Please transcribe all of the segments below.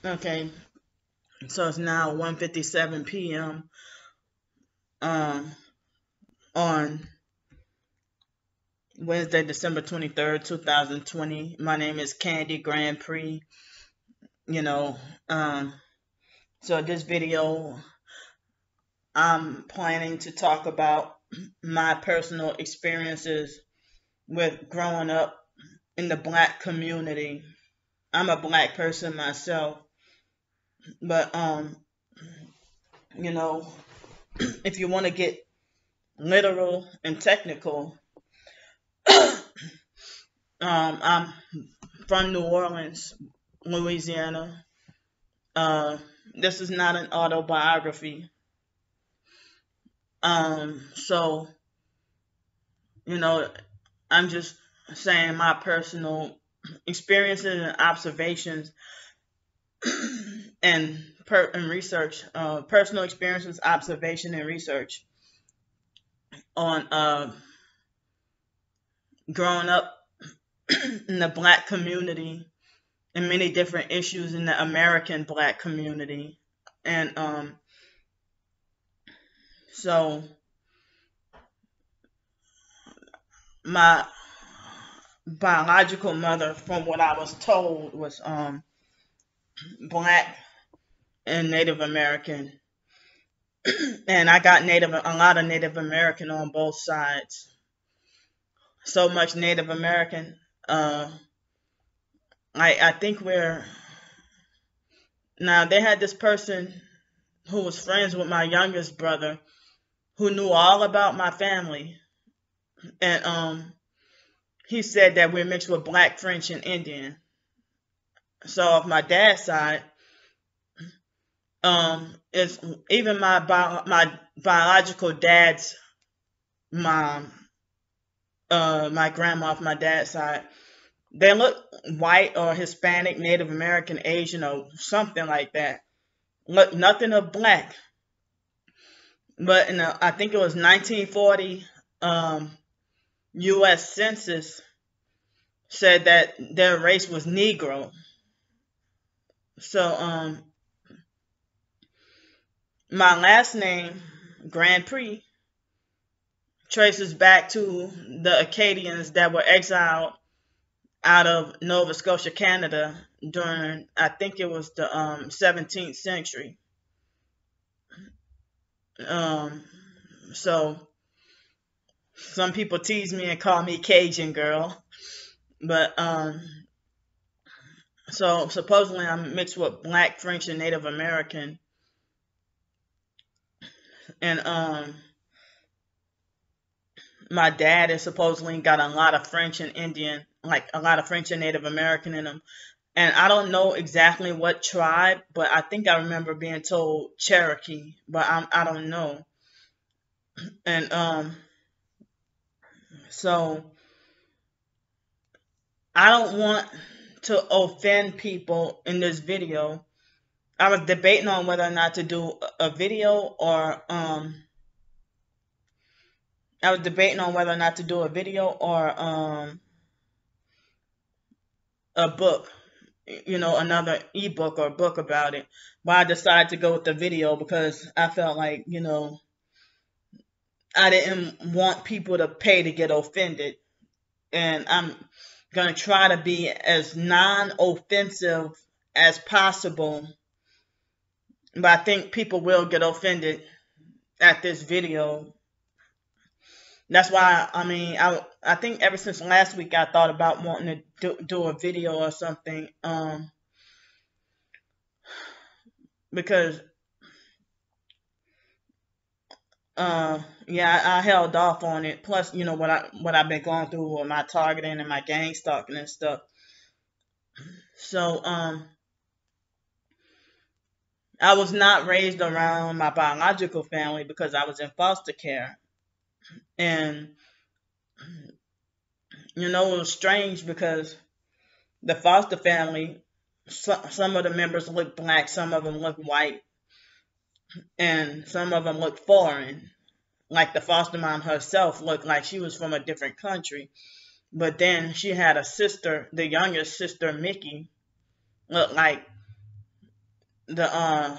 Okay, so it's now 1:57 p.m. Um, on Wednesday, December 23rd, 2020. My name is Candy Grand Prix. You know, um, so this video, I'm planning to talk about my personal experiences with growing up in the black community. I'm a black person myself, but you know, if you want to get literal and technical, I'm from New Orleans, Louisiana. Uh, this is not an autobiography. So you know, I'm just saying my personal experiences and observations and research, personal experiences, observation, and research on growing up in the black community and many different issues in the American black community. And so my biological mother, from what I was told, was black and Native American. And I got a lot of Native American on both sides. So much Native American. I think we're now they had this person who was friends with my youngest brother who knew all about my family, and he said that we're mixed with black, French, and Indian. So of my dad's side, it's even my biological dad's mom, my grandma of my dad's side. They look white or Hispanic, Native American, Asian, or something like that. Look nothing of black. But I think it was 1940 U.S. Census said that their race was Negro. So my last name, Grand Prix, traces back to the Acadians that were exiled out of Nova Scotia, Canada during, I think it was the 17th century. Um, so some people tease me and call me Cajun girl, but so supposedly I'm mixed with black, French, and Native American, and my dad is supposedly got a lot of French and Indian, like a lot of French and Native American in him. And I don't know exactly what tribe, but I think I remember being told Cherokee, but I don't know. And so I don't want to offend people in this video. I was debating on whether or not to do a video or I was debating on whether or not to do a video or a book, another ebook or book about it. But I decided to go with the video because I felt like, I didn't want people to pay to get offended. And I'm going to try to be as non-offensive as possible. But I think people will get offended at this video. That's why, I think ever since last week I thought about wanting to do a video or something. Because yeah, I held off on it. Plus, what I've been going through with my targeting and my gang stalking and stuff. So I was not raised around my biological family because I was in foster care. And it was strange because the foster family, some of the members look black, some of them look white, and some of them look foreign. Like the foster mom herself looked like she was from a different country. But then she had a sister, the youngest sister, Mickey, looked like the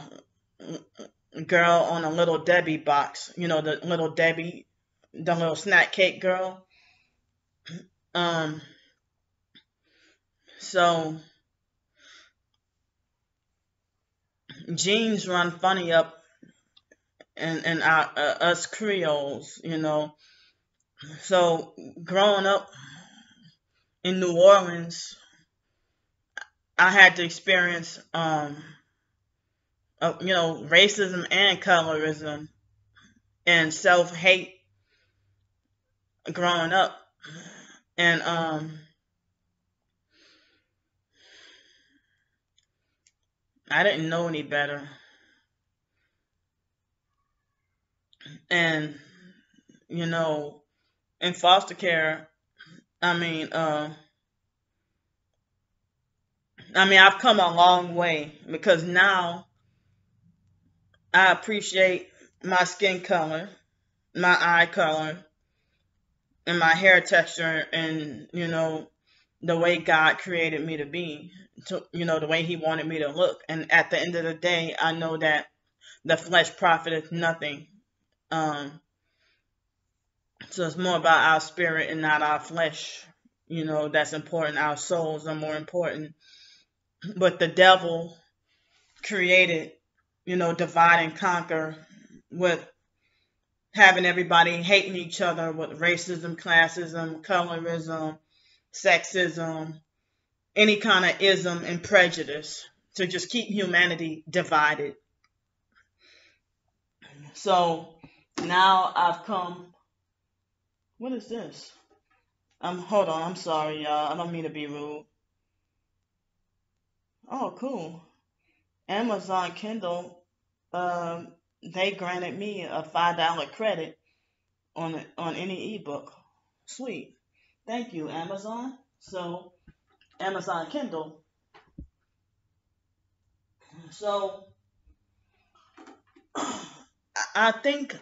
girl on a Little Debbie box. You know, the Little Debbie, the little snack cake girl. Um, so jeans run funny up in our us Creoles, you know. So growing up in New Orleans, I had to experience racism and colorism and self hate growing up, and I didn't know any better, and you know, in foster care, I mean, I've come a long way because now I appreciate my skin color, my eye color, and my hair texture, and the way God created me to be, the way He wanted me to look. And at the end of the day, I know that the flesh profiteth nothing. So it's more about our spirit and not our flesh. That's important. Our souls are more important. But the devil created, divide and conquer with having everybody hating each other with racism, classism, colorism, sexism, any kind of ism and prejudice to just keep humanity divided. So now I've come. What is this? Hold on. I'm sorry, y'all. I don't mean to be rude. Oh, cool. Amazon Kindle. They granted me a $5 credit on any ebook. Sweet. Thank you, Amazon. So Amazon Kindle. So I think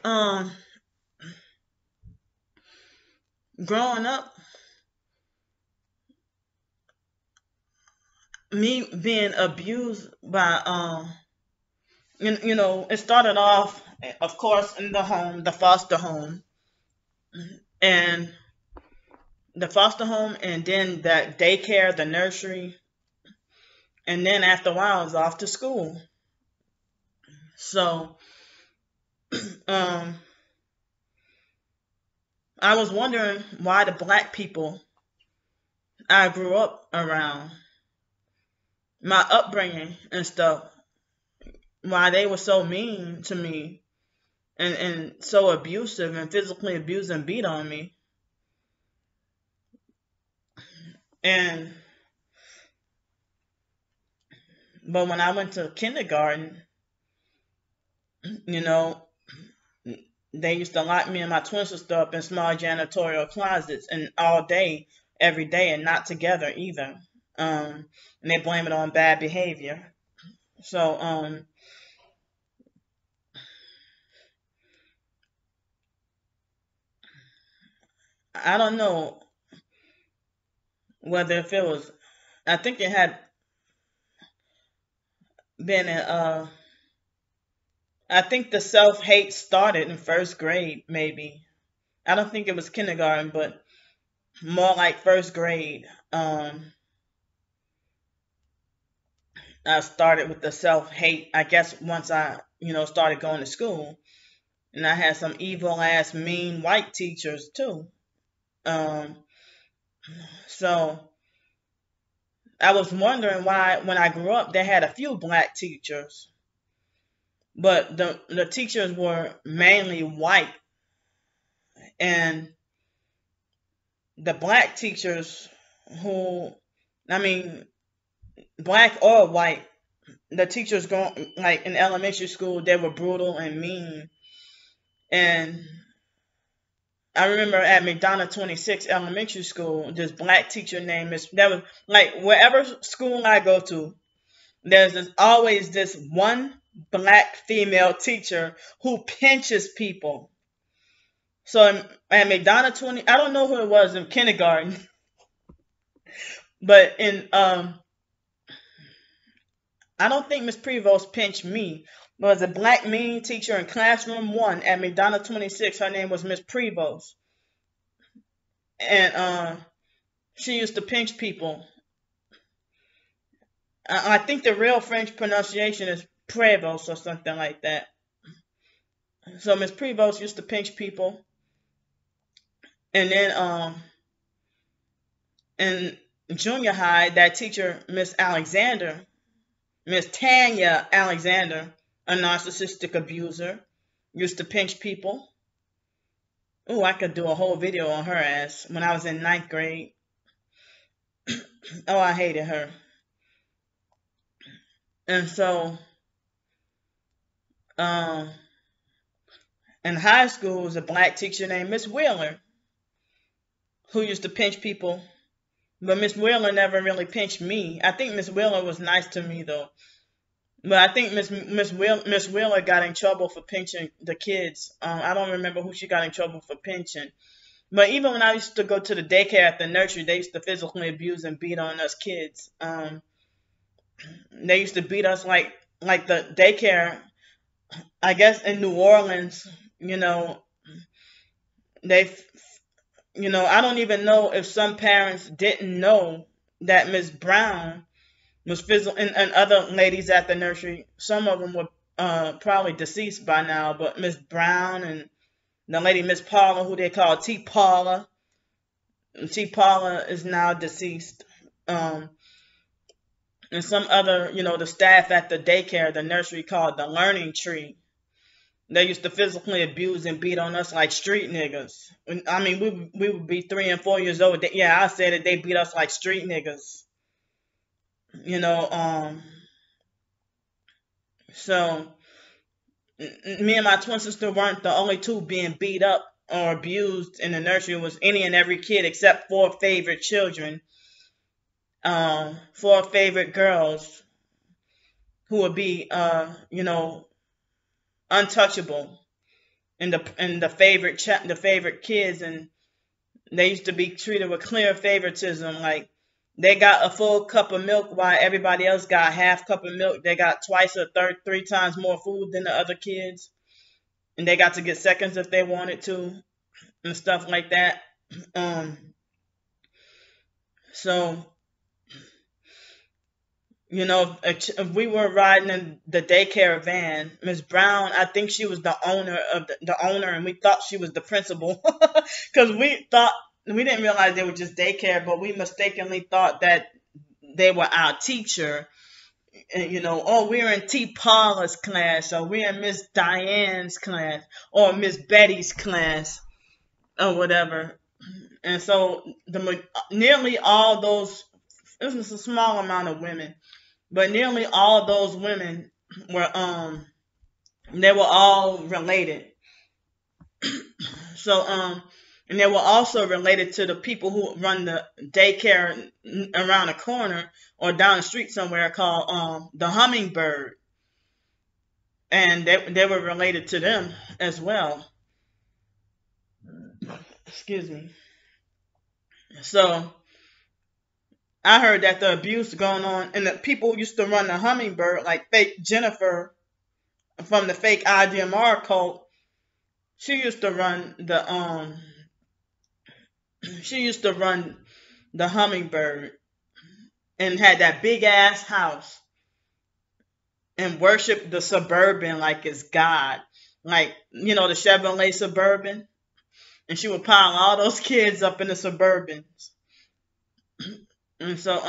growing up, me being abused by it started off, of course, in the home, the foster home, and and then that daycare, the nursery, and then after a while, I was off to school. So um, I was wondering why the black people I grew up around, my upbringing and stuff, why they were so mean to me and so abusive and physically abused and beat on me. And but when I went to kindergarten, you know, they used to lock me and my twin sister up in small janitorial closets and all day, every day, and not together either. And they blame it on bad behavior. So I don't know whether if it was. I think it had been I think the self hate started in first grade, maybe. I don't think it was kindergarten, but more like first grade. I started with the self hate. I guess once I, started going to school, and I had some evil ass, mean white teachers too. Um, so I was wondering why, when I grew up, they had a few black teachers, but the teachers were mainly white, and the black teachers who, I mean, black or white, the teachers going like in elementary school, they were brutal and mean. And I remember at McDonough 26 Elementary School, this black teacher named Miss. That was like wherever school I go to, always this one black female teacher who pinches people. So at McDonough 20, I don't know who it was in kindergarten, but in I don't think Miss Prevost pinched me. There was a black mean teacher in classroom 1 at McDonough 26. Her name was Miss Prevost. And she used to pinch people. I think the real French pronunciation is Prevost or something like that. So Miss Prevost used to pinch people. And then in junior high, that teacher, Miss Tanya Alexander, a narcissistic abuser, used to pinch people. Oh, I could do a whole video on her ass when I was in 9th grade. Oh, I hated her. And so, in high school, was a black teacher named Miss Wheeler who used to pinch people. But Miss Wheeler never really pinched me. I think Miss Wheeler was nice to me, though. But I think Miss Wheeler got in trouble for pinching the kids. I don't remember who she got in trouble for pinching. But even when I used to go to the daycare at the nursery, they used to physically abuse and beat on us kids. They used to beat us like the daycare, I guess in New Orleans, I don't even know if some parents didn't know that Miss Brown was physical, and other ladies at the nursery. Some of them were probably deceased by now, but Miss Brown and the lady Miss Paula, who they call T. Paula. T. Paula is now deceased. And some other, the staff at the daycare, the nursery called the Learning Tree. They used to physically abuse and beat on us like street niggas. I mean, we would be 3 and 4 years old. Yeah, I said that they beat us like street niggas. So me and my twin sister weren't the only two being beat up or abused in the nursery. It was any and every kid except 4 favorite children. 4 favorite girls who would be, untouchable, and the favorite kids, and they used to be treated with clear favoritism. Like they got a full cup of milk while everybody else got half cup of milk. They got twice or 3 times more food than the other kids, and they got to get seconds if they wanted to, and stuff like that. So. If we were riding in the daycare van, Miss Brown, I think she was the owner, and we thought she was the principal, because we didn't realize they were just daycare, but we mistakenly thought that they were our teacher. And, we're in T. Paula's class, or we're in Miss Diane's class, or Miss Betty's class, or whatever. And so nearly all those, this was a small amount of women. But nearly all of those women were, they were all related. So, and they were also related to the people who run the daycare around the corner or down the street somewhere called, the Hummingbird. And they were related to them as well. Excuse me. So, I heard that the abuse going on, and the people used to run the Hummingbird, like fake Jennifer from the fake IDMR cult. She used to run the Hummingbird, and had that big ass house, and worshiped the Suburban like it's God, like the Chevrolet Suburban, and she would pile all those kids up in the Suburbans. And so,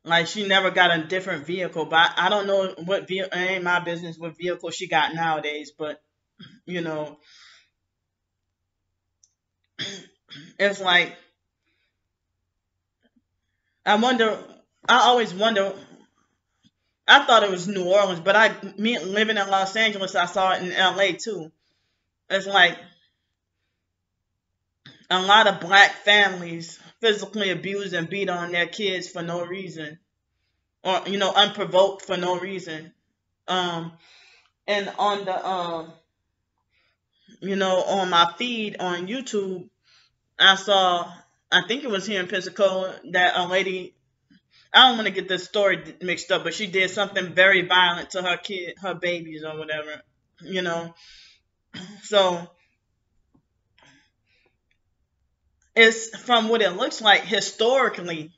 like she never got a different vehicle, but I don't know what vehicle. It ain't my business what vehicle she got nowadays, but it's like I always wonder. I thought it was New Orleans, but living in Los Angeles, I saw it in LA too. It's like a lot of black families physically abuse and beat on their kids for no reason, or unprovoked for no reason. And on the on my feed on YouTube, I think it was here in Pensacola, that a lady I don't want to get this story mixed up, but she did something very violent to her babies or whatever, you know. So it's from what it looks like historically,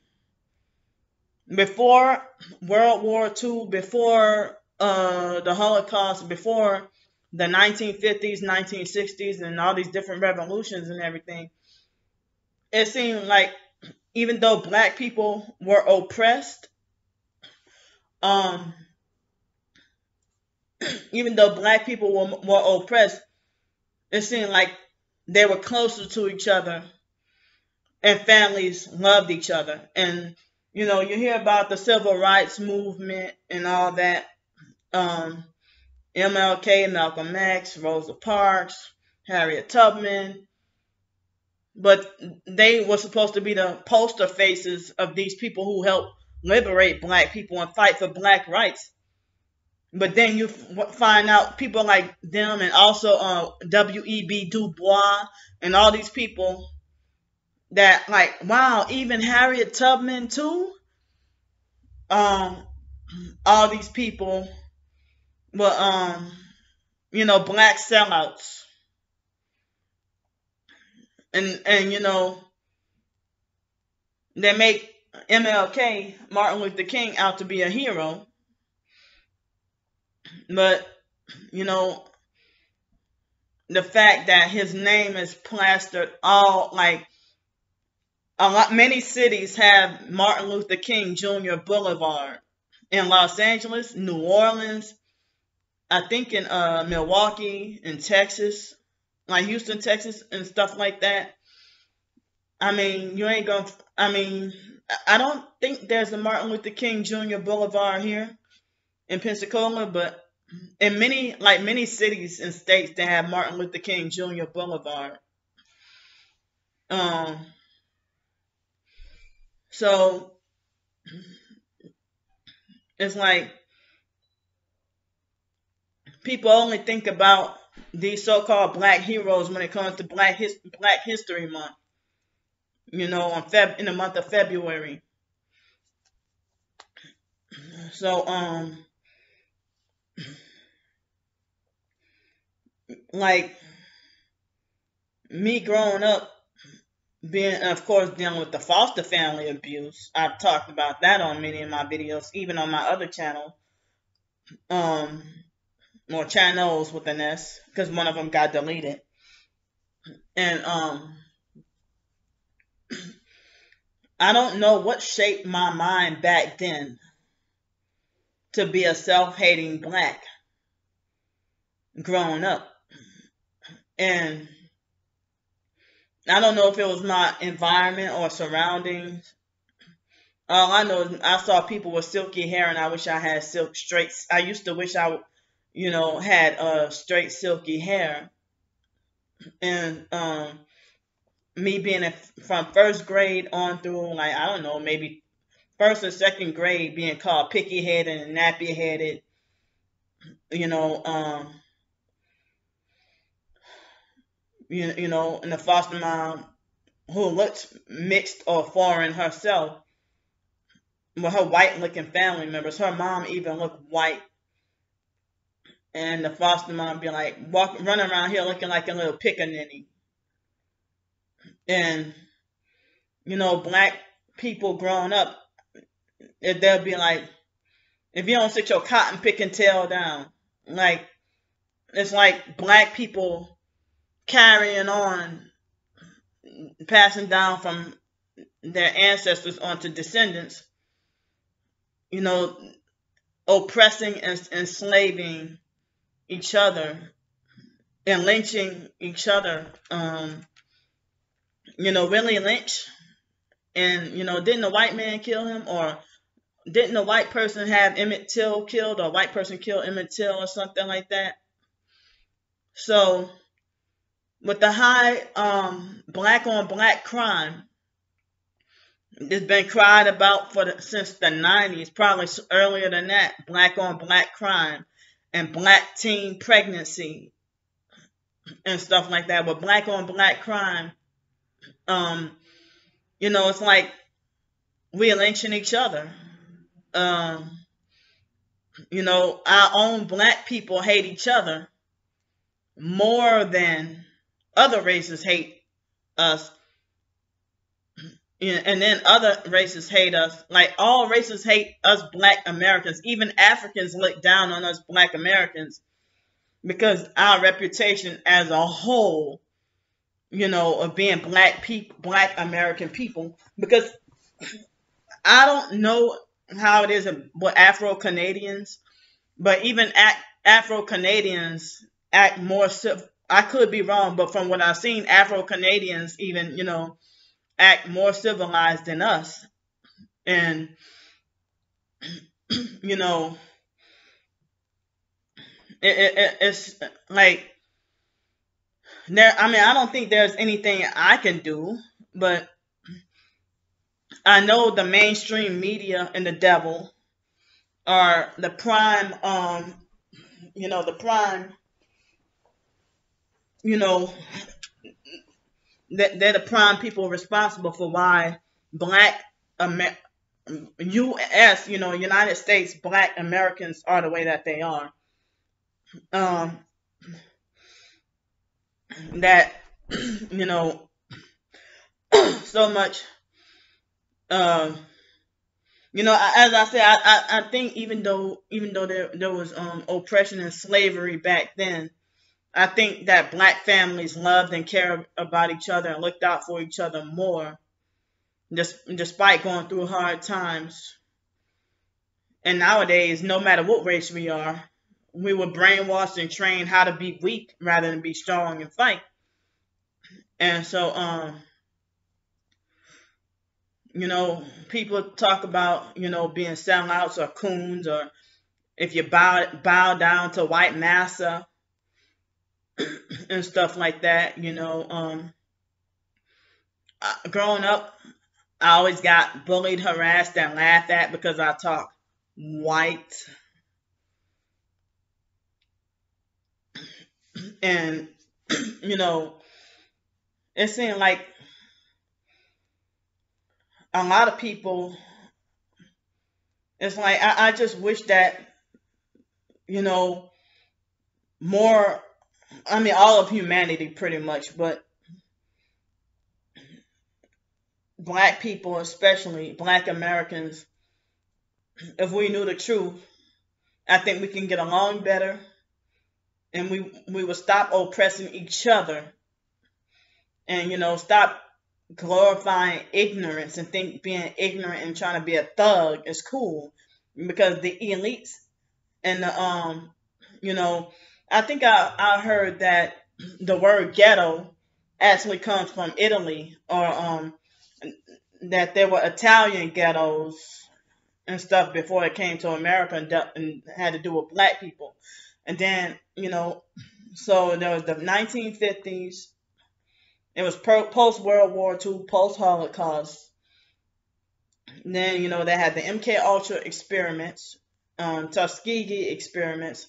before World War II, before the Holocaust, before the 1950s, 1960s, and all these different revolutions and everything, it seemed like even though black people were oppressed, um, even though black people were oppressed, it seemed like they were closer to each other and families loved each other. And, you know, you hear about the civil rights movement and all that. Um, MLK, Malcolm X, Rosa Parks, Harriet Tubman, but they were supposed to be the poster faces of these people who helped liberate black people and fight for black rights. But then you find out people like them, and also W.E.B. Du Bois and all these people that, like, wow, even Harriet Tubman too. Um, all these people were, black sellouts, and they make MLK, Martin Luther King, out to be a hero, but you know the fact that his name is plastered all, like, many cities have Martin Luther King Jr. Boulevard. In Los Angeles, New Orleans, I think in Milwaukee, in Texas, like Houston, Texas, and stuff like that. I mean, you ain't gonna. I mean, I don't think there's a Martin Luther King Jr. Boulevard here in Pensacola, but in many cities and states, they have Martin Luther King Jr. Boulevard. Um, so it's like people only think about these so-called black heroes when it comes to Black History Month. You know, in the month of February. So, like me growing up, being, of course, dealing with the foster family abuse. I've talked about that on many of my videos, even on my other channel, um, or channels with an S, because one of them got deleted. And I don't know what shaped my mind back then to be a self-hating black growing up. And I don't know if it was my environment or surroundings. All I know is I saw people with silky hair, and I wish I had straight. I used to wish I, had straight silky hair. And me being from first grade on through, like, I don't know, maybe first or second grade, being called picky headed and nappy headed. You know, and the foster mom who looks mixed or foreign herself, with her white looking family members. Her mom even looked white. And the foster mom be like running around here looking like a little pickaninny. And, black people growing up, they'll be like, if you don't sit your cotton picking tail down, like, it's like black people carrying on, passing down from their ancestors onto descendants, oppressing and enslaving each other and lynching each other. Willie Lynch, and didn't the white man kill him, or didn't the white person have Emmett Till killed, or white person killed Emmett Till or something like that? So with the high black on black crime, it's been cried about since the 90s, probably earlier than that. Black on black crime and black teen pregnancy and stuff like that. But black on black crime, it's like we lynching each other. Um, our own black people hate each other more than other races hate us. And then other races hate us. Like, all races hate us black Americans. Even Africans look down on us black Americans because our reputation as a whole, of being black American people. Because I don't know how it is with Afro Canadians, but even Afro Canadians act more. I could be wrong, but from what I've seen, Afro Canadians even, act more civilized than us. And, you know, it's like there. I mean, I don't think there's anything I can do, but I know the mainstream media and the devil are the prime. The prime. You know, they're the prime people responsible for why black Amer- U.S. United States black Americans are the way that they are. Um, that you know so much. Um, as I said, I think even though there was oppression and slavery back then, I think that black families loved and cared about each other and looked out for each other more, despite going through hard times. And nowadays, no matter what race we are, we were brainwashed and trained how to be weak rather than be strong and fight. And so, people talk about, being sellouts or coons, or if you bow down to white massa and stuff like that. Growing up, I always got bullied, harassed, and laughed at because I talk white. And, it seemed like a lot of people, it's like, I just wish that, more, I mean, all of humanity pretty much, but black people, especially black Americans, if we knew the truth, I think we can get along better, and we would stop oppressing each other, and stop glorifying ignorance and think being ignorant and trying to be a thug is cool, because the elites and the I think I heard that the word ghetto actually comes from Italy, or that there were Italian ghettos and stuff before it came to America, and had to do with black people. And then, so there was the 1950s. It was post World War II, post Holocaust. Then, they had the MK Ultra experiments, Tuskegee experiments.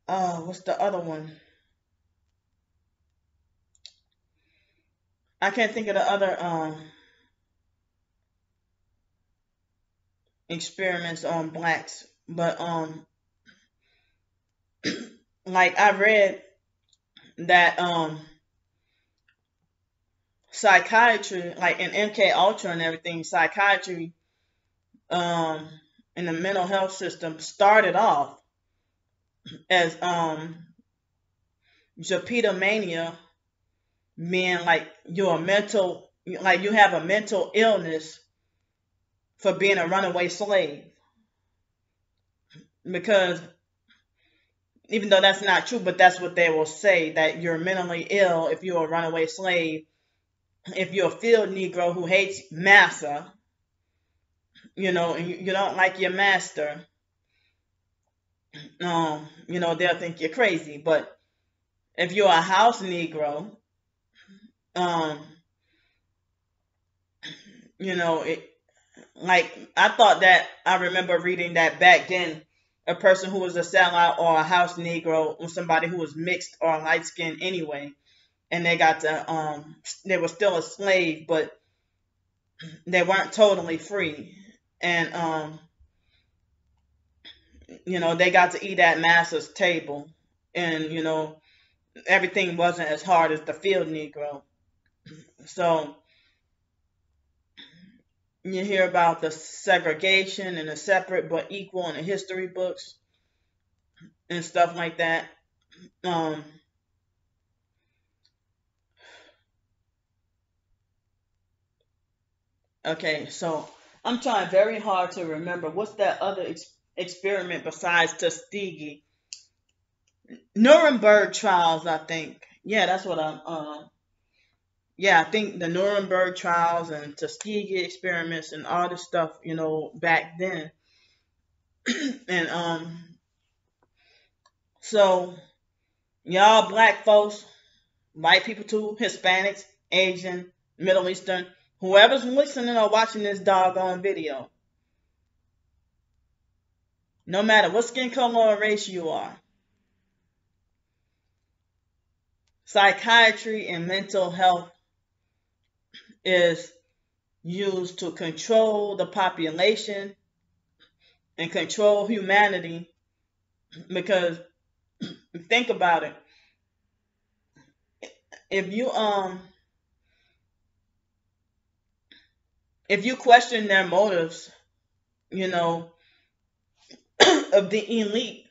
What's the other one? I can't think of the other experiments on blacks, but like I read that psychiatry, like in MK Ultra and everything, psychiatry in the mental health system started off as Japetomania, meaning like you have a mental illness for being a runaway slave. Because even though that's not true, but that's what they will say, that you're mentally ill if you're a runaway slave. If you're a field Negro who hates massa, and you don't like your master, they'll think you're crazy. But if you're a house Negro, like I thought that, I remember reading that back then, a person who was a sellout or a house Negro was somebody who was mixed or light skinned anyway. and they were still a slave, but they weren't totally free. And they got to eat at master's table, and everything wasn't as hard as the field Negro. So you hear about the segregation and the separate but equal in the history books and stuff like that. Um, okay, so I'm trying very hard to remember what's that other experiment besides Tuskegee. Nuremberg trials, I think. Yeah, that's what I'm. Yeah, I think the Nuremberg trials and Tuskegee experiments and all this stuff, back then. And so y'all black folks, white people too, Hispanics, Asian, Middle Eastern, whoever's listening or watching this doggone video, no matter what skin color or race you are, psychiatry and mental health is used to control the population and control humanity. Because think about it, if you question their motives, you know, of the elite,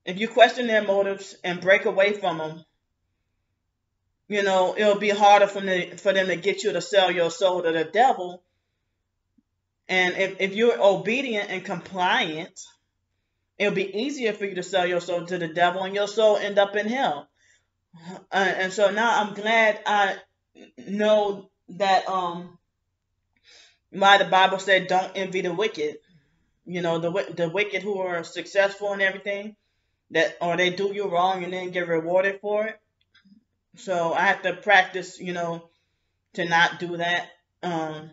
if you question their motives and break away from them, it'll be harder for them to get you to sell your soul to the devil. And if you're obedient and compliant, it'll be easier for you to sell your soul to the devil, and your soul end up in hell. And so now I'm glad I know that why the Bible said don't envy the wicked. The wicked who are successful and everything, or they do you wrong and then get rewarded for it. So I have to practice, to not do that. To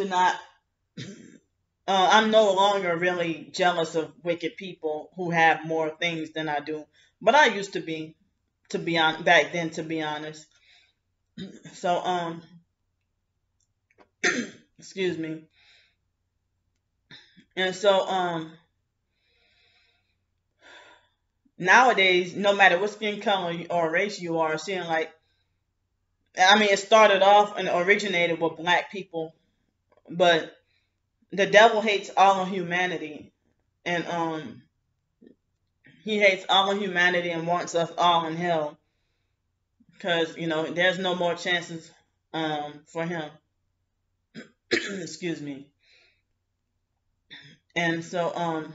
not. I'm no longer really jealous of wicked people who have more things than I do, but I used to be back then, to be honest. So excuse me. And so nowadays, no matter what skin color or race you are, seeing like, I mean, it started off and originated with black people, but the devil hates all of humanity, and he hates all of humanity and wants us all in hell, because there's no more chances for him. Excuse me. And so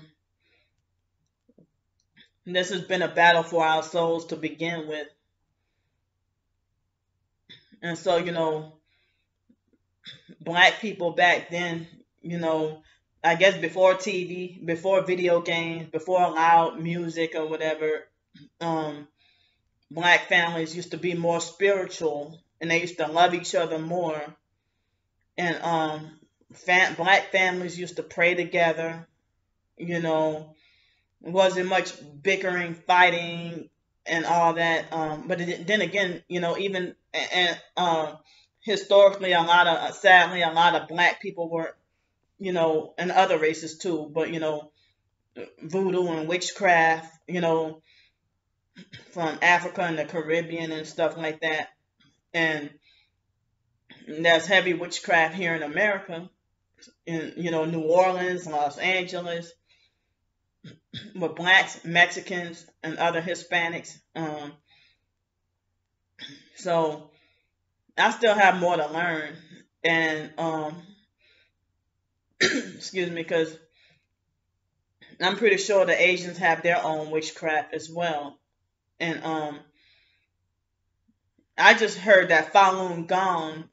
this has been a battle for our souls to begin with. And so black people back then, I guess before TV, before video games, before loud music or whatever, black families used to be more spiritual, and they used to love each other more. And black families used to pray together. Wasn't much bickering, fighting, and all that. But then again, even and historically, sadly, a lot of black people were, and other races too, but voodoo and witchcraft, from Africa and the Caribbean and stuff like that. And there's heavy witchcraft here in America, in New Orleans, Los Angeles, with blacks, Mexicans, and other Hispanics. So I still have more to learn, and excuse me, because I'm pretty sure the Asians have their own witchcraft as well. And I just heard that Falun Gong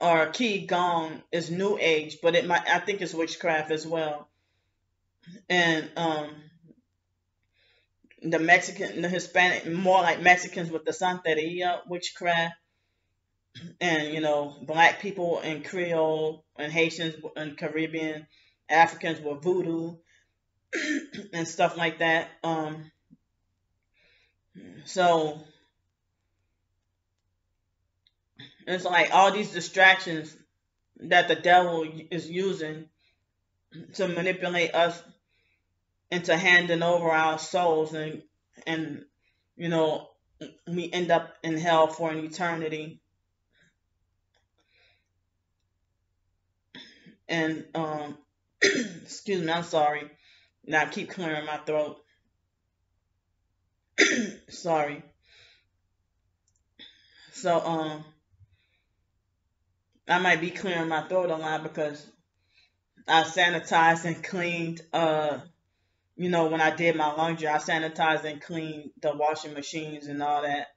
or Qi Gong is New Age, but I think it's witchcraft as well. And the Hispanic, more like Mexicans with the Santeria witchcraft, and black people and Creole and Haitians and Caribbean, Africans with voodoo and stuff like that. So It's like all these distractions that the devil is using to manipulate us into handing over our souls, and you know we end up in hell for an eternity. And excuse me, I'm sorry. Now I keep clearing my throat. Sorry. So I might be clearing my throat a lot because I sanitized and cleaned when I did my laundry, I sanitized and cleaned the washing machines and all that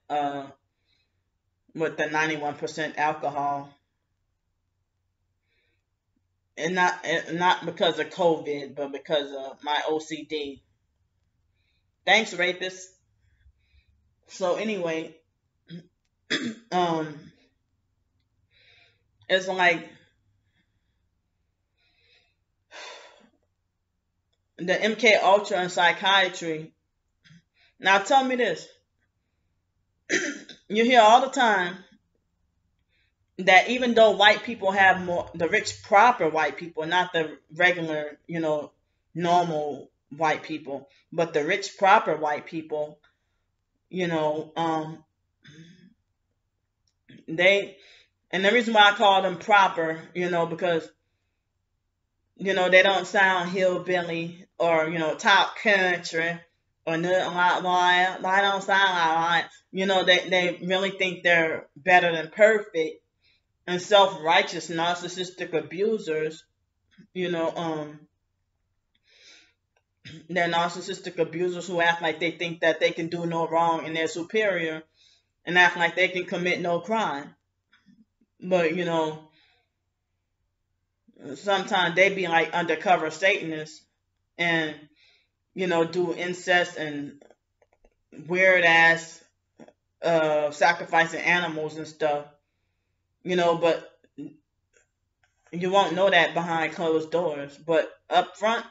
with the 91% alcohol. And not because of COVID, but because of my OCD. Thanks, rapist. So anyway, um, it's like the MK Ultra in psychiatry. Now tell me this: you hear all the time that even though white people have more, the rich, proper white people, not the regular, normal white people, but the rich, proper white people, you know, they, and the reason why I call them proper, because they don't sound hillbilly or top country or nothing like that. They don't sound like that. They really think they're better than perfect, and self-righteous narcissistic abusers. You know, they're narcissistic abusers who act like they think that they can do no wrong and they're superior, and act like they can commit no crime. But sometimes they be like undercover Satanists and do incest and weird ass sacrificing animals and stuff. But you won't know that behind closed doors. But up front,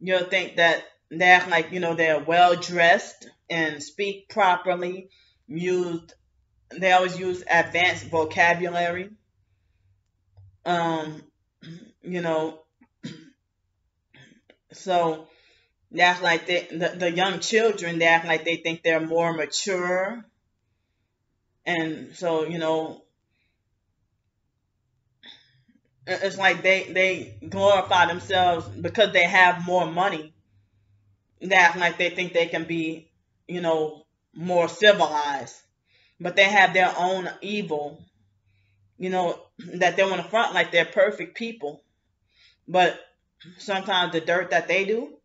you'll think that they act like they're well dressed and speak properly. They always use advanced vocabulary. Um, you know, so they act like the young children. They act like they think they're more mature, and so it's like they glorify themselves because they have more money. They act like they think they can be, you know, more civilized, but they have their own evil, that they want to front like they're perfect people. But sometimes the dirt that they do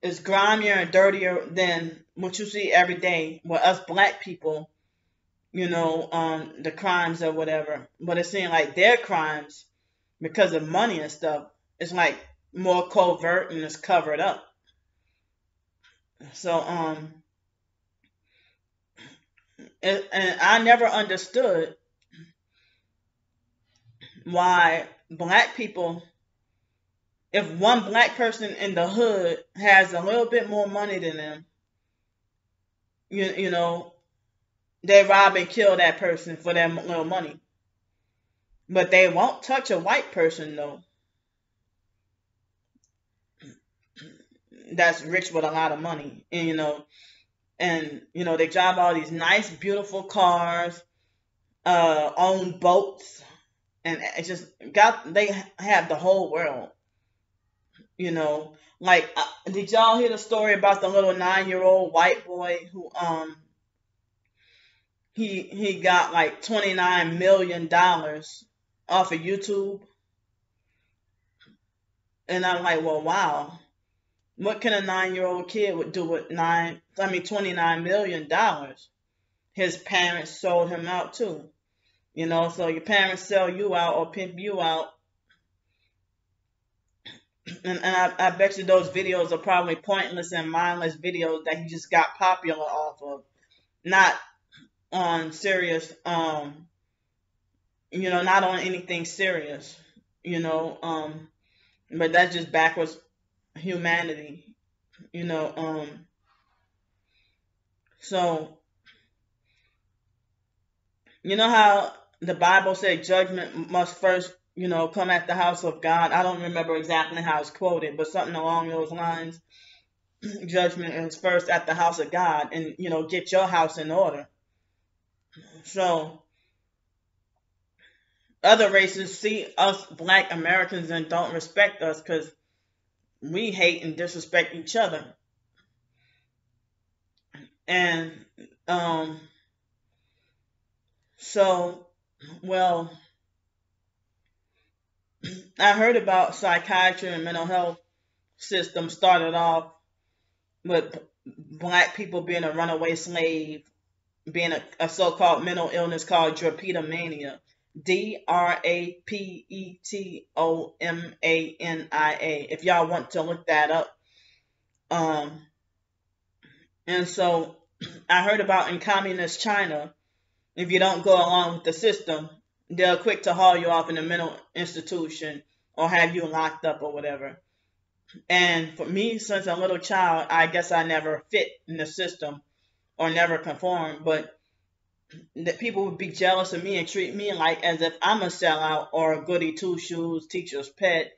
is grimier and dirtier than what you see every day with us black people, the crimes or whatever. But it seems like their crimes, because of money and stuff, it's like more covert and it's covered up. So and I never understood why black people, if one black person in the hood has a little bit more money than them, you know, they rob and kill that person for their little money. But they won't touch a white person though, that's rich with a lot of money. And they drive all these nice, beautiful cars, own boats, and it's just got they have the whole world. Like did y'all hear the story about the little 9-year-old white boy who he got like $29 million off of YouTube? And I'm like, well, wow. What can a 9-year-old kid would do with $29 million? His parents sold him out too. So your parents sell you out or pimp you out. And I bet you those videos are probably pointless and mindless videos that he just got popular off of. Not on serious, not on anything serious, but that's just backwards humanity, so how the Bible said judgment must first, come at the house of God. I don't remember exactly how it's quoted, but something along those lines. Judgment is first at the house of God, and get your house in order. So other races see us Black Americans and don't respect us because we hate and disrespect each other. And so, well, I heard about psychiatry and mental health system started off with Black people being a runaway slave, being a so-called mental illness called drapetomania. Drapetomania. If y'all want to look that up. And so I heard about in communist China, if you don't go along with the system, they're quick to haul you off in a mental institution or have you locked up or whatever. And for me, since a little child, I guess I never fit in the system or never conformed, but that people would be jealous of me and treat me like as if I'm a sellout or a goody two shoes, teacher's pet,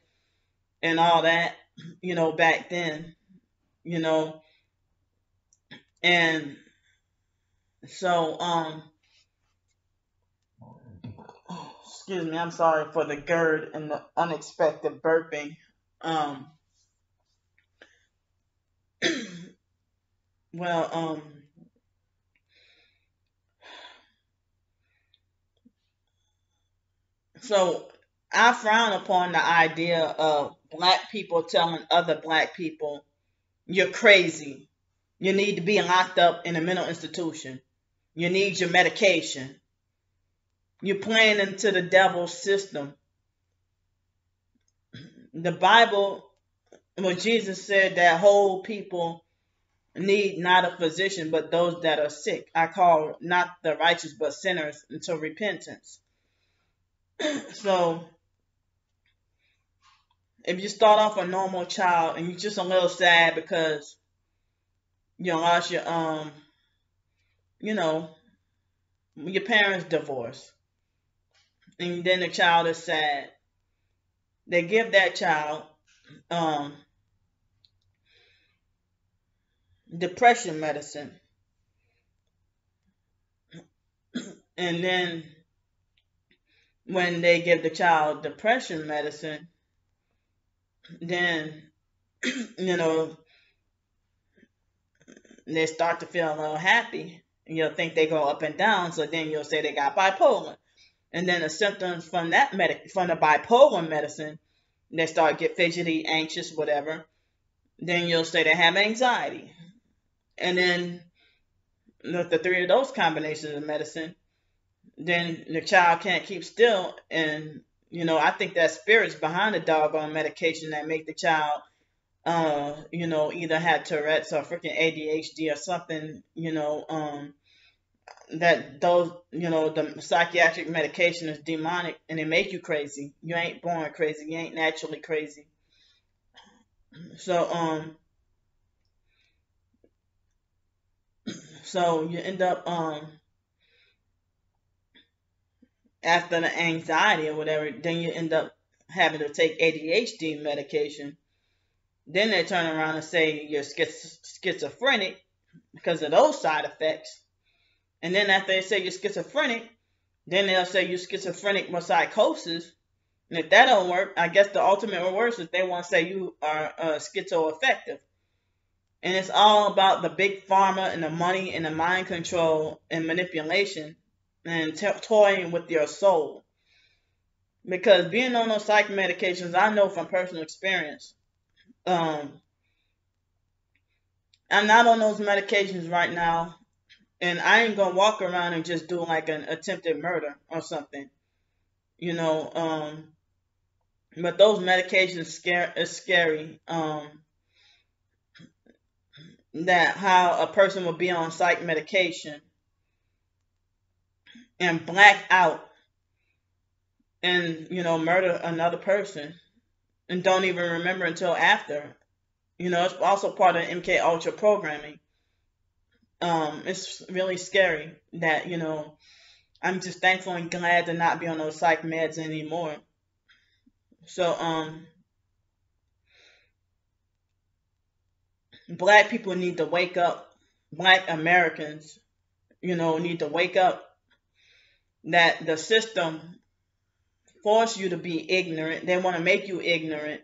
and all that, back then, and so, excuse me, I'm sorry for the GERD and the unexpected burping. Well, so I frown upon the idea of Black people telling other Black people, you're crazy. You need to be locked up in a mental institution. You need your medication. You're playing into the devil's system. The Bible, well, Jesus said that whole people need not a physician, but those that are sick. I call not the righteous, but sinners into repentance. So, if you start off a normal child and you're just a little sad because you lost your your parents divorced, and then the child is sad, they give that child depression medicine, and then when they give the child depression medicine, then they start to feel a little happy. You'll think they go up and down, so then you'll say they got bipolar. And then the symptoms from from the bipolar medicine, they start get fidgety, anxious, whatever. Then you'll say they have anxiety. And then with the three of those combinations of medicine, then the child can't keep still. And, I think that spirit's behind the doggone medication that make the child either had Tourette's or freaking ADHD or something, that those, the psychiatric medication is demonic and it make you crazy. You ain't born crazy. You ain't naturally crazy. So, so you end up, after the anxiety or whatever, then you end up having to take ADHD medication. Then they turn around and say you're schizophrenic because of those side effects. And then after they say you're schizophrenic, then they'll say you're schizophrenic with psychosis. And if that don't work, I guess the ultimate worst is they want to say you are schizoaffective. And it's all about the big pharma and the money and the mind control and manipulation and toying with your soul. Because being on those psych medications, I know from personal experience, I'm not on those medications right now, and I ain't gonna walk around and just do like an attempted murder or something, but those medications is scary. That how a person will be on psych medication and black out and murder another person and don't even remember until after. It's also part of MK Ultra programming. It's really scary that I'm just thankful and glad to not be on those psych meds anymore. So, black people need to wake up. Black Americans, need to wake up that the system force you to be ignorant. They want to make you ignorant.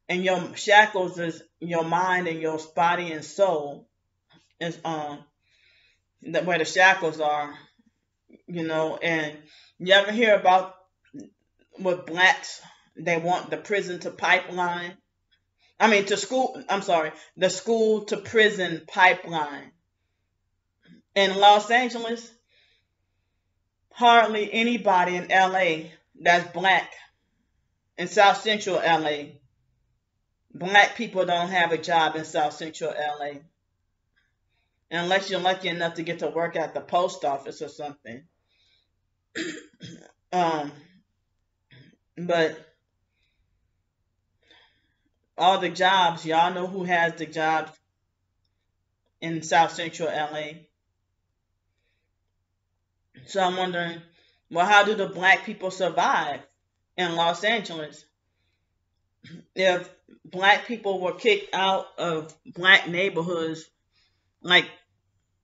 And your shackles is your mind and your body and soul is where the shackles are, and you ever hear about with blacks, they want the prison to pipeline. I mean to school, I'm sorry, the school to prison pipeline. In Los Angeles, hardly anybody in LA that's black. In South Central LA, black people don't have a job in South Central LA. Unless you're lucky enough to get to work at the post office or something. um, but all the jobs, y'all know who has the jobs in South Central LA. So I'm wondering, well, how do the black people survive in Los Angeles? If black people were kicked out of black neighborhoods, like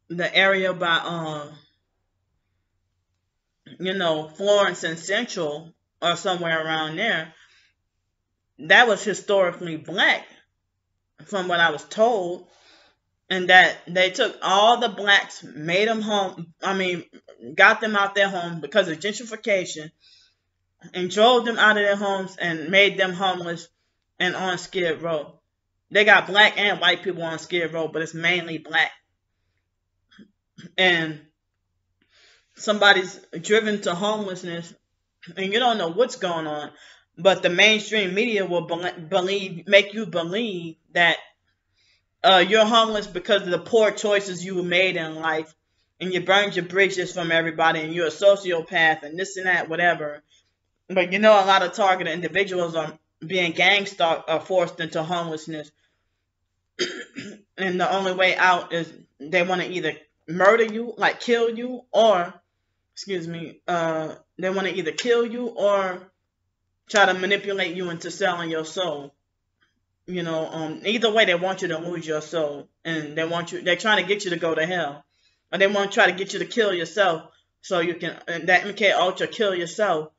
the area by, Florence and Central or somewhere around there, that was historically black, from what I was told. And that they took all the blacks, made them home, got them out their homes because of gentrification, and drove them out of their homes and made them homeless and on Skid Row. They got black and white people on Skid Row, but it's mainly black. And somebody's driven to homelessness, and you don't know what's going on, but the mainstream media will make you believe that you're homeless because of the poor choices you made in life, and you burned your bridges from everybody, and you're a sociopath, and this and that, whatever. But a lot of targeted individuals are being forced into homelessness. And the only way out is they want to either murder you, like kill you, or, they want to either kill you or try to manipulate you into selling your soul. Either way, they want you to lose your soul, and they're trying to get you to go to hell, or they want to try to get you to kill yourself, so you can, that MK Ultra kill yourself,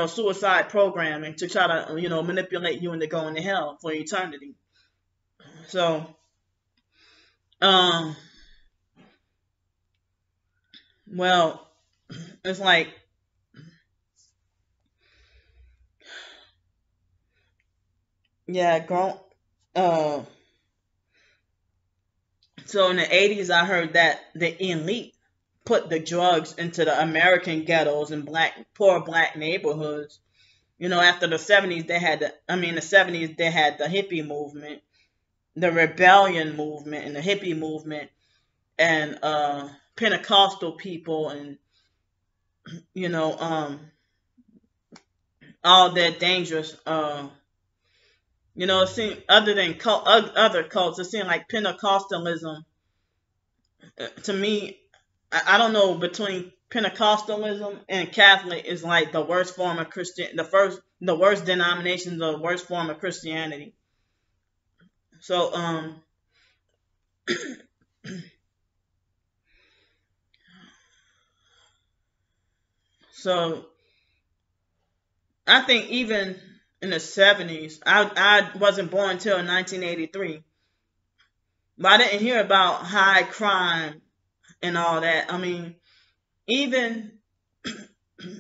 suicide programming to try to, manipulate you into going to hell for eternity. So, well, it's like, yeah, so in the 80s, I heard that the elite put the drugs into the American ghettos and poor black neighborhoods. After the 70s, they had the 70s, they had the hippie movement, the rebellion movement, and the hippie movement, and Pentecostal people, and all that dangerous. It seemed, other than other cults, it seemed like Pentecostalism. To me, I don't know, between Pentecostalism and Catholic is like the worst form of the worst denomination, the worst form of Christianity. So, so I think even in the 70s, I wasn't born until 1983, but I didn't hear about high crime and all that. Even in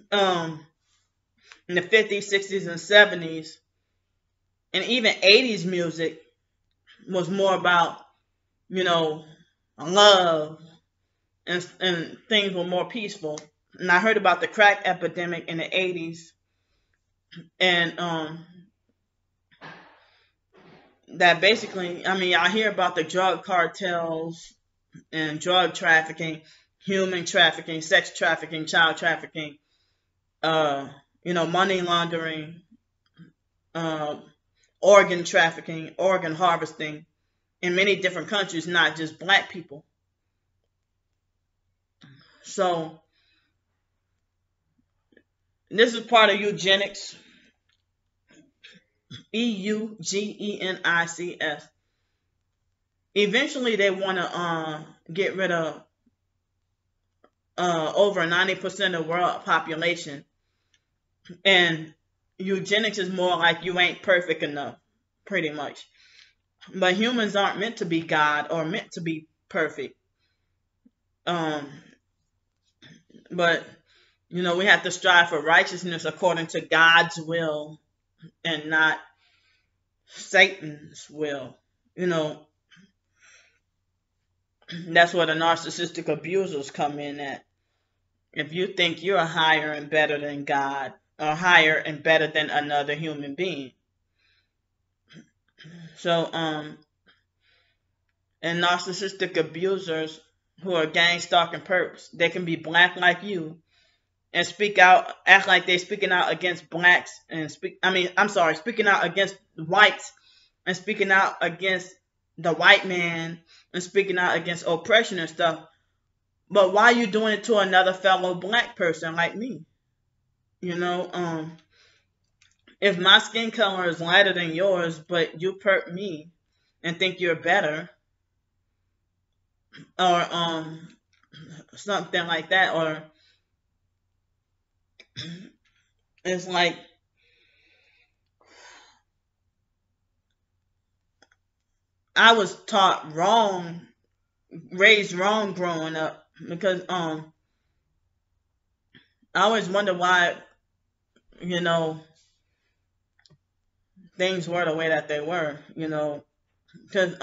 the 50s, 60s, and 70s, and even 80s music was more about, love, and things were more peaceful. And I heard about the crack epidemic in the 80s, and that basically, I hear about the drug cartels and drug trafficking, human trafficking, sex trafficking, child trafficking, money laundering, organ trafficking, organ harvesting in many different countries, not just black people. So This is part of eugenics. EUGENICS. Eventually, they want to get rid of over 90% of the world population. And eugenics is more like you ain't perfect enough, pretty much. But humans aren't meant to be God or meant to be perfect. Um, but we have to strive for righteousness according to God's will and not Satan's will. That's where the narcissistic abusers come in at. If you think you're higher and better than God, or higher and better than another human being. So, and narcissistic abusers who are gang stalking perps, they can be black like you and speak out, act like they're speaking out against blacks and speaking out against whites and speaking out against the white man and speaking out against oppression and stuff. But why are you doing it to another fellow black person like me? If my skin color is lighter than yours, but you perp me and think you're better, or something like that, or it's like I was taught wrong, raised wrong growing up, because I always wonder why things were the way that they were, because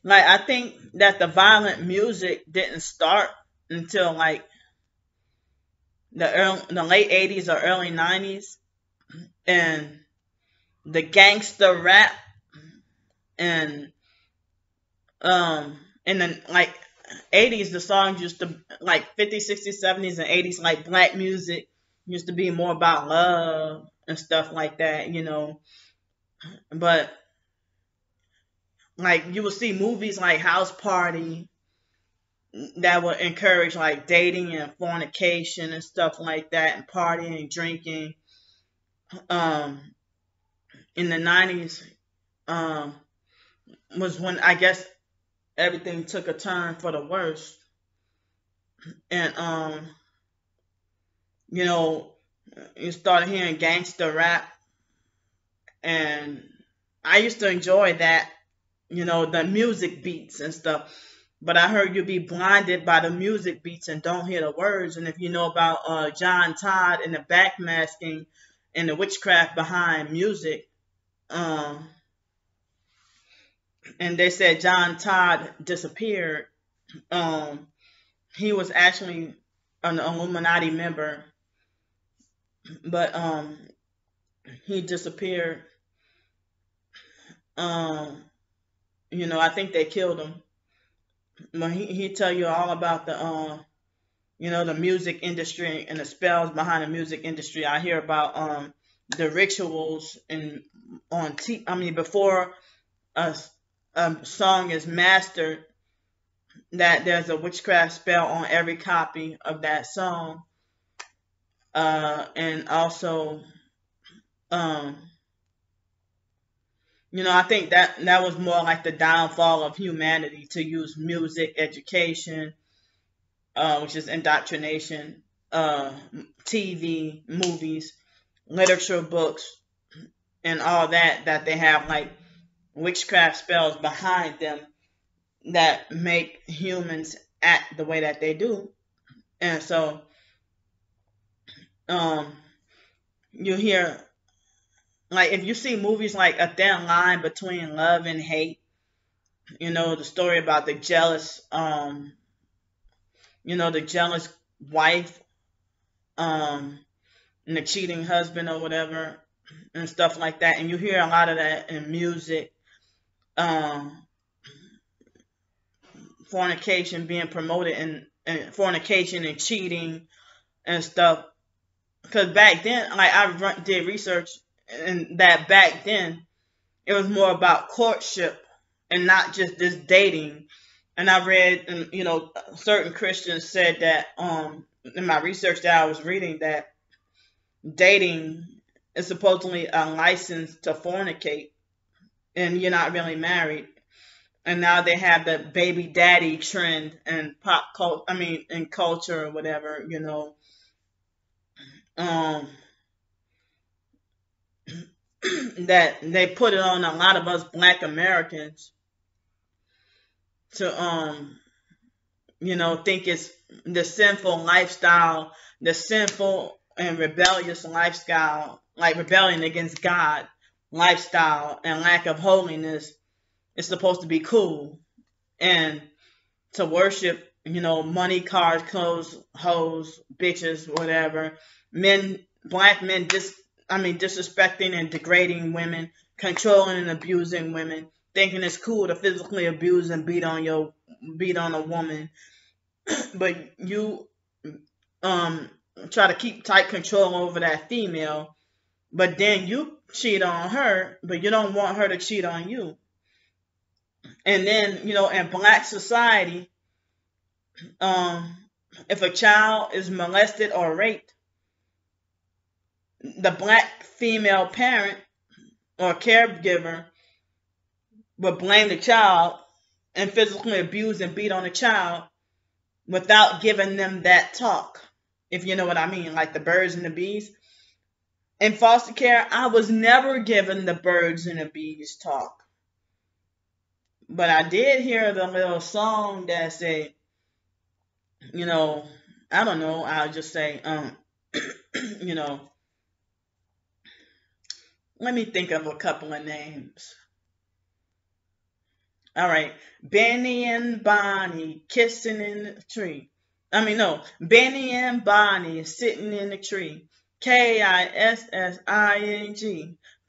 like I think that the violent music didn't start until like the late 80s or early 90s, and the gangster rap and in the like 80s, the songs used to, like 50s, 60s, 70s, and 80s, like black music used to be more about love and stuff like that, but like you will see movies like House Party that would encourage like dating and fornication and stuff like that, and partying and drinking. um in the 90s was when I guess everything took a turn for the worst. And you know you started hearing gangster rap, and I used to enjoy that, the music beats and stuff. But I heard you be blinded by the music beats and don't hear the words. And if you know about John Todd and the backmasking and the witchcraft behind music, um, and they said John Todd disappeared. Um, he was actually an Illuminati member, but he disappeared. Um, I think they killed him. But he tell you all about the music industry and the spells behind the music industry. I hear about the rituals and before a, a song is mastered, that there's a witchcraft spell on every copy of that song. And also, um, I think that was more like the downfall of humanity, to use music, education, which is indoctrination, TV, movies, literature, books, and all that they have like witchcraft spells behind them that make humans act the way that they do. And so, um, you hear, like, if you see movies like A Thin Line Between Love and Hate, the story about the jealous wife, and the cheating husband or whatever, and stuff like that. And you hear a lot of that in music, um, fornication being promoted, and fornication and cheating and stuff. Because back then, like did research, and that back then it was more about courtship and not just this dating. And I read, and certain Christians said that in my research that I was reading that dating is supposedly a license to fornicate, and you're not really married. And now they have the baby daddy trend and pop culture. I mean, in culture or whatever, um, that they put it on a lot of us Black Americans to think it's the sinful lifestyle, the sinful and rebellious lifestyle, like rebellion against God lifestyle and lack of holiness is supposed to be cool. And to worship, money, cars, clothes, hoes, bitches, whatever. Black men disrespecting and degrading women, controlling and abusing women, thinking it's cool to physically abuse and beat on a woman. But you try to keep tight control over that female, but then you cheat on her, but you don't want her to cheat on you. And then, in Black society, if a child is molested or raped, the Black female parent or caregiver will blame the child and physically abuse and beat on the child without giving them that talk, if you know what I mean, like the birds and the bees. In foster care, I was never given the birds and the bees talk. But I did hear the little song that said, I don't know, I'll just say, let me think of a couple of names. All right. Benny and Bonnie kissing in the tree. Benny and Bonnie sitting in the tree. Kissing.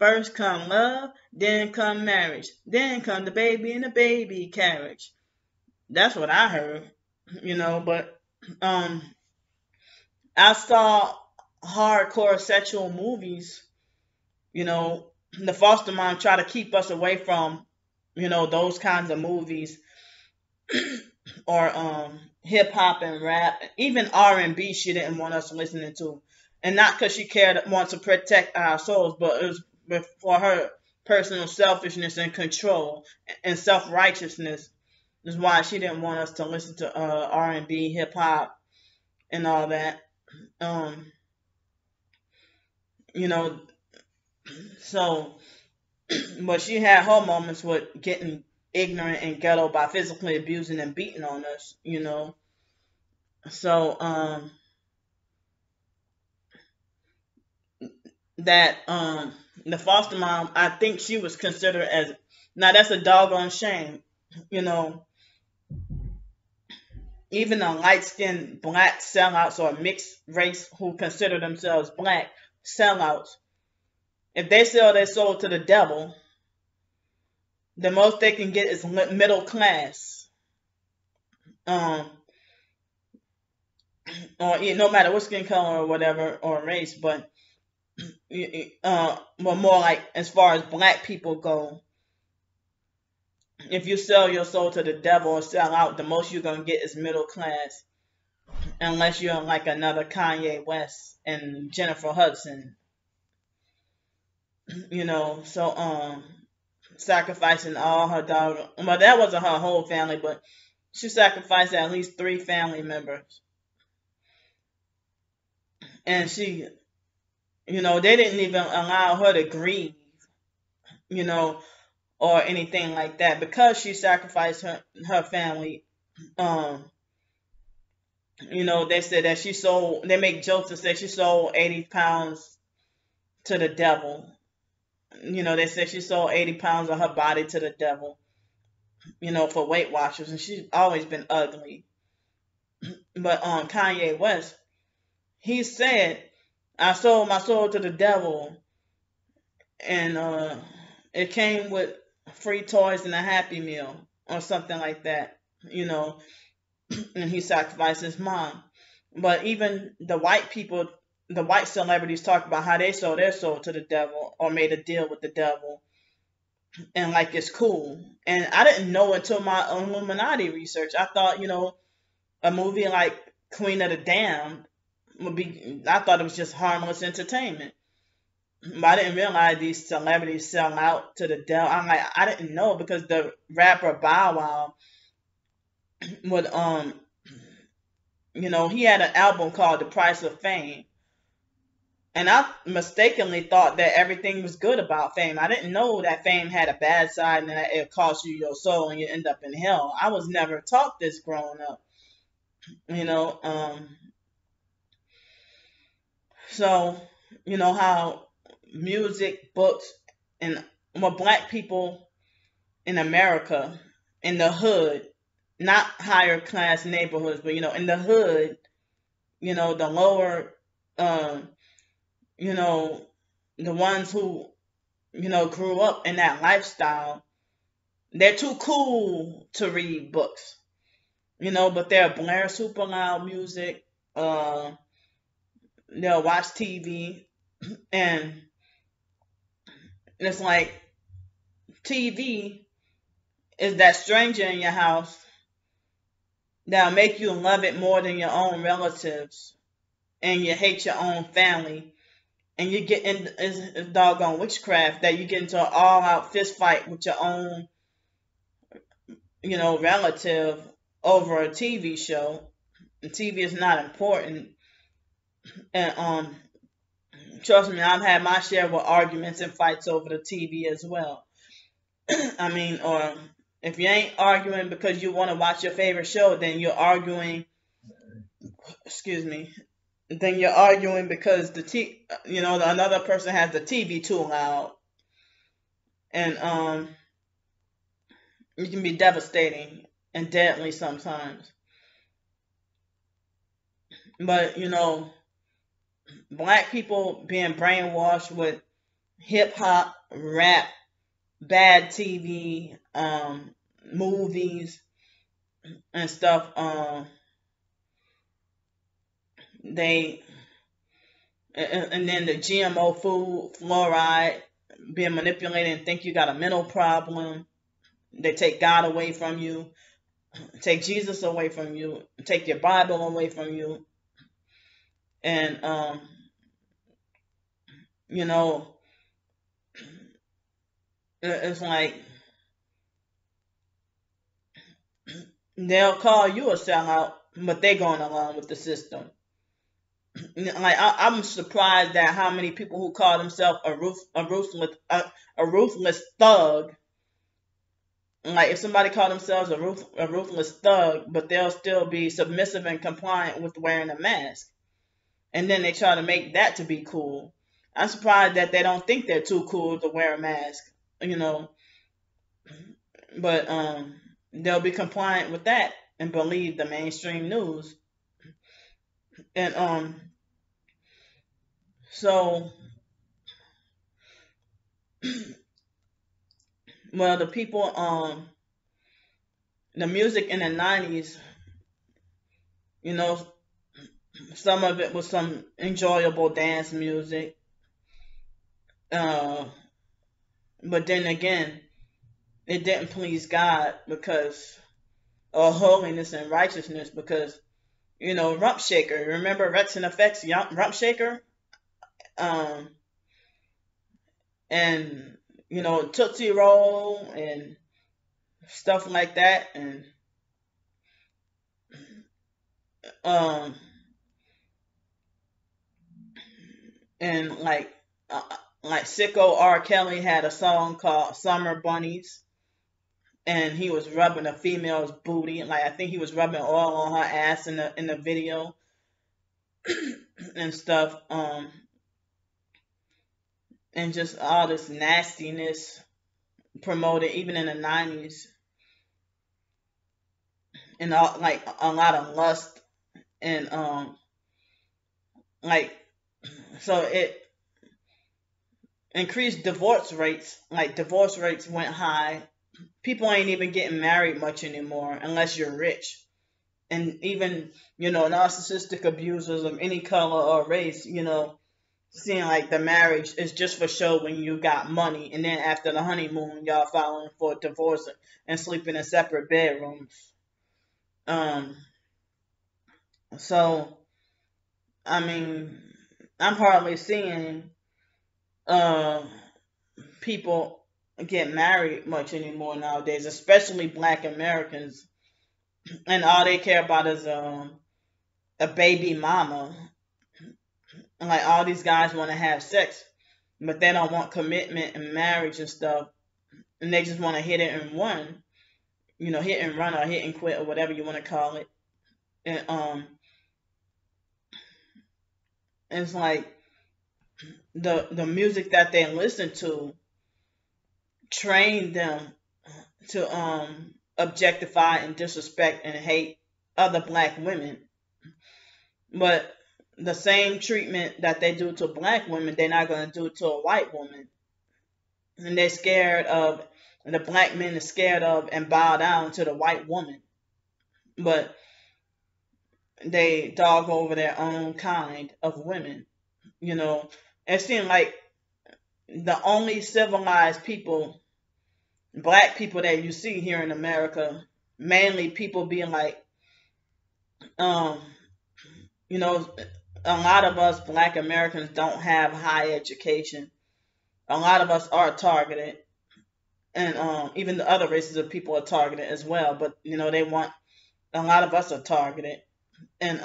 First come love, then come marriage, then come the baby in the baby carriage. That's what I heard, but I saw hardcore sexual movies, the foster mom try to keep us away from, those kinds of movies or hip hop and rap, even R&B. She didn't want us listening to, and not because she wants to protect our souls, but it was for her personal selfishness and control and self-righteousness is why she didn't want us to listen to R&B, hip hop, and all that. So, but she had her moments with getting ignorant and ghetto by physically abusing and beating on us, So, that the foster mom, I think she was considered as, now that's a doggone shame, even the light-skinned Black sellouts or mixed race who consider themselves Black sellouts, if they sell their soul to the devil, the most they can get is middle class. Or no matter what skin color or whatever or race, but more like as far as Black people go, if you sell your soul to the devil or sell out, the most you're gonna get is middle class, unless you're like another Kanye West and Jennifer Hudson, So sacrificing all her dog. Well, that wasn't her whole family, but she sacrificed at least 3 family members, and she, they didn't even allow her to grieve, or anything like that because she sacrificed her family. They said that they make jokes and say she sold 80 pounds to the devil. They said she sold 80 pounds of her body to the devil, for Weight Watchers, and she's always been ugly. But Kanye West, he said, I sold my soul to the devil, and it came with free toys and a Happy Meal or something like that, and he sacrificed his mom. But even the white people, the white celebrities talk about how they sold their soul to the devil or made a deal with the devil, and like it's cool. And I didn't know until my Illuminati research. I thought, a movie like Queen of the Damned would be, I thought it was just harmless entertainment. But I didn't realize these celebrities sell out to the devil. I'm like, I didn't know, because the rapper Bow Wow would, he had an album called The Price of Fame. And I mistakenly thought that everything was good about fame. I didn't know that fame had a bad side and that it cost you your soul and you end up in hell. I was never taught this growing up, you know. So, how music, books, and black people in America, in the hood, not higher class neighborhoods, but, in the hood, the lower, um, the ones who, grew up in that lifestyle, they're too cool to read books, but they'll blare super loud music, they'll watch TV, and it's like TV is that stranger in your house that'll make you love it more than your own relatives, and you hate your own family, and you get in it's doggone witchcraft that you get into an all-out fist fight with your own, relative over a TV show. And TV is not important. And trust me, I've had my share of arguments and fights over the TV as well. I mean, or if you ain't arguing because you want to watch your favorite show, then you're arguing. Excuse me. Then you're arguing because another person has the TV too loud, and it can be devastating and deadly sometimes. But black people being brainwashed with hip hop, rap, bad TV, movies, and stuff. They and then the GMO food, fluoride, being manipulated and think you got a mental problem. They take God away from you, take Jesus away from you, take your Bible away from you, and it's like they'll call you a sellout, but they're going along with the system. Like I'm surprised at how many people who call themselves a ruthless thug. Like if somebody called themselves a ruthless thug, but they'll still be submissive and compliant with wearing a mask, and then they try to make that to be cool. I'm surprised that they don't think they're too cool to wear a mask, but they'll be compliant with that and believe the mainstream news. And so well, the people the music in the 90s, some of it was some enjoyable dance music, but then again, it didn't please God because or holiness and righteousness, because Rump Shaker, remember Rex and Effects Rump Shaker, and Tootsie Roll and stuff like that, um and like Sicko R. Kelly had a song called Summer Bunnies, and he was rubbing a female's booty, like I think he was rubbing oil on her ass in the video and stuff, and just all this nastiness promoted even in the 90s, and all, like a lot of lust, and like so it increased divorce rates. Like divorce rates went high. People ain't even getting married much anymore unless you're rich. And even, narcissistic abusers of any color or race, seeing like the marriage is just for show when you got money. And then after the honeymoon, y'all filing for divorce and sleeping in separate bedrooms. So, I mean, I'm hardly seeing uh, people get married much anymore nowadays, especially Black Americans, and all they care about is a baby mama. And like all these guys want to have sex, but they don't want commitment and marriage and stuff, and they just want to hit it and run, hit and run or hit and quit or whatever you want to call it. And it's like the music that they listen to train them to objectify and disrespect and hate other Black women. But the same treatment that they do to Black women, they're not going to do to a white woman. And they're scared of, the Black men are scared of and bow down to the white woman. But they dog over their own kind of women. It seems like the only civilized people, Black people that you see here in America, mainly people being like, um, a lot of us Black Americans don't have high education. A lot of us are targeted, and even the other races of people are targeted as well. But they want, a lot of us are targeted, and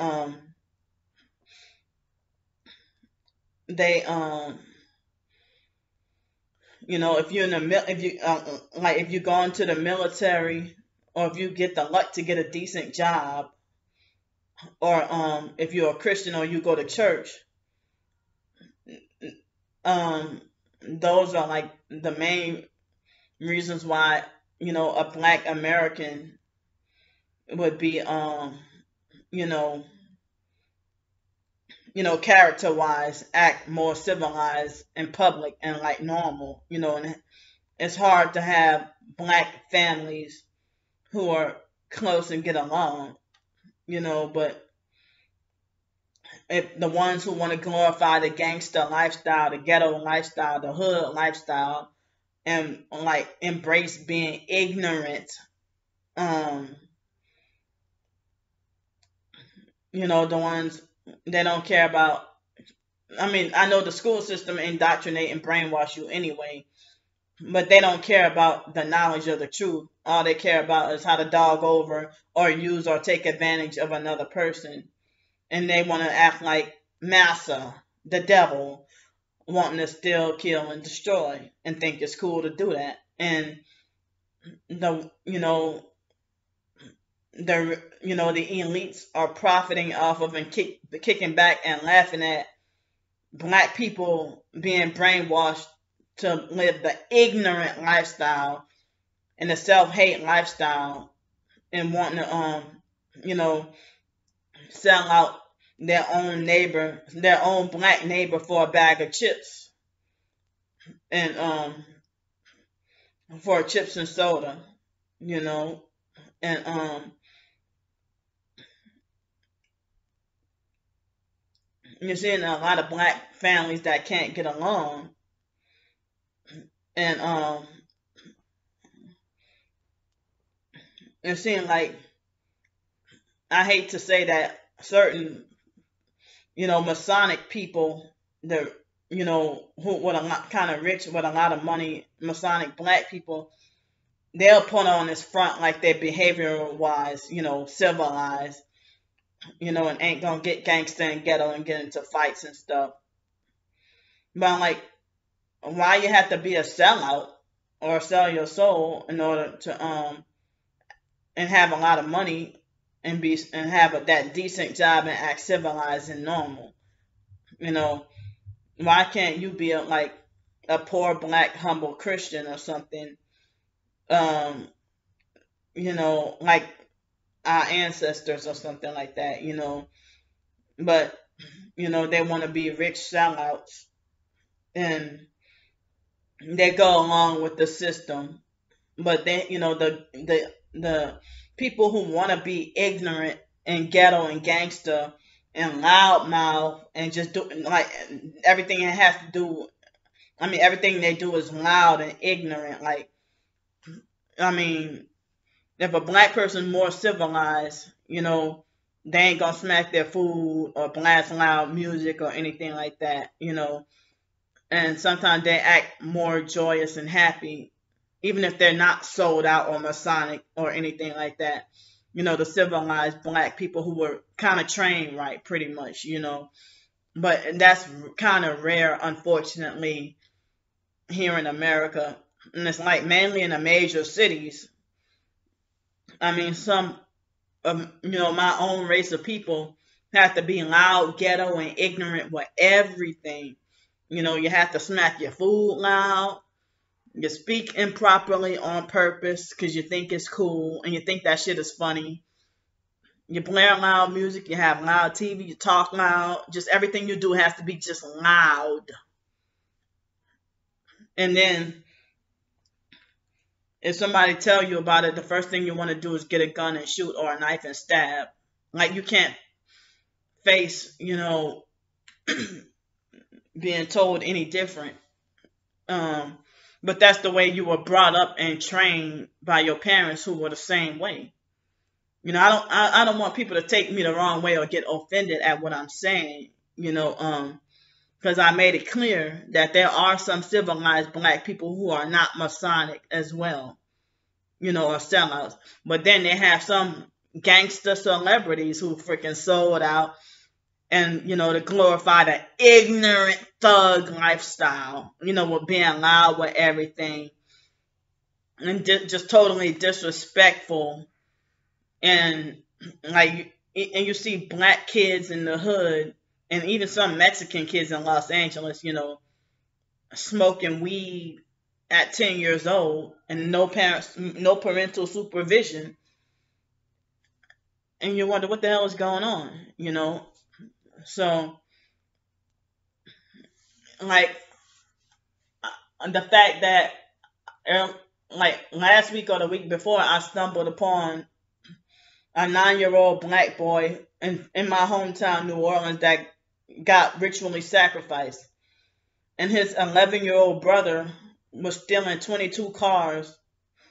they if you're in the if you like if you go into the military, or if you get the luck to get a decent job, or if you're a Christian or you go to church, um those are like the main reasons why a Black American would be you know character wise act more civilized in public and like normal, and it's hard to have Black families who are close and get along, but if the ones who want to glorify the gangster lifestyle, the ghetto lifestyle, the hood lifestyle, and like embrace being ignorant, um, the ones they don't care about. I mean, I know the school system indoctrinate and brainwash you anyway, but they don't care about the knowledge of the truth. All they care about is how to dog over or use or take advantage of another person. And they want to act like massa, the devil, wanting to steal, kill, and destroy, and think it's cool to do that. And the the elites are profiting off of and kicking back and laughing at Black people being brainwashed to live the ignorant lifestyle and the self-hate lifestyle, and wanting to you know sell out their own Black neighbor for a bag of chips, and for chips and soda, you know and you're seeing a lot of Black families that can't get along, and it seems like, I hate to say that, certain Masonic people, the who with a lot, kind of rich with a lot of money, Masonic Black people, they'll put on this front like they're behavioral wise, civilized, and ain't gonna get gangster and ghetto and get into fights and stuff. But I'm like, why you have to be a sellout or sell your soul in order to and have a lot of money and have that decent job and act civilized and normal? You know, why can't you be like a poor Black humble Christian or something? Um, like our ancestors or something like that. But they want to be rich sellouts, and they go along with the system. But then the people who want to be ignorant and ghetto and gangster and loudmouth and just do like everything it has to do. I mean, everything they do is loud and ignorant. Like, I mean, if a Black person more civilized, they ain't gonna smack their food or blast loud music or anything like that, and sometimes they act more joyous and happy, even if they're not sold out or Masonic or anything like that. The civilized black people who were kind of trained right, pretty much, But that's kind of rare, unfortunately, here in America. And it's like mainly in the major cities. I mean, my own race of people have to be loud, ghetto, and ignorant with everything. You have to smack your food loud. You speak improperly on purpose because you think it's cool and you think that shit is funny. You blare loud music, you have loud TV, you talk loud. Just everything you do has to be just loud. And then if somebody tell you about it, the first thing you want to do is get a gun and shoot, or a knife and stab. Like, you can't face, being told any different. But that's the way you were brought up and trained by your parents who were the same way. I don't want people to take me the wrong way or get offended at what I'm saying, because I made it clear that there are some civilized black people who are not Masonic as well, or sellouts. But then they have some gangster celebrities who freaking sold out and, to glorify the ignorant thug lifestyle, with being loud with everything and just totally disrespectful. And you see black kids in the hood and even some Mexican kids in Los Angeles, smoking weed at 10 years old and no parental supervision. And you wonder what the hell is going on, So, like, the fact that, like, last week or the week before, I stumbled upon a 9-year-old black boy in my hometown, New Orleans, that got ritually sacrificed. And his 11-year-old brother was stealing 22 cars.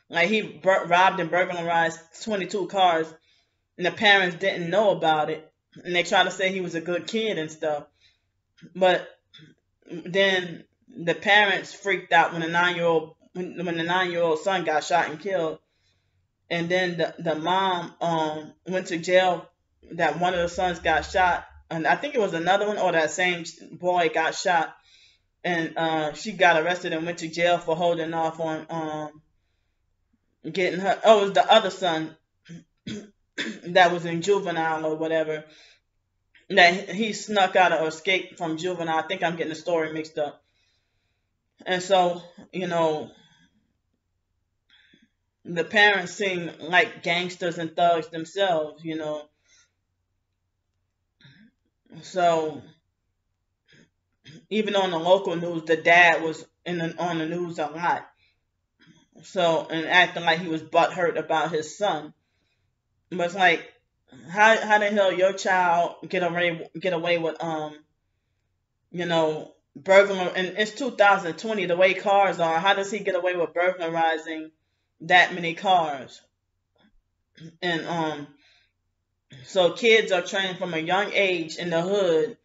Like, he robbed and burglarized 22 cars, and the parents didn't know about it. And they tried to say he was a good kid and stuff. But then the parents freaked out when the 9-year-old son got shot and killed. And then the mom went to jail that one of the sons got shot. And I think it was another one, or that same boy got shot. And she got arrested and went to jail for holding off on getting her. Oh, it was the other son that was in juvenile or whatever. That he snuck out or escaped from juvenile. I think I'm getting the story mixed up. And so, the parents seem like gangsters and thugs themselves, So, even on the local news, the dad was on the news a lot. So, and acting like he was butthurt about his son. But it's like, how the hell your child get away with burglar? And it's 2020. The way cars are, how does he get away with burglarizing that many cars? And so kids are trained from a young age in the hood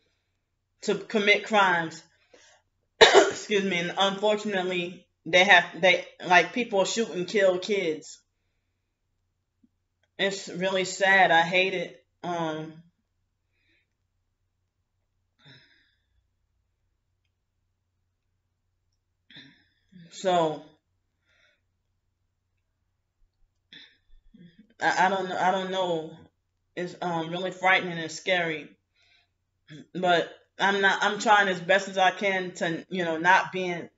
to commit crimes. Excuse me. And unfortunately, people shoot and kill kids. It's really sad. I hate it. So I don't know. I don't know. It's really frightening and scary. But I'm trying as best as I can to not be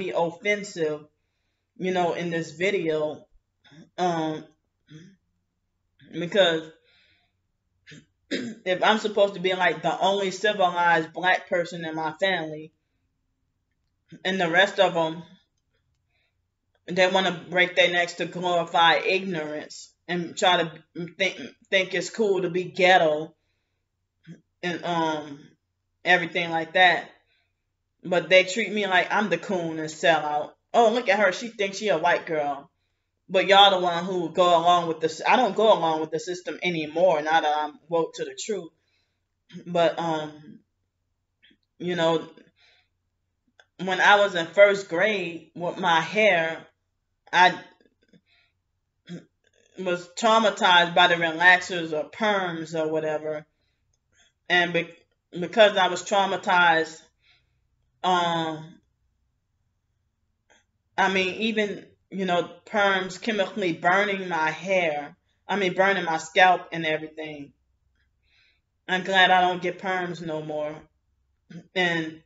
offensive, in this video, because if I'm supposed to be like the only civilized black person in my family, and the rest of them, they want to break their necks to glorify ignorance and try to think it's cool to be ghetto and everything like that. But they treat me like I'm the coon and sell out. Oh, look at her. She thinks she a white girl. But y'all the one who go along with this. I don't go along with the system anymore. Now that I'm woke to the truth. But you know, when I was in first grade with my hair, I was traumatized by the relaxers or perms or whatever, and because I was traumatized, um, I mean, even perms chemically burning my hair. I mean, burning my scalp and everything. I'm glad I don't get perms no more. And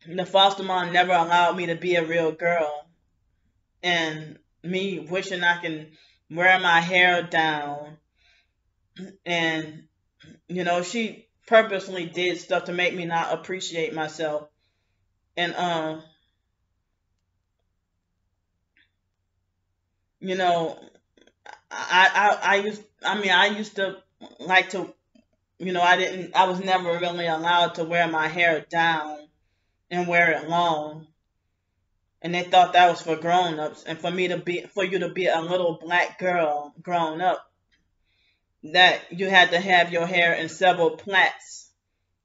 the foster mom never allowed me to be a real girl. And me wishing I can wear my hair down. And, she purposely did stuff to make me not appreciate myself. And, you know, I used to like to, I was never really allowed to wear my hair down and wear it long. And they thought that was for grown-ups. And for you to be a little black girl grown up, that you had to have your hair in several plaits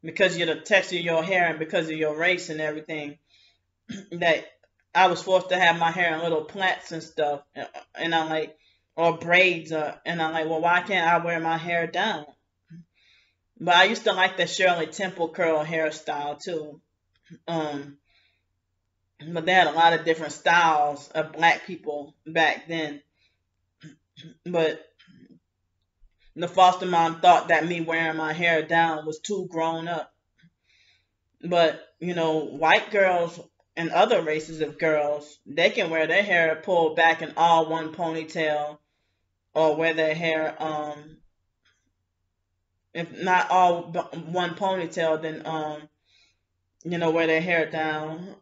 because of the texture of your hair and because of your race and everything. That I was forced to have my hair in little plaits and stuff. And I'm like, or braids, and I'm like, well, why can't I wear my hair down? But I used to like the Shirley Temple curl hairstyle too. Um, but they had a lot of different styles of black people back then. But the foster mom thought that me wearing my hair down was too grown up. But, white girls and other races of girls, they can wear their hair pulled back in all one ponytail, or wear their hair, if not all one ponytail, then, wear their hair down.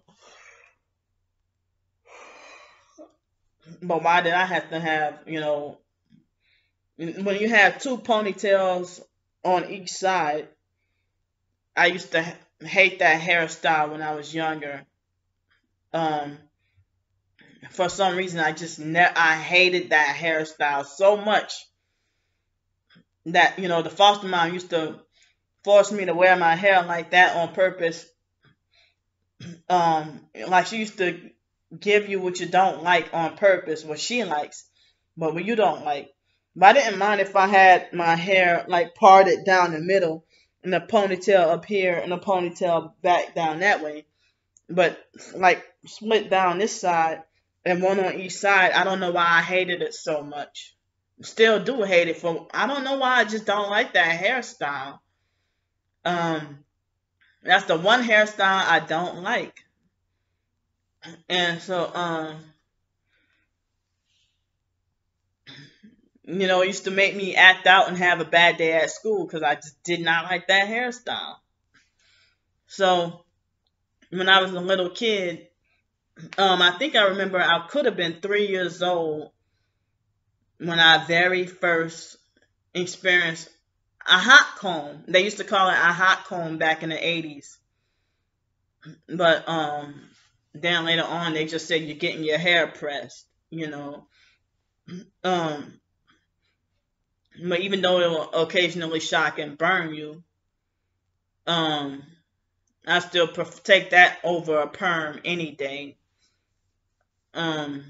But why did I have to have, when you have two ponytails on each side? I used to hate that hairstyle when I was younger. Um, for some reason, I hated that hairstyle so much that the foster mom used to force me to wear my hair like that on purpose. Like she used to give you what you don't like on purpose, what she likes, but what you don't like. But I didn't mind if I had my hair like parted down the middle and a ponytail up here and a ponytail back down that way. But like split down this side and one on each side, I don't know why I hated it so much. Still do hate it I don't know why I just don't like that hairstyle. Um, that's the one hairstyle I don't like. And so, it used to make me act out and have a bad day at school because I just did not like that hairstyle. So, when I was a little kid, I think I remember I could have been 3 years old when I very first experienced a hot comb. They used to call it a hot comb back in the 80s. But then later on they just said you're getting your hair pressed. Um but even though it will occasionally shock and burn you, um I still take that over a perm any day. Um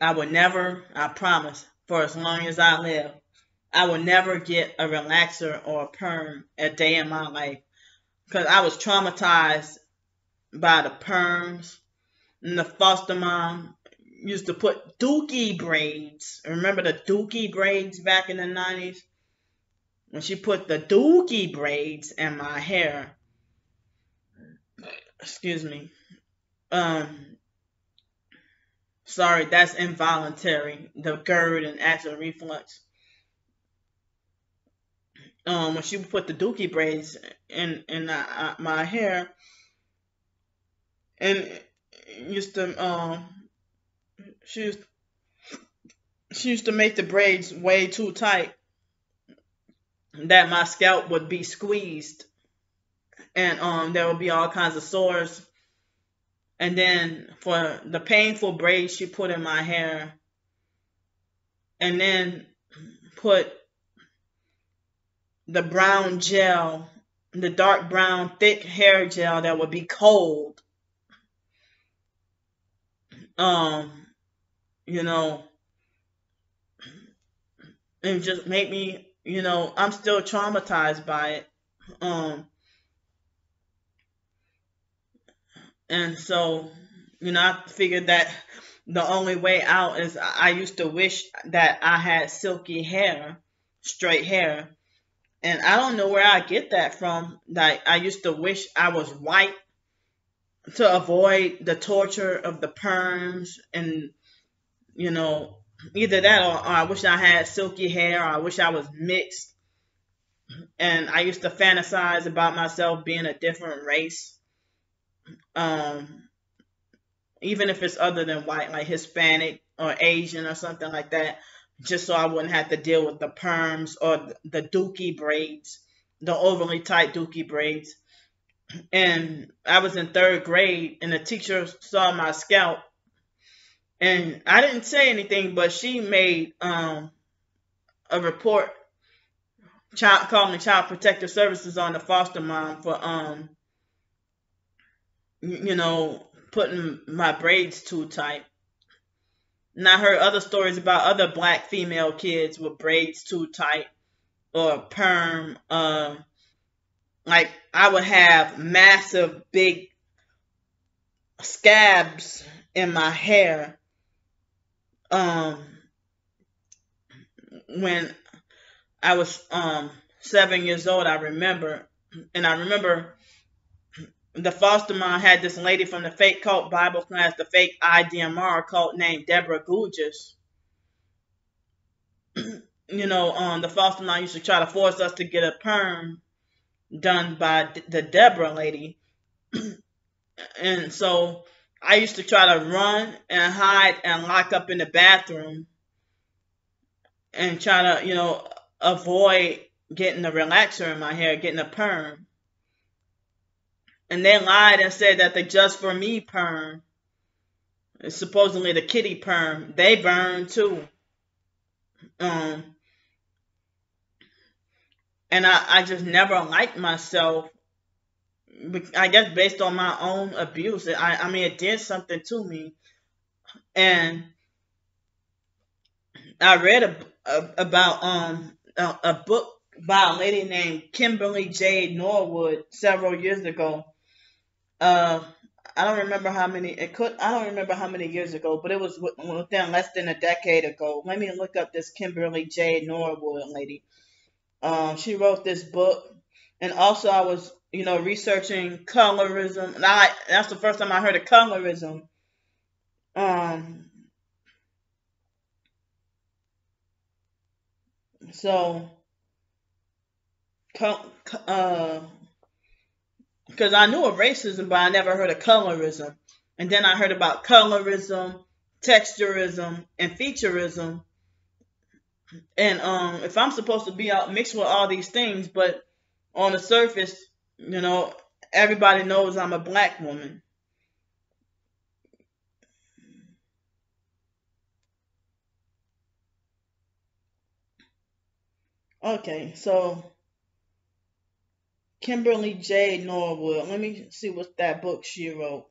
I would never, I promise, for as long as I live, I would never get a relaxer or a perm a day in my life because I was traumatized by the perms. And the foster mom used to put dookie braids. Remember the dookie braids back in the 90s? When she put the dookie braids in my hair. Excuse me. Sorry, that's involuntary. The GERD and acid reflux. When she would put the dookie braids in my hair, and used to she used to make the braids way too tight that my scalp would be squeezed, and there would be all kinds of sores And then for the painful braids she put in my hair, and then put the brown gel, the dark brown thick hair gel that would be cold. Um, you know, and just make me, I'm still traumatized by it. Um, and so, I figured that the only way out is I used to wish that I had silky hair, straight hair. And I don't know where I get that from. Like, I used to wish I was white to avoid the torture of the perms, and you know, either that, or I wish I had silky hair, or I wish I was mixed. And I used to fantasize about myself being a different race, um, even if it's other than white, like Hispanic or Asian or something like that, just so I wouldn't have to deal with the perms or the dookie braids, the overly tight dookie braids. And I was in third grade, and the teacher saw my scalp, and I didn't say anything, but she made a report, calling Child Protective Services on the foster mom for putting my braids too tight. And I heard other stories about other black female kids with braids too tight or perm. Like, I would have massive big scabs in my hair um when I was 7 years old. I remember, and I remember the foster mom had this lady from the fake cult Bible class, the fake IDMR cult, named Deborah Gugis. The foster mom used to try to force us to get a perm done by the Deborah lady. And so I used to try to run and hide and lock up in the bathroom and try to, avoid getting a relaxer in my hair, getting a perm. And they lied and said that the Just For Me perm, supposedly the kitty perm, they burn too. Um, and I just never liked myself. I guess based on my own abuse. I mean, it did something to me. And I read about a book by a lady named Kimberly Jade Norwood several years ago. Uh, I don't remember how many it could. I don't remember how many years ago, but it was within less than a decade ago. Let me look up this Kimberly Jade Norwood lady. She wrote this book, and also I was, researching colorism. And that's the first time I heard of colorism. Um, so, co- uh, because I knew of racism, but I never heard of colorism. And then I heard about colorism, texturism, and featureism. And if I'm supposed to be out mixed with all these things, but on the surface, you know, everybody knows I'm a black woman. Okay, so Kimberly J. Norwood. Let me see what that book she wrote.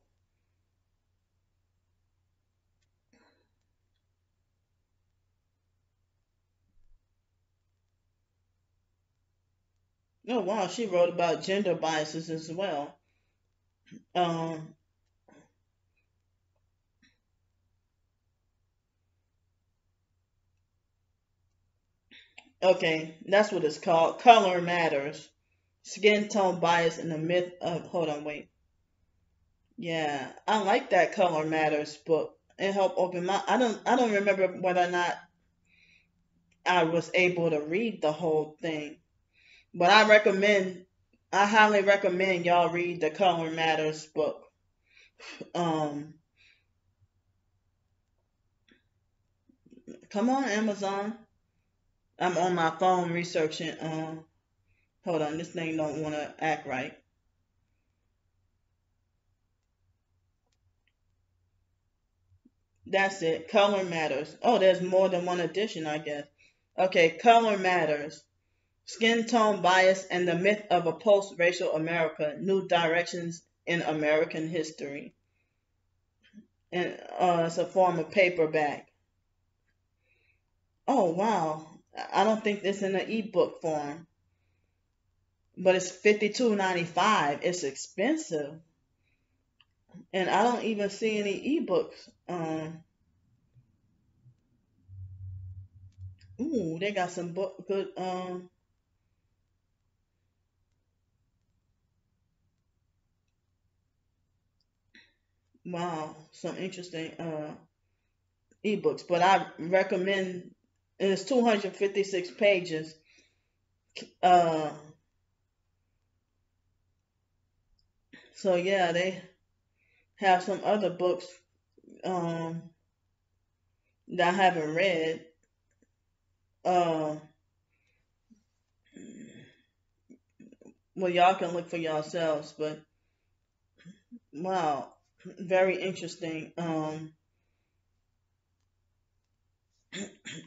Oh wow, she wrote about gender biases as well. Um, okay, that's what it's called. Color Matters. Skin tone bias and the myth of, hold on, wait. Yeah, I like that Color Matters book. It helped open my, I don't remember whether or not I was able to read the whole thing. But I highly recommend y'all read the Color Matters book. Um, come on, Amazon. I'm on my phone researching. Hold on, this thing don't want to act right. That's it. Color Matters. Oh, there's more than one edition, I guess. Okay, Color Matters. Skin Tone Bias and the Myth of a Post-Racial America. New Directions in American History. And it's a form of paperback. Oh, wow. I don't think it's in an ebook form. But it's $52.95. It's expensive. And I don't even see any ebooks. Ooh, they got some good wow, some interesting ebooks. But I recommend, and it's 256 pages. Uh so yeah, they have some other books um that I haven't read. Uh well, y'all can look for yourselves, but wow, very interesting.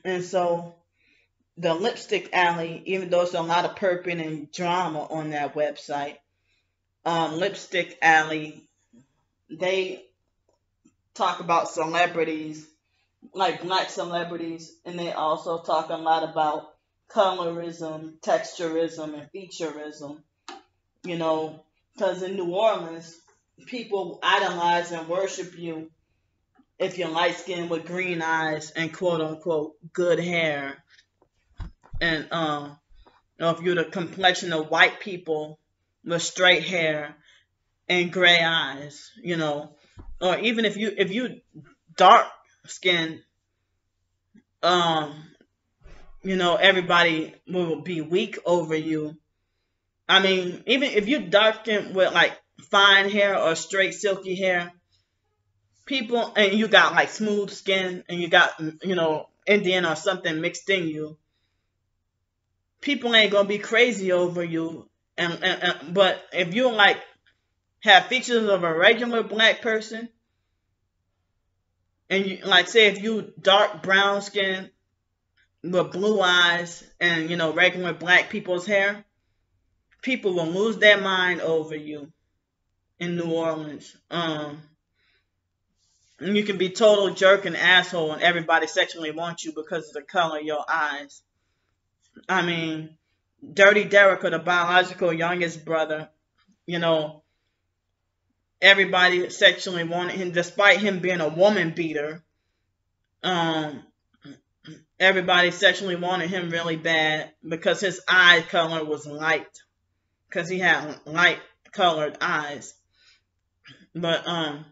And so the Lipstick Alley, even though it's a lot of perping and drama on that website, Lipstick Alley, they talk about celebrities, like black celebrities, and they also talk a lot about colorism, texturism, and featureism. You know, because in New Orleans, people idolize and worship you if you're light skinned with green eyes and quote unquote good hair, and or if you're the complexion of white people with straight hair and gray eyes, or even if you dark skinned, um, everybody will be weak over you. I mean, even if you dark skinned with like fine hair or straight silky hair, people, and you got like smooth skin and you got, Indian or something mixed in you, people ain't gonna be crazy over you. But if you like have features of a regular black person, and you like say if you dark brown skin with blue eyes and regular black people's hair, people will lose their mind over you in New Orleans. And you can be total jerk and asshole, and everybody sexually wants you because of the color of your eyes. I mean, Dirty Derek, or the biological youngest brother, you know, everybody sexually wanted him, despite him being a woman beater. Um, Everybody sexually wanted him really bad because his eye color was light, because he had light colored eyes. But I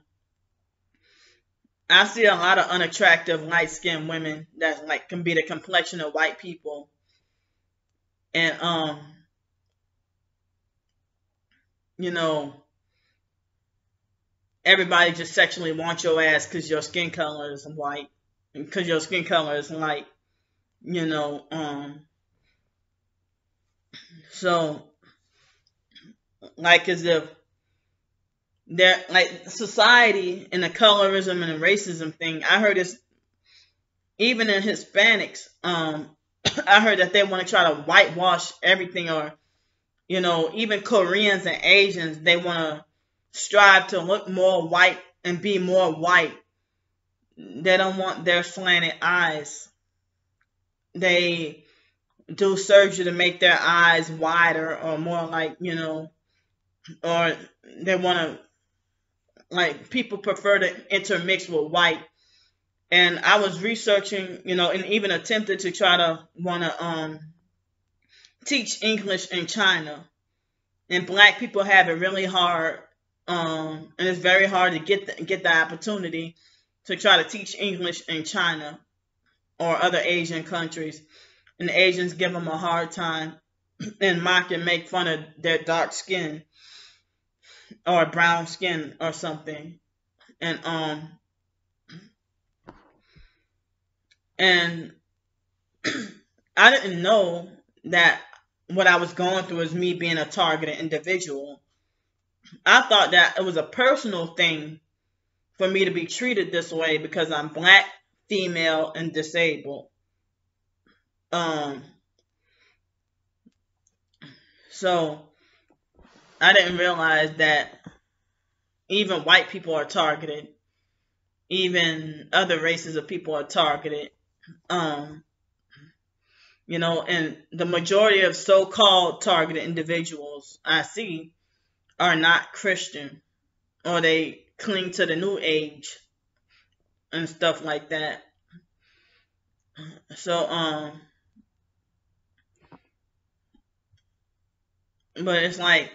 see a lot of unattractive light skinned women that like can be the complexion of white people, and you know, everybody just sexually wants your ass because your skin color is white, because your skin color is light, you know. So like as if they're like society and the colorism and the racism thing. I heard this even in Hispanics. I heard that they want to try to whitewash everything, or even Koreans and Asians, they want to strive to look more white and be more white. They don't want their slanted eyes. They do surgery to make their eyes wider or more like, or they want to, like, people prefer to intermix with white. And I was researching, and even attempted to try to want to teach English in China. And black people have it really hard, and it's very hard to get the opportunity to try to teach English in China or other Asian countries. And the Asians give them a hard time and mock and make fun of their dark skin or brown skin or something. And and I didn't know that what I was going through is me being a targeted individual. I thought that it was a personal thing for me to be treated this way because I'm black, female, and disabled. So I didn't realize that even white people are targeted. Even other races of people are targeted. And the majority of so-called targeted individuals I see are not Christian, or they cling to the new age and stuff like that. So, but it's like,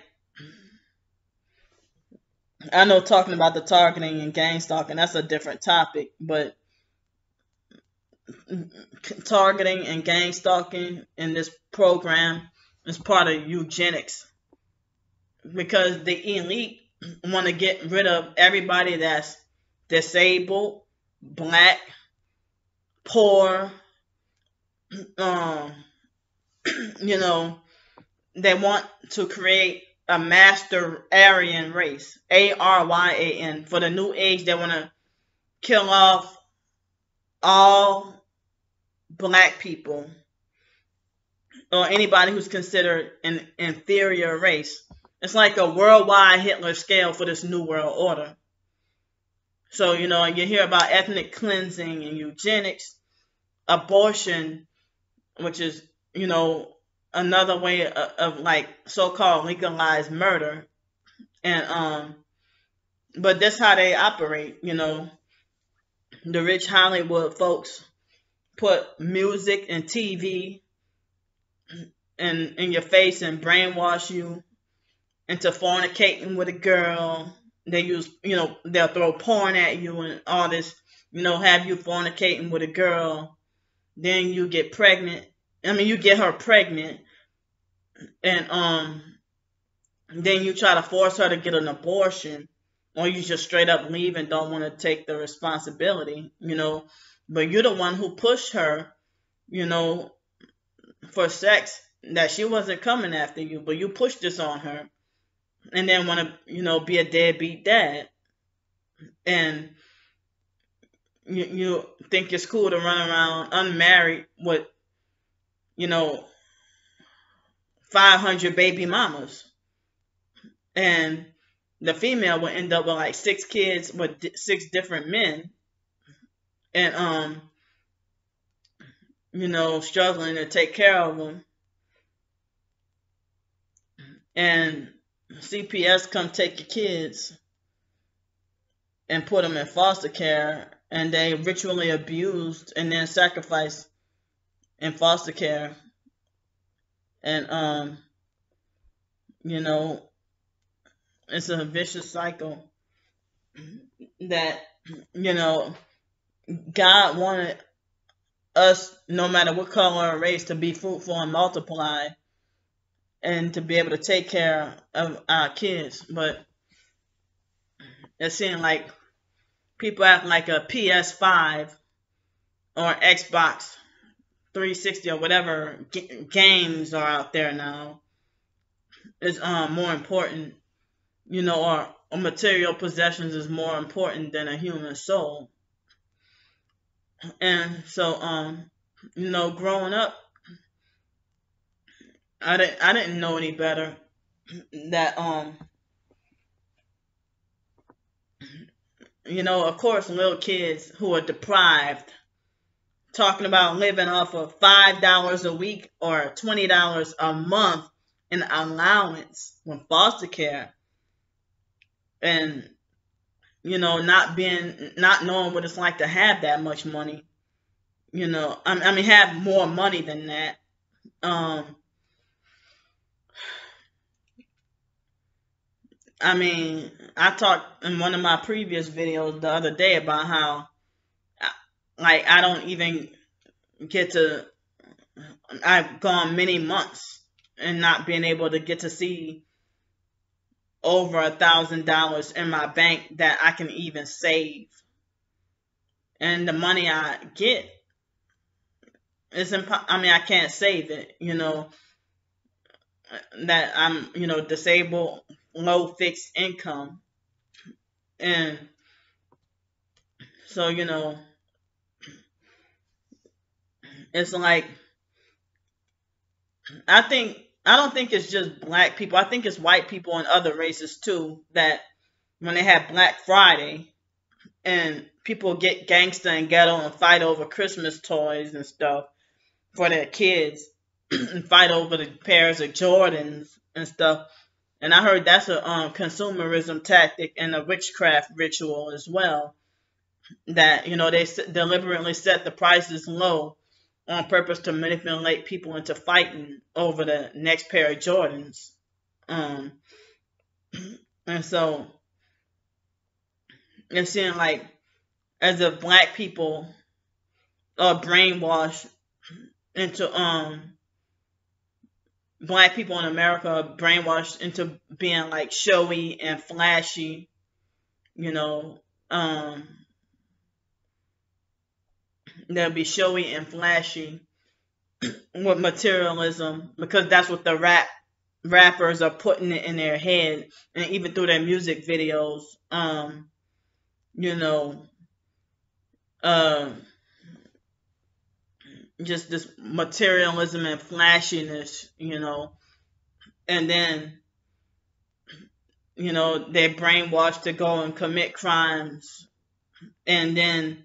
I know talking about the targeting and gang stalking, that's a different topic, but targeting and gang stalking in this program is part of eugenics, because the elite want to get rid of everybody that's disabled, black, poor, they want to create a master Aryan race, Aryan. For the new age, they want to kill off all black people or anybody who's considered an inferior race. It's like a worldwide Hitler scale for this new world order. So, you hear about ethnic cleansing and eugenics, abortion, which is, another way of like so-called legalized murder. And but that's how they operate. The rich Hollywood folks put music and TV in your face and brainwash you into fornicating with a girl. They use, they'll throw porn at you and all this, have you fornicating with a girl. Then you get pregnant. You get her pregnant, and then you try to force her to get an abortion, or you just straight up leave and don't want to take the responsibility, But you're the one who pushed her, for sex, that she wasn't coming after you, but you pushed this on her, and then want to, be a deadbeat dad. And you think it's cool to run around unmarried with, 500 baby mamas. And the female will end up with like 6 kids with 6 different men. And, struggling to take care of them. And CPS come take your kids and put them in foster care, and they ritually abused and then sacrificed in foster care. And, it's a vicious cycle that, God wanted us, no matter what color or race, to be fruitful and multiply and to be able to take care of our kids. But it seems like people act like a PS5 or Xbox 360 or whatever games are out there now is more important, or material possessions is more important than a human soul. And so, growing up, I didn't know any better. That of course, little kids who are deprived, talking about living off of $5 a week or $20 a month in allowance from foster care, and not knowing what it's like to have that much money. Have more money than that. I talked in one of my previous videos the other day about how, like, I don't even get to, I've gone many months and not being able to get to see over $1,000 in my bank that I can even save. And the money I get is I can't save it, that I'm, disabled, low fixed income. And So, it's like, I don't think it's just black people. I think it's white people and other races too, that when they have Black Friday and people get gangster and ghetto and fight over Christmas toys and stuff for their kids and fight over the pairs of Jordans and stuff. And I heard that's a consumerism tactic and a witchcraft ritual as well. That they deliberately set the prices low on purpose to manipulate people into fighting over the next pair of Jordans. Um, and so it seems like as if black people are brainwashed into black people in America are brainwashed into being like showy and flashy, you know. They'll be showy and flashy with materialism because that's what the rappers are putting it in their head, and even through their music videos, you know, uh, just this materialism and flashiness, and then they're brainwashed to go and commit crimes, and then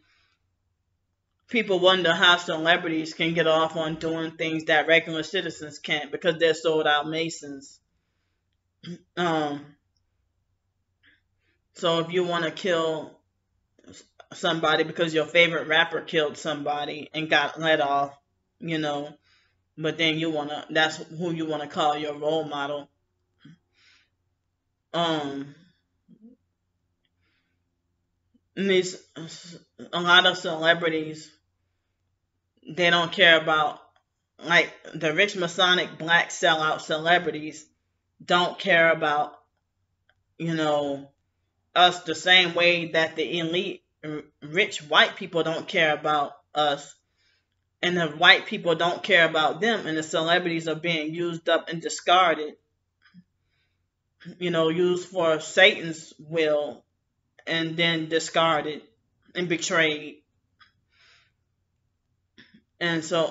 people wonder how celebrities can get off on doing things that regular citizens can't because they're sold out Masons. So if you want to kill somebody because your favorite rapper killed somebody and got let off, but then that's who you want to call your role model. These a lot of celebrities, they don't care about, like, the rich Masonic black sellout celebrities don't care about us the same way that the elite rich white people don't care about us, and the white people don't care about them, and the celebrities are being used up and discarded, used for Satan's will, and then discarded and betrayed. And so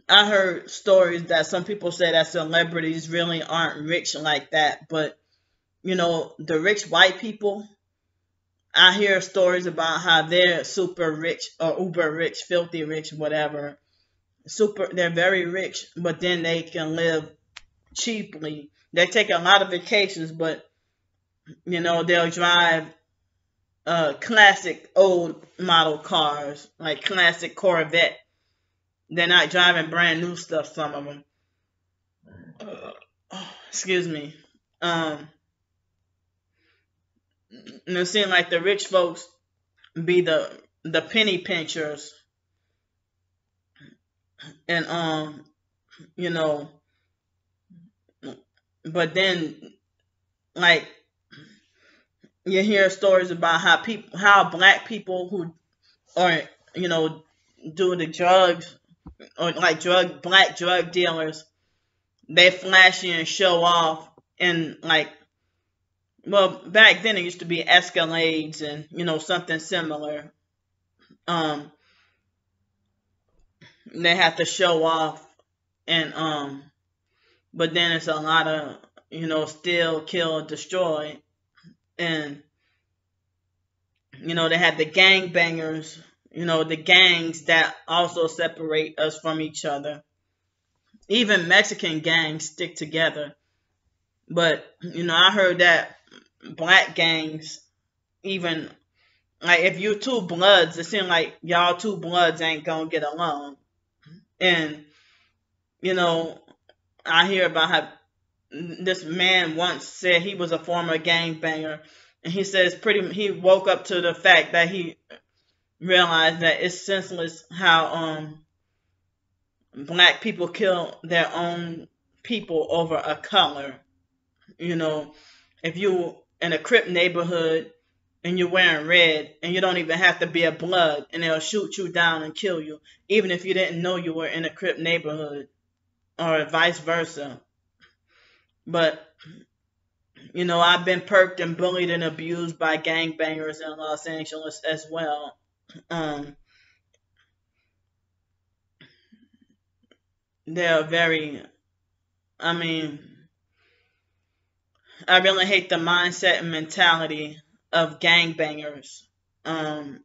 I heard stories that some people say that celebrities really aren't rich like that, but the rich white people, I hear stories about how they're super rich or uber rich, filthy rich, whatever. They're very rich, but then they can live cheaply. They take a lot of vacations, but they'll drive classic old model cars, like classic Corvette. They're not driving brand new stuff, some of them. Excuse me. And it seems like the rich folks be the penny pinchers, and but then, like, you hear stories about how black people who are do the drugs, or like black drug dealers, they flashy and show off, and like, well, back then it used to be Escalades and something similar. They have to show off, and but then it's a lot of steal, kill, destroy, and they had the gang bangers, the gangs that also separate us from each other. Even Mexican gangs stick together, but I heard that black gangs, even, like, if you two bloods, it seems like y'all two bloods ain't gonna get along. And I hear about how this man once said he was a former gangbanger, and he says he woke up to the fact that he realized that it's senseless how black people kill their own people over a color. If you in a Crip neighborhood and you're wearing red, and you don't even have to be a blood, and they'll shoot you down and kill you, even if you didn't know you were in a Crip neighborhood, or vice versa. But You know, I've been perked and bullied and abused by gangbangers in Los Angeles as well. Um, they're very, I mean, I really hate the mindset and mentality of gangbangers. Um,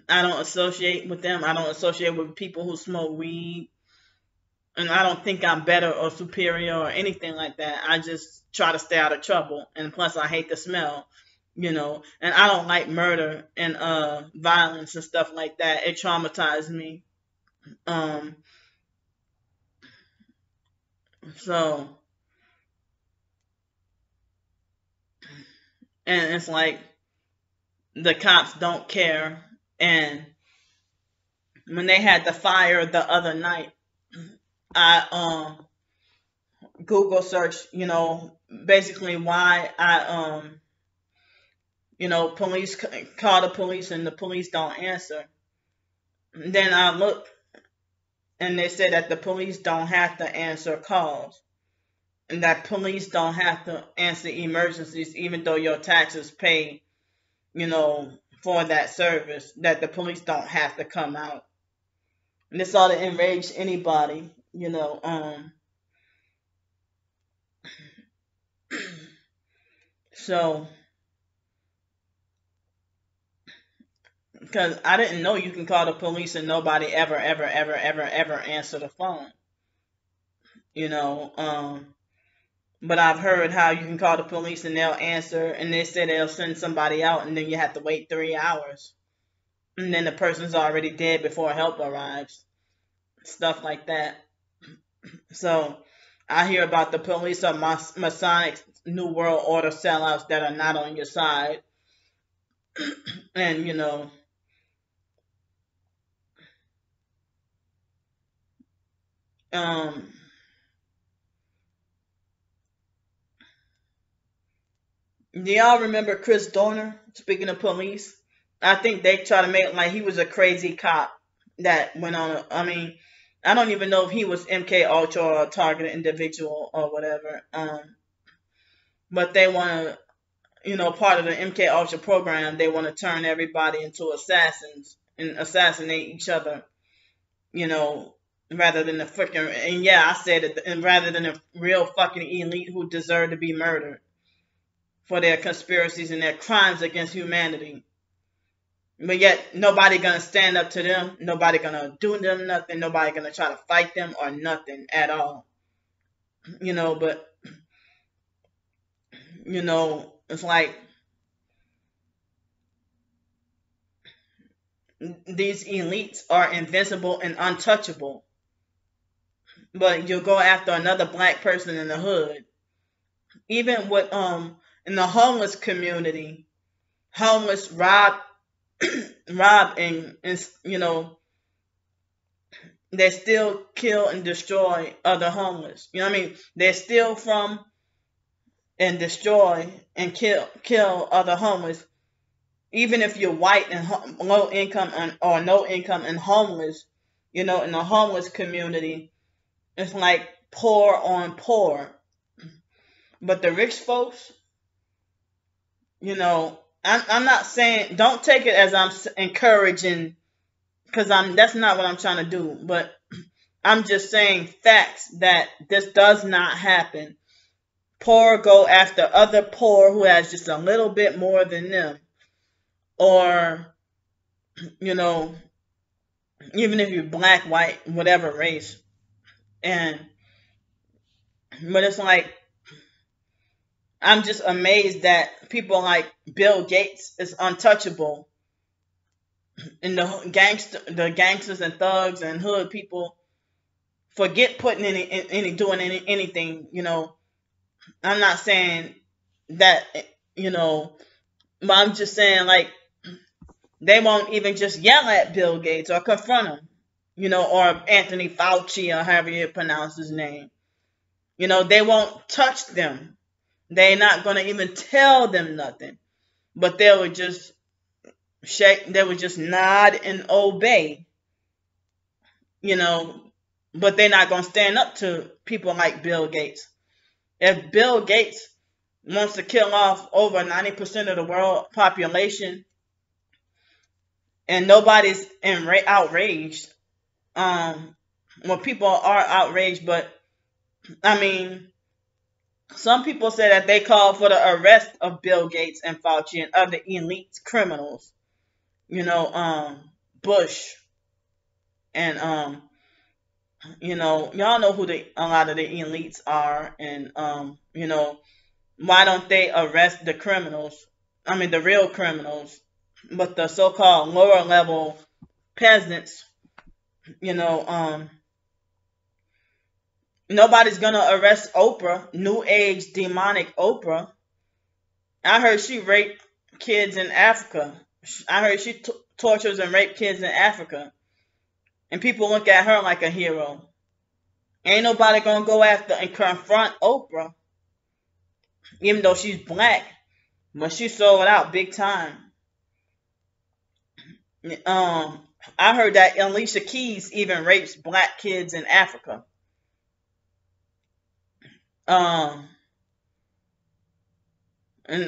I don't associate with them. I don't associate with people who smoke weed. And I don't think I'm better or superior or anything like that. I just try to stay out of trouble. And plus, I hate the smell, you know. And I don't like murder and violence and stuff like that. It traumatized me. Um, so, and it's like the cops don't care. And when they had the fire the other night, I Google search, you know, basically why police call the police and the police don't answer. And then I look and they said that the police don't have to answer calls and that police don't have to answer emergencies even though your taxes pay, you know, for that service, that the police don't have to come out. And this ought to enrage anybody, you know. So because I didn't know you can call the police and nobody ever answer the phone, you know. But I've heard how you can call the police and they'll answer and they say they'll send somebody out and then you have to wait 3 hours. And then the person's already dead before help arrives. Stuff like that. So I hear about the police or Masonic New World Order sellouts that are not on your side. And, you know, um, do y'all remember Chris Dorner? Speaking of police, I think they try to make it like he was a crazy cop that went on. I mean, I don't even know if he was MK Ultra or a targeted individual or whatever. But they want to, you know, part of the MK Ultra program, they want to turn everybody into assassins and assassinate each other. You know, rather than the freaking, and yeah, I said it, and rather than a real fucking elite who deserve to be murdered for their conspiracies and their crimes against humanity. But yet nobody gonna stand up to them. Nobody gonna do them nothing. Nobody gonna try to fight them or nothing at all. You know, but you know, it's like these elites are invincible and untouchable. But you'll go after another black person in the hood. Even with in the homeless community, homeless rob rob and you know, they still kill and destroy other homeless. You know what I mean? They steal from and destroy and kill other homeless. Even if you're white and low income or no income and homeless, you know, in the homeless community, it's like poor on poor. But the rich folks, you know, I'm not saying don't take it as I'm encouraging because that's not what I'm trying to do. But I'm just saying facts that this does not happen. Poor go after other poor who has just a little bit more than them, or you know, even if you're black, white, whatever race, and but it's like I'm just amazed that people like Bill Gates is untouchable, and the gangsters and thugs and hood people forget putting anything. You know, I'm not saying that, you know, but I'm just saying like they won't even just yell at Bill Gates or confront him, you know, or Anthony Fauci or however you pronounce his name. You know, they won't touch them. They're not going to even tell them nothing. But they would just they would just nod and obey, you know, but they're not going to stand up to people like Bill Gates. If Bill Gates wants to kill off over 90% of the world population, and nobody's outraged. Well, people are outraged, but I mean, some people say that they call for the arrest of Bill Gates and Fauci and other elite criminals. Bush and y'all know who a lot of the elites are, and why don't they arrest the criminals? I mean, the real criminals, but the so-called lower level peasants, nobody's gonna arrest Oprah, New Age demonic Oprah. I heard she raped kids in Africa. I heard she tortures and raped kids in Africa. And people look at her like a hero. Ain't nobody gonna go after and confront Oprah, even though she's black, but she sold out big time. I heard that Alicia Keys even rapes black kids in Africa. And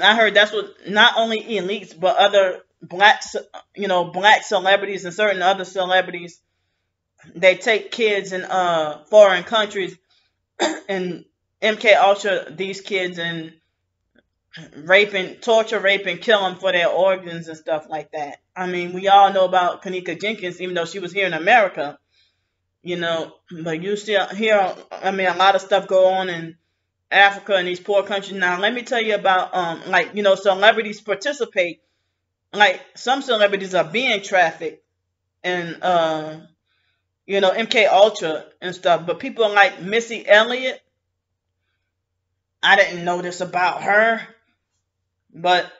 I heard that's what not only elites but other black celebrities and certain other celebrities, they take kids in foreign countries and MK Ultra these kids and torture, rape, and kill them for their organs and stuff like that. I mean, we all know about Kanika Jenkins, even though she was here in America, but you still hear, I mean, a lot of stuff go on in Africa and these poor countries. Now, let me tell you about, celebrities participate. Like, some celebrities are being trafficked and, MK Ultra and stuff. But people like Missy Elliott, I didn't know this about her. But,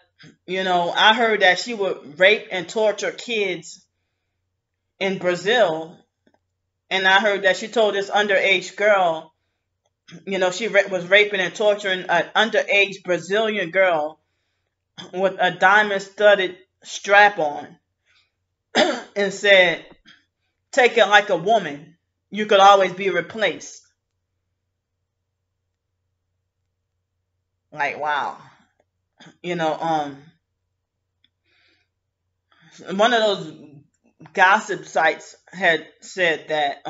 I heard that she would rape and torture kids in Brazil. And I heard that she told this underage girl, she was raping and torturing an underage Brazilian girl with a diamond-studded strap on and said, take it like a woman. You could always be replaced. Like, wow. One of those gossip sites had said that,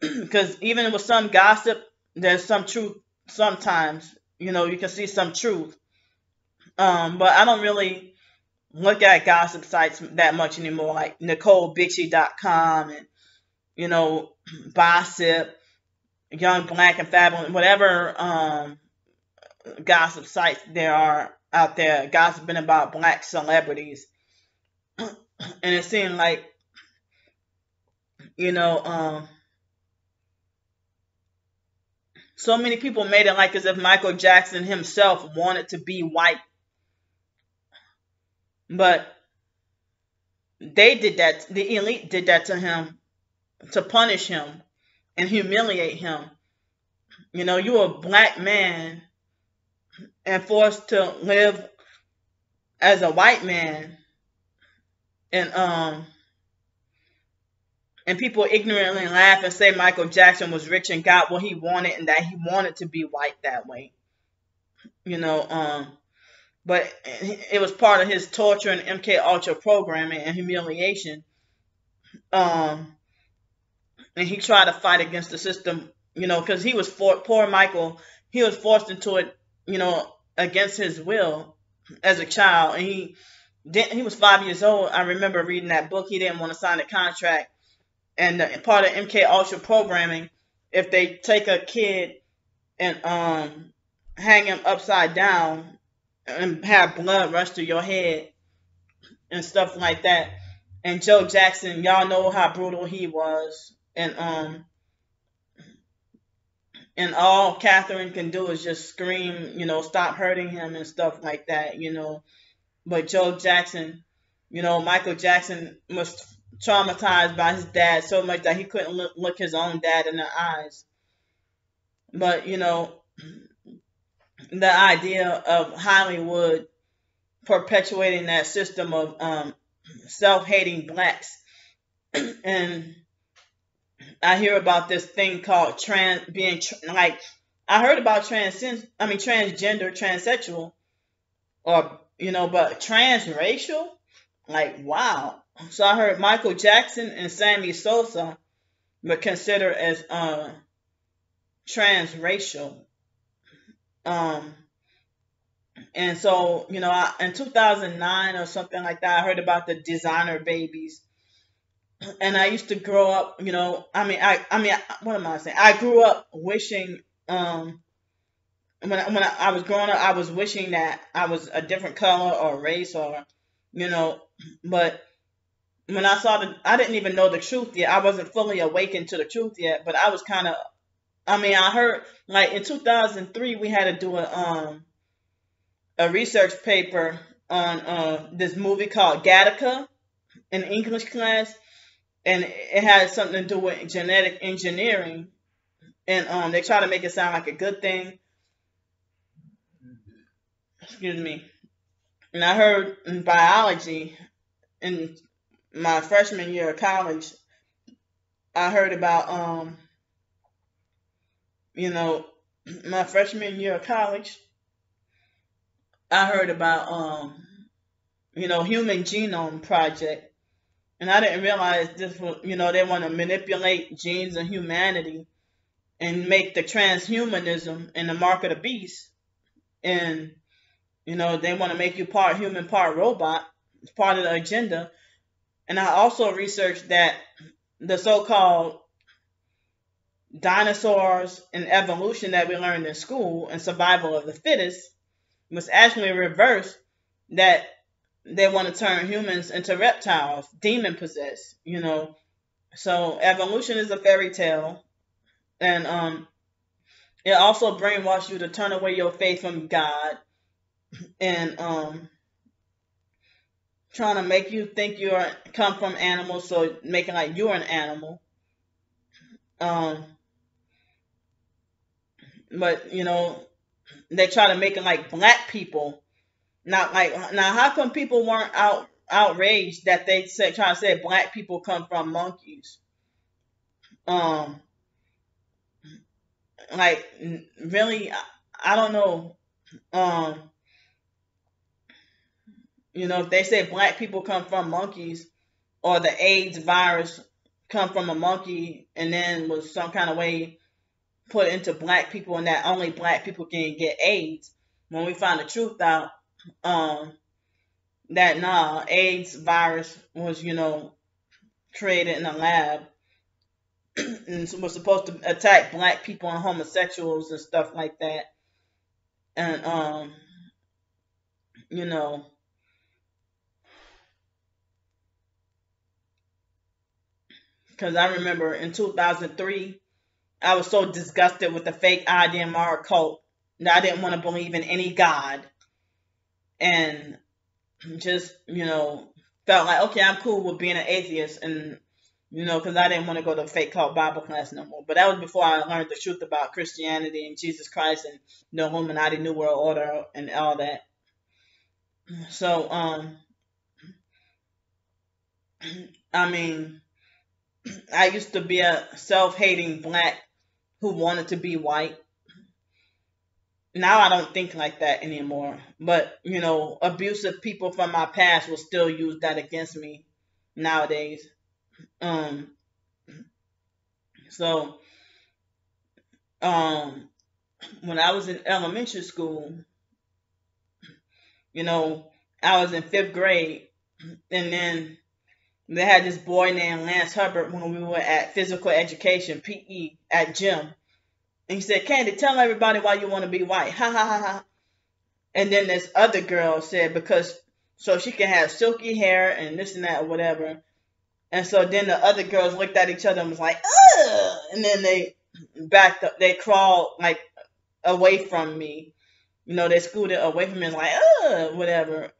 because even with some gossip, there's some truth sometimes. You can see some truth. But I don't really look at gossip sites that much anymore, like NicoleBitchy.com and, Gossip, Young Black and Fabulous, whatever gossip sites there are out there gossiping about black celebrities. And it seemed like, so many people made it like as if Michael Jackson himself wanted to be white. But they did that, the elite did that to him to punish him and humiliate him. You're a black man and forced to live as a white man, and people ignorantly laugh and say Michael Jackson was rich and got what he wanted and that he wanted to be white that way. But it was part of his torture and MK Ultra programming and humiliation. And he tried to fight against the system, because he was poor Michael. He was forced into it, against his will as a child. And he was 5 years old. I remember reading that book. He didn't want to sign a contract. And part of MK Ultra programming, if they take a kid and hang him upside down and have blood rush to your head and stuff like that. And Joe Jackson, y'all know how brutal he was. And all Catherine can do is just scream, stop hurting him and stuff like that, But Joe Jackson, Michael Jackson was traumatized by his dad so much that he couldn't look his own dad in the eyes. But, the idea of Hollywood perpetuating that system of self-hating blacks. And I hear about this thing called I I heard about transgender, transsexual, or but transracial, like wow. So I heard Michael Jackson and Sammy Sosa were considered as transracial. Um, and so in 2009 or something like that, I heard about the designer babies. And I used to grow up, what am I saying? I grew up wishing, when I was growing up, I was wishing that I was a different color or race or, you know, but when I didn't even know the truth yet. I wasn't fully awakened to the truth yet, but I was kind of, I heard like in 2003 we had to do a research paper on this movie called Gattaca in English class, and it had something to do with genetic engineering, and they try to make it sound like a good thing. Excuse me. And I heard in biology in my freshman year of college, I heard about you know, my freshman year of college, I heard about Human Genome Project, and I didn't realize this was, they want to manipulate genes of humanity and make the transhumanism and the mark of the beast, and they want to make you part human, part robot. It's part of the agenda. And I also researched that the so-called dinosaurs and evolution that we learned in school and survival of the fittest was actually reversed, that they want to turn humans into reptiles, demon possessed, So evolution is a fairy tale, and it also brainwashed you to turn away your faith from God, and trying to make you think you're come from animals, so making like you're an animal. Um, but they try to make it like black people, not like, now. How come people weren't outraged that they said, try to say black people come from monkeys? Um, like really, I don't know. Um, if they say black people come from monkeys, or the AIDS virus come from a monkey and then was some kind of way put into black people, and that only black people can get AIDS. When we find the truth out, um, that nah, AIDS virus was, created in a lab and was supposed to attack black people and homosexuals and stuff like that. And you know, because I remember in 2003, I was so disgusted with the fake IDMR cult that I didn't want to believe in any God, and just felt like, okay, I'm cool with being an atheist, and because I didn't want to go to fake cult Bible class no more. But that was before I learned the truth about Christianity and Jesus Christ and the Illuminati New World Order and all that. So I mean, I used to be a self-hating black who wanted to be white. Now I don't think like that anymore. But abusive people from my past will still use that against me nowadays. Um, so when I was in elementary school, I was in fifth grade, and then they had this boy named Lance Hubbard when we were at physical education, PE, at gym. And he said, Candy, tell everybody why you want to be white. Ha ha ha ha. And then this other girl said, because so she can have silky hair and this and that or whatever. And so then the other girls looked at each other and was like, ugh. And then they backed up, they crawled like away from me. They scooted away from me and was like, ugh, whatever,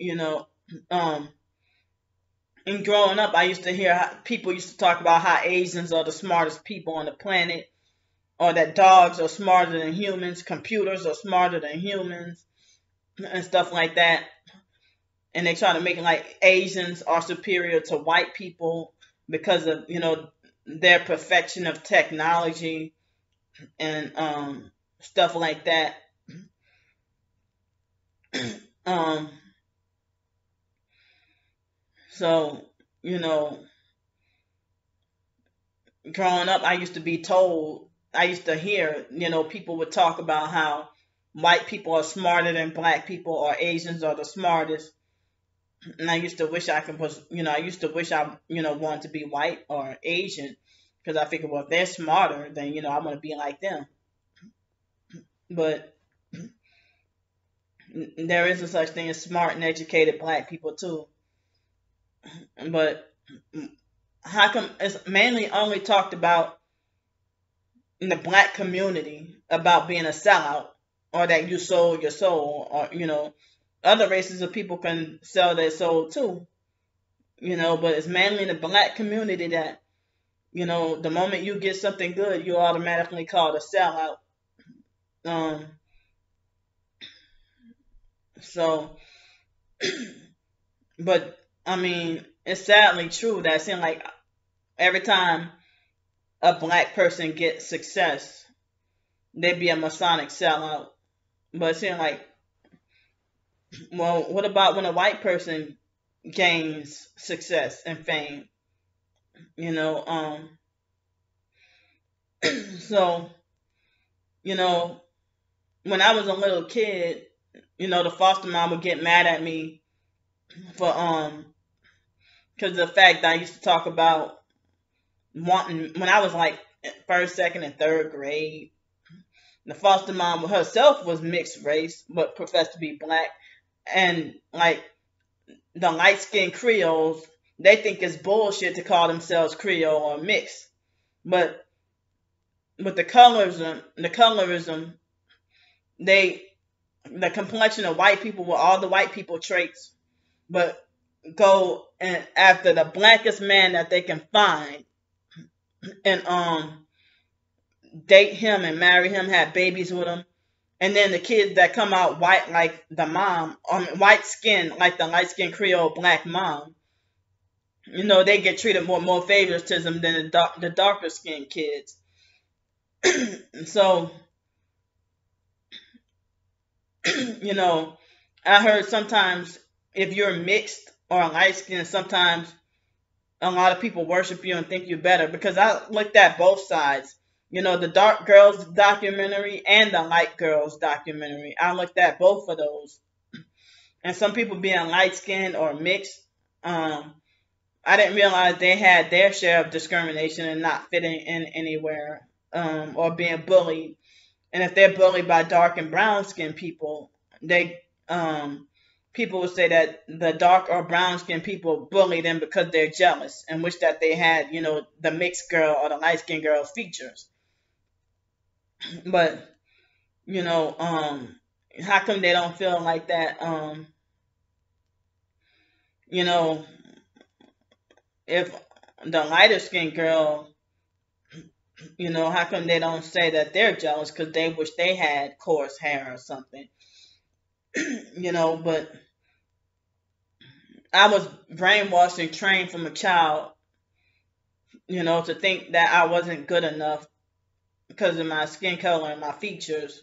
And growing up, I used to hear how people used to talk about how Asians are the smartest people on the planet, or that dogs are smarter than humans, computers are smarter than humans, and stuff like that. And they try to make it like Asians are superior to white people because of, their perfection of technology and stuff like that. um, so, you know, growing up, I used to hear, people would talk about how white people are smarter than black people or Asians are the smartest. And I used to wish I used to wish I, wanted to be white or Asian because I figured, well, if they're smarter, then, I want to be like them. But there is a such thing as smart and educated black people too. But how come it's mainly only talked about in the black community about being a sellout or that you sold your soul, or other races of people can sell their soul too, but it's mainly in the black community that the moment you get something good, you automatically called a sellout. um so but I mean, it's sadly true that it seems like every time a black person gets success, they be a Masonic sellout. But it seems like, well, what about when a white person gains success and fame? You know, so you know, when I was a little kid, the foster mom would get mad at me for because of the fact that I used to talk about wanting when I was like first, second, and third grade. The foster mom herself was mixed race, but professed to be black, and like the light skinned Creoles, they think it's bullshit to call themselves Creole or mixed. But with the colorism, they the complexion of white people with all the white people traits, but go and after the blackest man that they can find and date him and marry him, have babies with him. And then the kids that come out white like the mom, white skin like the light skinned Creole black mom, they get treated more favoritism than the darker skinned kids. So, I heard sometimes if you're mixed or light skinned, sometimes a lot of people worship you and think you're better, because I looked at both sides. The dark girls documentary and the light girls documentary. I looked at both of those. And some people being light skinned or mixed, I didn't realize they had their share of discrimination and not fitting in anywhere, or being bullied. And if they're bullied by dark and brown skinned people, they people would say that the dark or brown skinned people bully them because they're jealous and wish that they had, the mixed girl or the light skinned girl's features. But, how come they don't feel like that? You know, if the lighter skinned girl, how come they don't say that they're jealous because they wish they had coarse hair or something? But I was brainwashed and trained from a child, to think that I wasn't good enough because of my skin color and my features,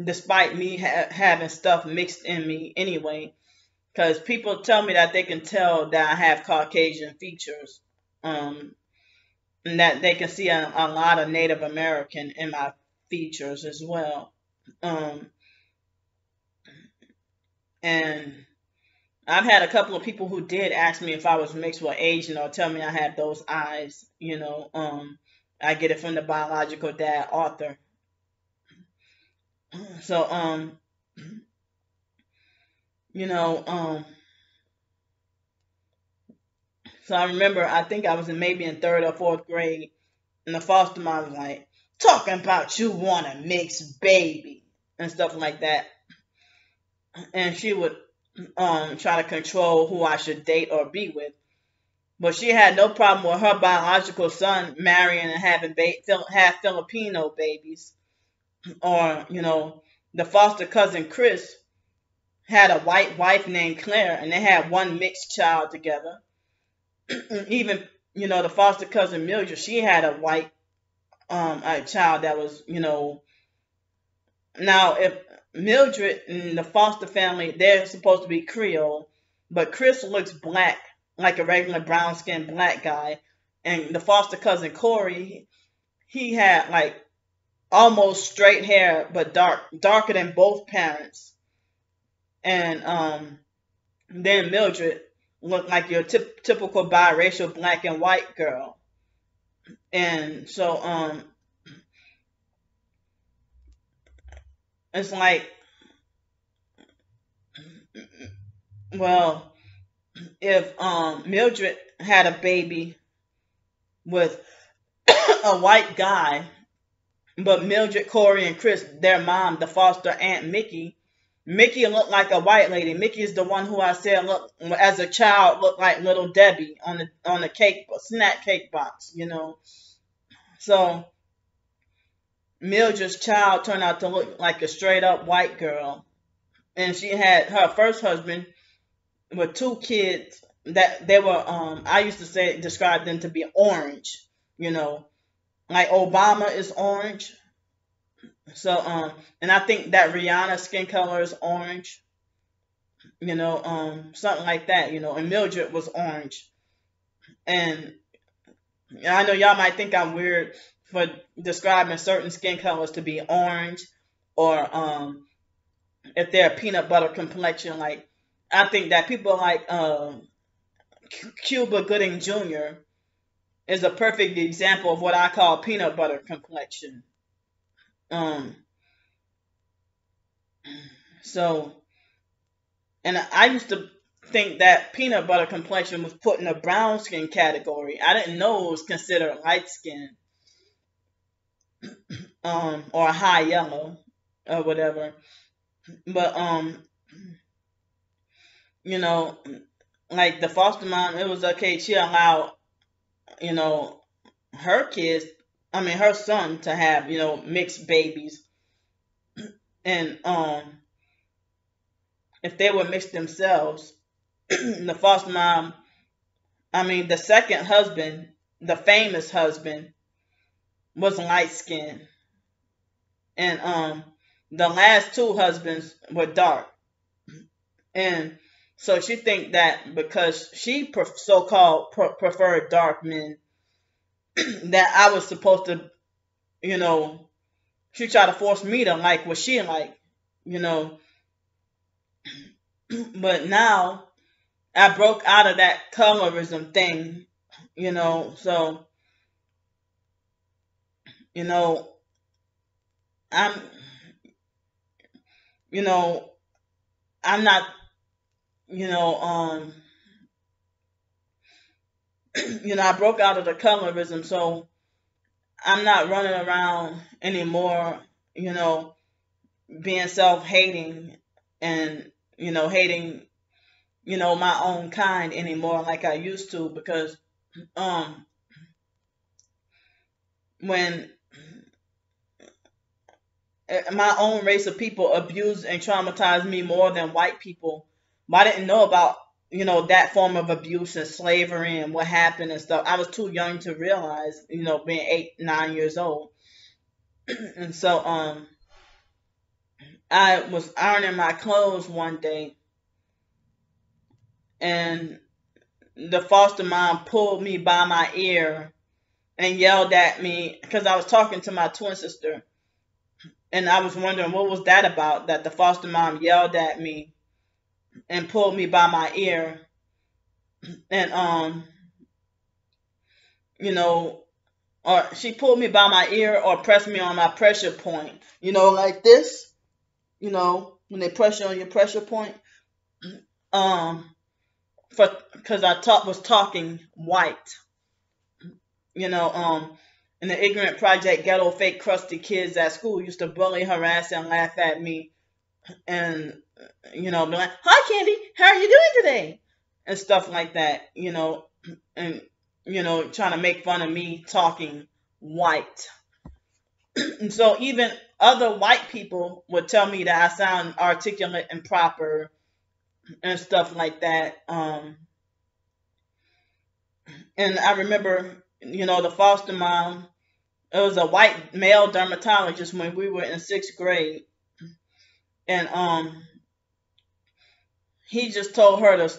despite me having stuff mixed in me anyway. Because people tell me that they can tell that I have Caucasian features, and that they can see a lot of Native American in my features as well. And I've had a couple of people who did ask me if I was mixed with Asian or tell me I had those eyes. I get it from the biological dad, Arthur. So, you know, so I remember, I think I was maybe in third or fourth grade, and the foster mom was like, talking about you want a mixed baby and stuff like that. And she would try to control who I should date or be with. But she had no problem with her biological son marrying and having half Filipino babies. Or, the foster cousin Chris had a white wife named Claire, and they had one mixed child together. Even, the foster cousin Mildred, she had a white a child that was, Now, if Mildred and the foster family, they're supposed to be Creole, but Chris looks black, like a regular brown skinned black guy. And the foster cousin Corey, he had like almost straight hair, but darker than both parents. And then Mildred looked like your typical biracial black and white girl. And so it's like, well, if Mildred had a baby with a white guy, but Mildred, Corey, and Chris, their mom, the foster aunt Mickey looked like a white lady. Mickey is the one who I said look as a child looked like Little Debbie on the cake snack cake box, you know. So Mildred's child turned out to look like a straight up white girl, and she had her first husband with two kids that they were I used to say describe them to be orange, you know, like Obama is orange. So and I think that Rihanna's skin color is orange, you know, something like that, you know, and Mildred was orange. And I know y'all might think I'm weird for describing certain skin colors to be orange, or if they're a peanut butter complexion. Like I think that people like Cuba Gooding Jr. is a perfect example of what I call peanut butter complexion. Um, so, and I used to think that peanut butter complexion was put in the brown skin category. I didn't know it was considered light skin, or high yellow, or whatever. But you know, like the foster mom, it was okay. She allowed, you know, her kids, I mean her son, to have, you know, mixed babies, and if they were mixed themselves, the foster mom, I mean the second husband, the famous husband, was light skinned, and the last two husbands were dark. And so she think that because she so-called preferred dark men, that I was supposed to, you know, she tried to force me to like what she like, you know. But now I broke out of that colorism thing, you know. So, you know, I'm, you know, I'm not, you know, you know, I broke out of the colorism, so I'm not running around anymore, you know, being self-hating and, you know, hating, you know, my own kind anymore like I used to, because um when my own race of people abused and traumatized me more than white people, but I didn't know about, you know, that form of abuse and slavery and what happened and stuff. I was too young to realize, you know, being 8, 9 years old. And so I was ironing my clothes one day, and the foster mom pulled me by my ear and yelled at me because I was talking to my twin sister, and I was wondering what was that about, that the foster mom yelled at me and pulled me by my ear, and you know, or she pulled me by my ear or pressed me on my pressure point, you know, like this, you know, when they press you on your pressure point, um for because I was talking white, you know, and the ignorant project ghetto fake crusty kids at school used to bully, harass, and laugh at me, and you know, be like, "Hi, Candy, how are you doing today?" and stuff like that, you know, and you know, trying to make fun of me talking white. And so even other white people would tell me that I sound articulate and proper and stuff like that. And I remember, you know, the foster mom, it was a white male dermatologist when we were in 6th grade. And he just told her to,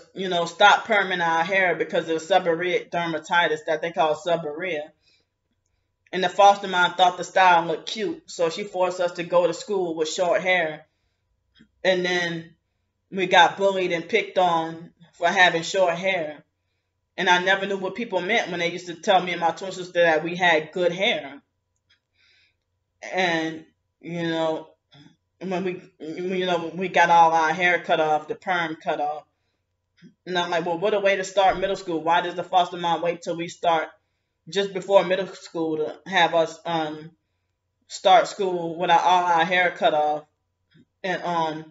stop perming our hair because of the seborrheic dermatitis that they call seborrhea. And the foster mom thought the style looked cute, so she forced us to go to school with short hair. And then we got bullied and picked on for having short hair. And I never knew what people meant when they used to tell me and my twin sister that we had good hair. And, when we got all our hair cut off, the perm cut off. And I'm like, well, what a way to start middle school. Why does the foster mom wait till we start just before middle school to have us start school with all our hair cut off? And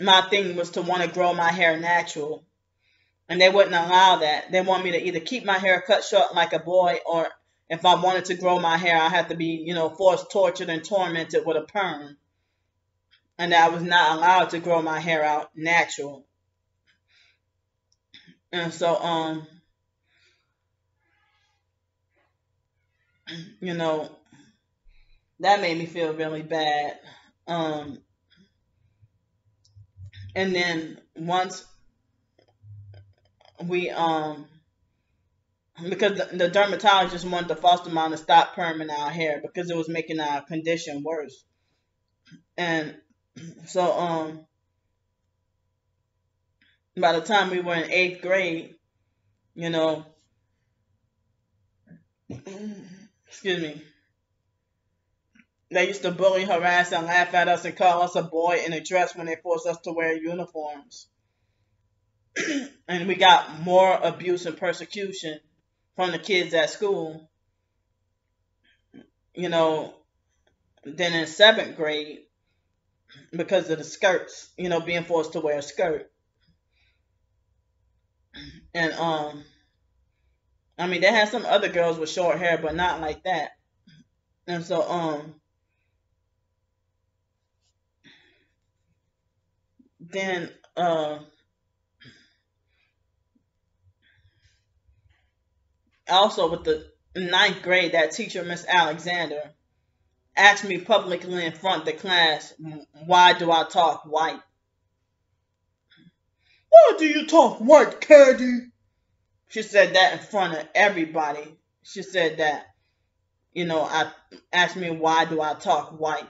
my thing was to want to grow my hair natural. And they wouldn't allow that. They want me to either keep my hair cut short like a boy, or if I wanted to grow my hair, I had to be, forced, tortured, and tormented with a perm. And I was not allowed to grow my hair out natural. And so, that made me feel really bad. And then once we, because the dermatologist wanted the foster mom to stop perming our hair because it was making our condition worse. And so, by the time we were in 8th grade, excuse me, they used to bully, harass, and laugh at us and call us a boy in a dress when they forced us to wear uniforms. And we got more abuse and persecution from the kids at school, than in 7th grade because of the skirts, being forced to wear a skirt. And they had some other girls with short hair, but not like that. And so then also with the 9th grade, that teacher, Miss Alexander, asked me publicly in front of the class, why do I talk white? Why do you talk white, Candy? She said that in front of everybody. She said that, I asked me, why do I talk white?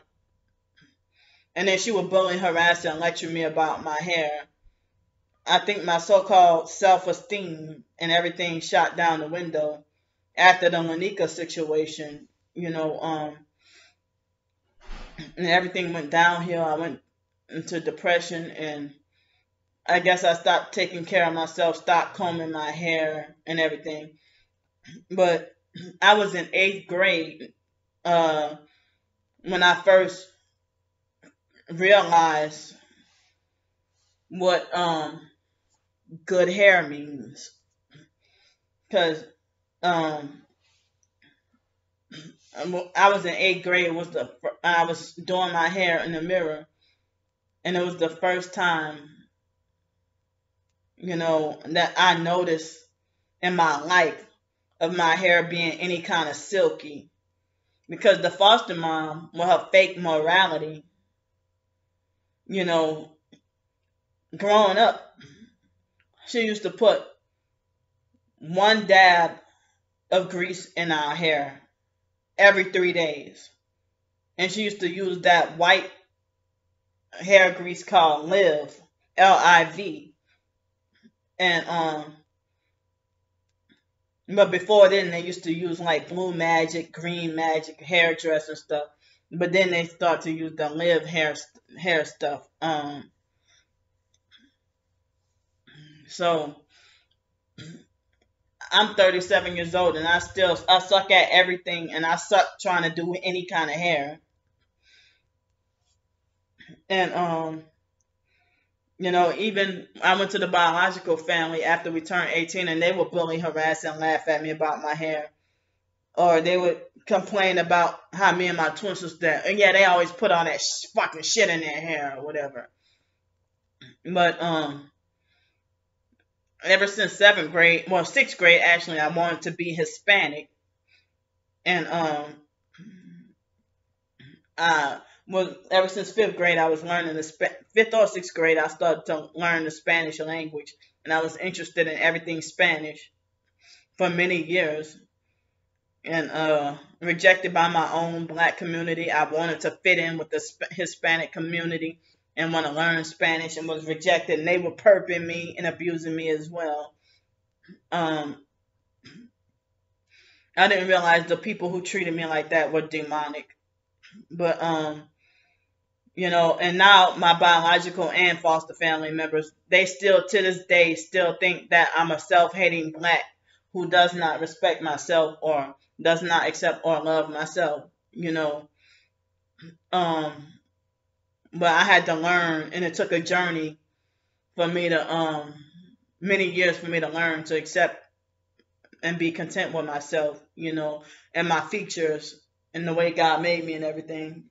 And then she would bully, harass, and lecture me about my hair. I think my so-called self-esteem and everything shot down the window after the Lanika situation, and everything went downhill. I went into depression, and I guess I stopped taking care of myself, stopped combing my hair and everything. But I was in 8th grade when I first realized what good hair means. Because I was in 8th grade. I was doing my hair in the mirror, and it was the first time, that I noticed in my life of my hair being any kind of silky. Because the foster mom, with her fake morality, growing up, she used to put 1 dab of grease in our hair every 3 days. And she used to use that white hair grease called Liv, L-I-V. And but before then they used to use like Blue Magic, Green Magic, hairdress and stuff. But then they start to use the Liv hair stuff. So I'm 37 years old, and I suck at everything, and I suck trying to do any kind of hair. And even I went to the biological family after we turned 18, and they would bully, harass, and laugh at me about my hair. Or they would complain about how me and my twin sister, and yeah, they always put all that fucking shit in their hair or whatever. But ever since 6th grade actually, I wanted to be Hispanic. And I was ever since fifth grade. I was learning fifth or sixth grade. I started to learn the Spanish language, and I was interested in everything Spanish for many years. And rejected by my own black community, I wanted to fit in with the Hispanic community and want to learn Spanish, and was rejected. And they were perping me and abusing me as well. Um, I didn't realize the people who treated me like that were demonic. But and now my biological and foster family members, they still to this day still think that I'm a self-hating black who does not respect myself or does not accept or love myself, Um, but I had to learn, and it took a journey for me to many years for me to learn to accept and be content with myself, and my features and the way God made me and everything.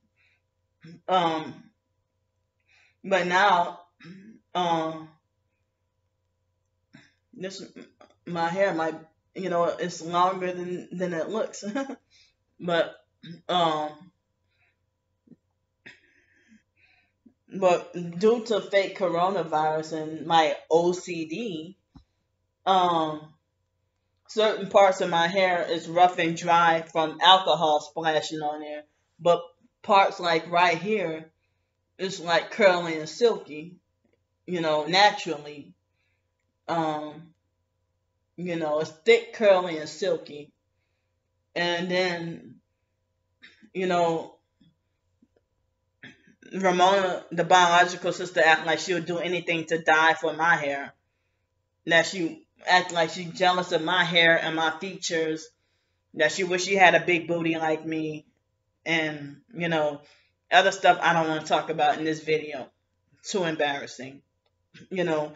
Um, but now, um, this my hair might, it's longer than it looks, but um, but due to fake coronavirus and my OCD, um, certain parts of my hair is rough and dry from alcohol splashing on there, but parts like right here is like curly and silky, naturally. Um, it's thick, curly, and silky. And then, you know, Ramona, the biological sister, acting like she would do anything to die for my hair. That she act like she's jealous of my hair and my features. That she wish she had a big booty like me. And, other stuff I don't want to talk about in this video. Too embarrassing. You know,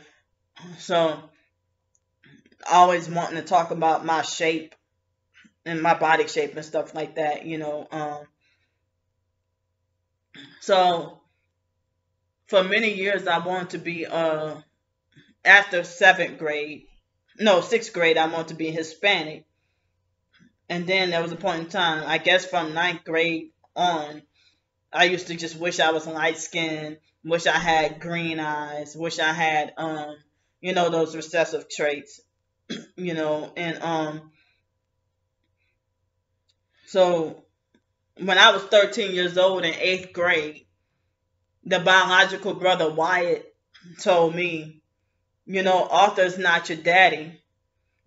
so always wanting to talk about my shape and my body shape and stuff like that, so for many years I wanted to be after sixth grade I wanted to be Hispanic. And then there was a point in time, I guess from ninth grade on, I used to just wish I was light skinned, wish I had green eyes, wish I had those recessive traits, and so when I was 13 years old in eighth grade, the biological brother Wyatt told me, Arthur's not your daddy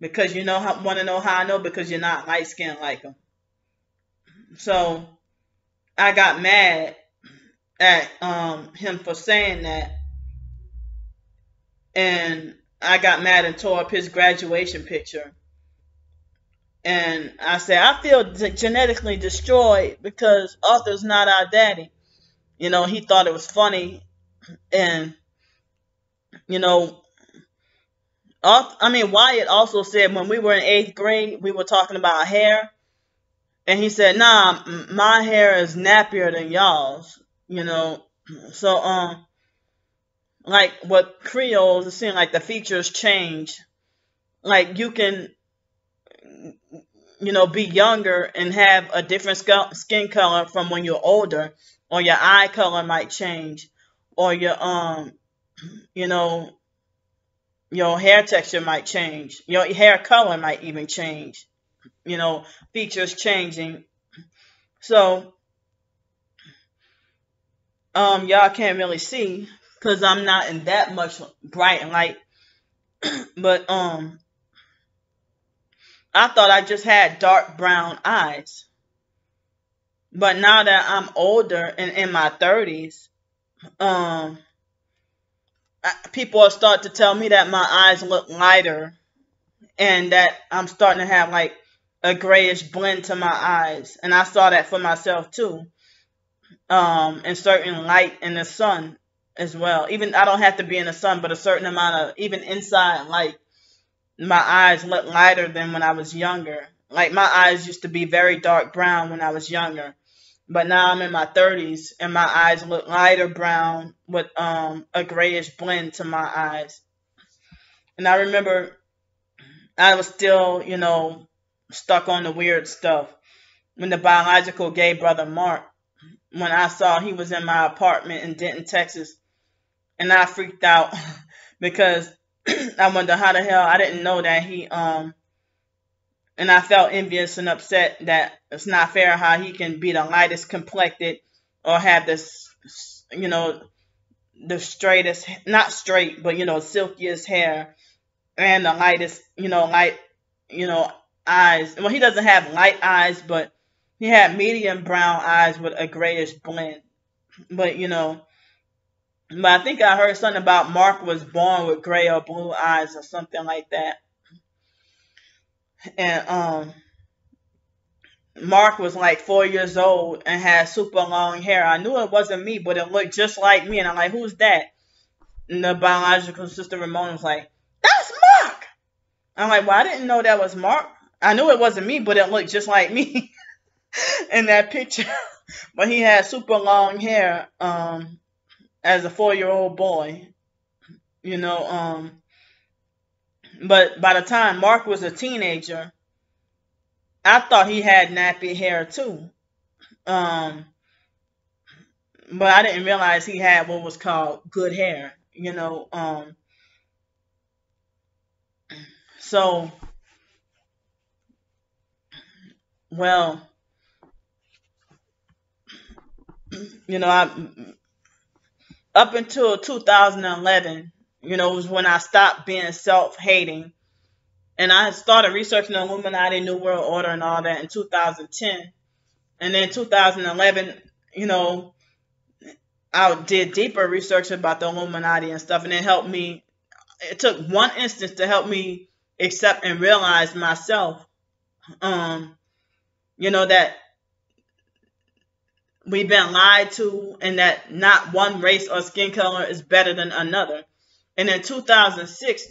because want to know how I know, because you're not light skinned like him. So I got mad at him for saying that, and I got mad and tore up his graduation picture. And I said, I feel genetically destroyed because Arthur's not our daddy. He thought it was funny. And, Wyatt also said when we were in eighth grade, we were talking about hair. And he said, nah, my hair is nappier than y'all's, So, like what Creoles, it seems like the features change. Like you can, be younger and have a different skin color from when you're older, or your eye color might change, or your your hair texture might change, your hair color might even change, features changing. So y'all can't really see because I'm not in that much bright and light, but I thought I just had dark brown eyes. But now that I'm older and in my 30s, people are starting to tell me that my eyes look lighter and that I'm starting to have like a grayish blend to my eyes. And I saw that for myself too. And certain light in the sun as well. Even I don't have to be in the sun, but a certain amount of even inside light. My eyes look lighter than when I was younger. Like my eyes used to be very dark brown when I was younger. But now I'm in my 30s and my eyes look lighter brown with a grayish blend to my eyes. And I remember I was still, stuck on the weird stuff when the biological gay brother Mark when I saw he was in my apartment in Denton, Texas, and I freaked out because I wonder how the hell I didn't know that he and I felt envious and upset that it's not fair how he can be the lightest complected or have this, the straightest, not straight, but silkiest hair and the lightest, light, you know, eyes. Well, he doesn't have light eyes, but he had medium brown eyes with a grayish blend. But but I think I heard something about Mark was born with gray or blue eyes or something like that. And Mark was like 4 years old and had super long hair. I knew it wasn't me, but it looked just like me. And I'm like, who's that? And the biological sister Ramona was like, that's Mark. I'm like, well, I didn't know that was Mark. I knew it wasn't me, but it looked just like me in that picture. But he had super long hair as a 4-year-old boy, you know. But by the time Mark was a teenager, I thought he had nappy hair too. Um, but I didn't realize he had what was called good hair, So, well, I up until 2011, was when I stopped being self-hating, and I started researching the Illuminati, New World Order, and all that in 2010, and then 2011, I did deeper research about the Illuminati and stuff, and it helped me. It took one instance to help me accept and realize myself, that we've been lied to and that not one race or skin color is better than another. And in 2006,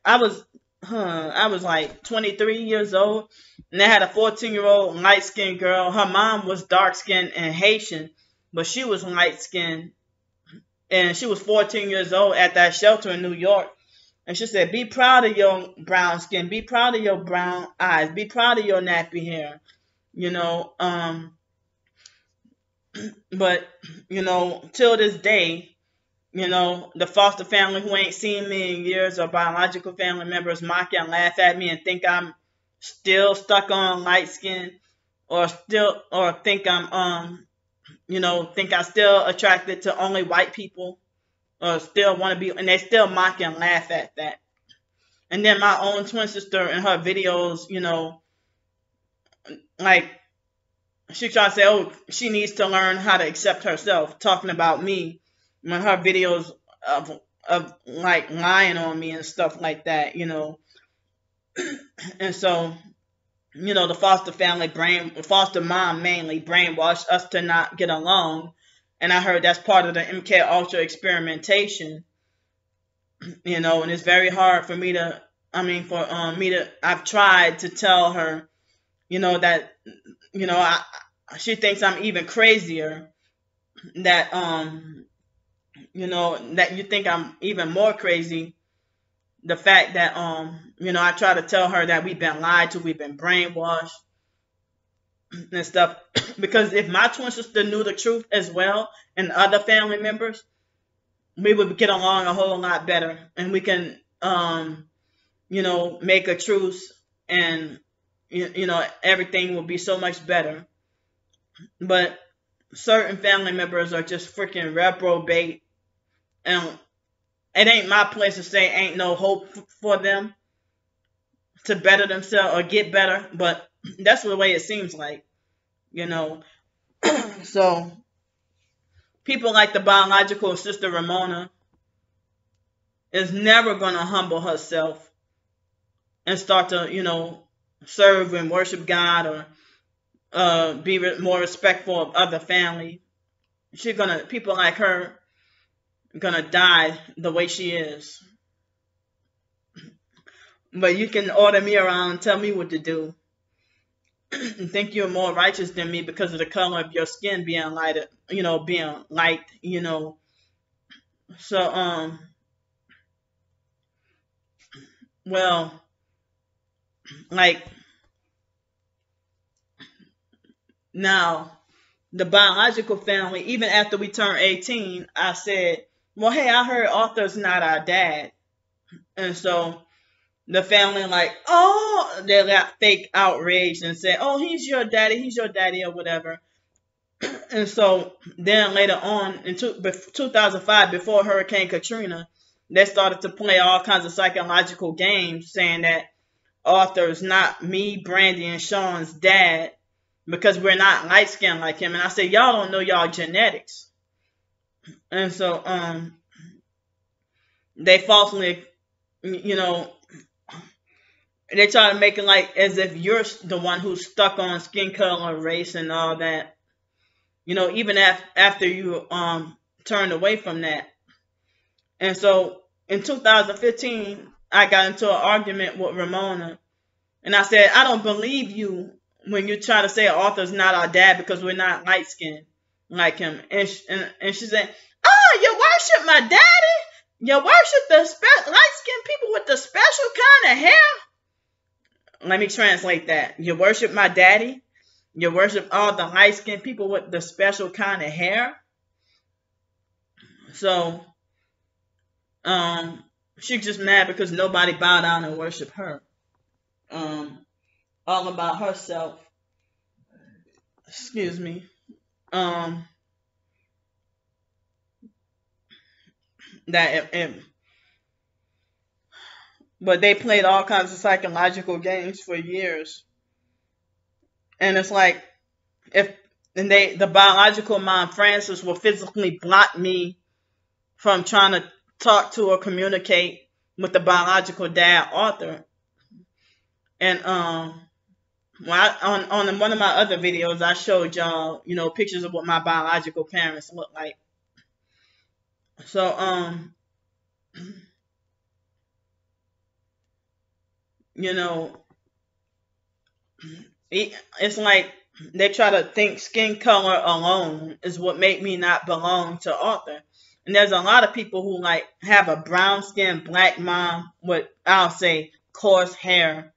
I was like 23 years old, and they had a 14-year-old light-skinned girl. Her mom was dark-skinned and Haitian, but she was light-skinned, and she was 14 years old at that shelter in New York. And she said, be proud of your brown skin, be proud of your brown eyes, be proud of your nappy hair, but, till this day, the foster family who ain't seen me in years or biological family members mock and laugh at me and think I'm still stuck on light skin, or think think I'm still attracted to only white people, or still want to be, and they still mock and laugh at that. And then my own twin sister in her videos, like, she tried to say, oh, she needs to learn how to accept herself, talking about me when her videos of like lying on me and stuff like that, And so, the foster mom mainly brainwashed us to not get along. And I heard that's part of the MK Ultra experimentation, and it's very hard for me to, I've tried to tell her, that, she thinks I'm even crazier, that, that you think I'm even more crazy. The fact that, I try to tell her that we've been lied to, we've been brainwashed and stuff. Because if my twin sister knew the truth as well, and other family members, we would get along a whole lot better, and we can, make a truce, and, everything will be so much better. But certain family members are just freaking reprobate, and it ain't my place to say ain't no hope for them to better themselves or get better, but that's the way it seems like, So people like the biological sister Ramona is never going to humble herself and start to, serve and worship God, or be more respectful of other family. People like her gonna die the way she is. But you can order me around and tell me what to do, and think you're more righteous than me because of the color of your skin being lighter, being light, So, well, like, now, the biological family, even after we turned 18, I said, well, hey, I heard Arthur's not our dad. And so the family like, oh, they got fake outraged and said, oh, he's your daddy or whatever. And so then later on in 2005, before Hurricane Katrina, they started to play all kinds of psychological games saying that Arthur's not me, Brandy, and Sean's dad because we're not light skinned like him. And I said, y'all don't know y'all genetics. And so they falsely, you know, they try to make it like as if you're the one who's stuck on skin color, race, and all that. You know, even after you turned away from that. And so in 2015, I got into an argument with Ramona, and I said, I don't believe you when you try to say Arthur's not our dad because we're not light skinned like him. And she said, oh, you worship my daddy? You worship the light skinned people with the special kind of hair? Let me translate that. You worship my daddy? You worship all the light skinned people with the special kind of hair? So, she's just mad because nobody bowed down and worshiped her. All about herself. Excuse me. But they played all kinds of psychological games for years. And it's like, the biological mom, Frances, will physically block me from trying to talk to or communicate with the biological dad, Arthur. And on one of my other videos, I showed y'all, you know, pictures of what my biological parents look like. So, you know, it's like they try to think skin color alone is what made me not belong to Arthur. And there's a lot of people who like have a brown skinned black mom with, I'll say, coarse hair,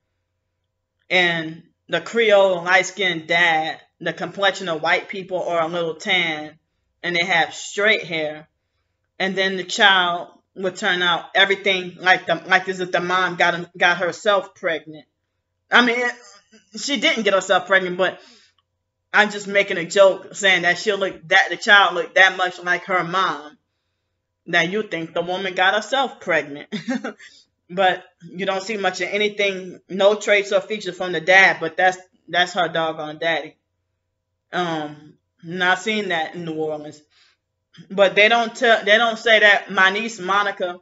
and the Creole light skinned dad, the complexion of white people or a little tan, and they have straight hair. And then the child would turn out everything like as if the mom got herself pregnant. I mean, she didn't get herself pregnant, but I'm just making a joke saying that the child looked that much like her mom that you think the woman got herself pregnant. But you don't see much of anything, no traits or features from the dad, but that's her doggone daddy. Not seeing that in New Orleans. But they don't say that my niece Monica,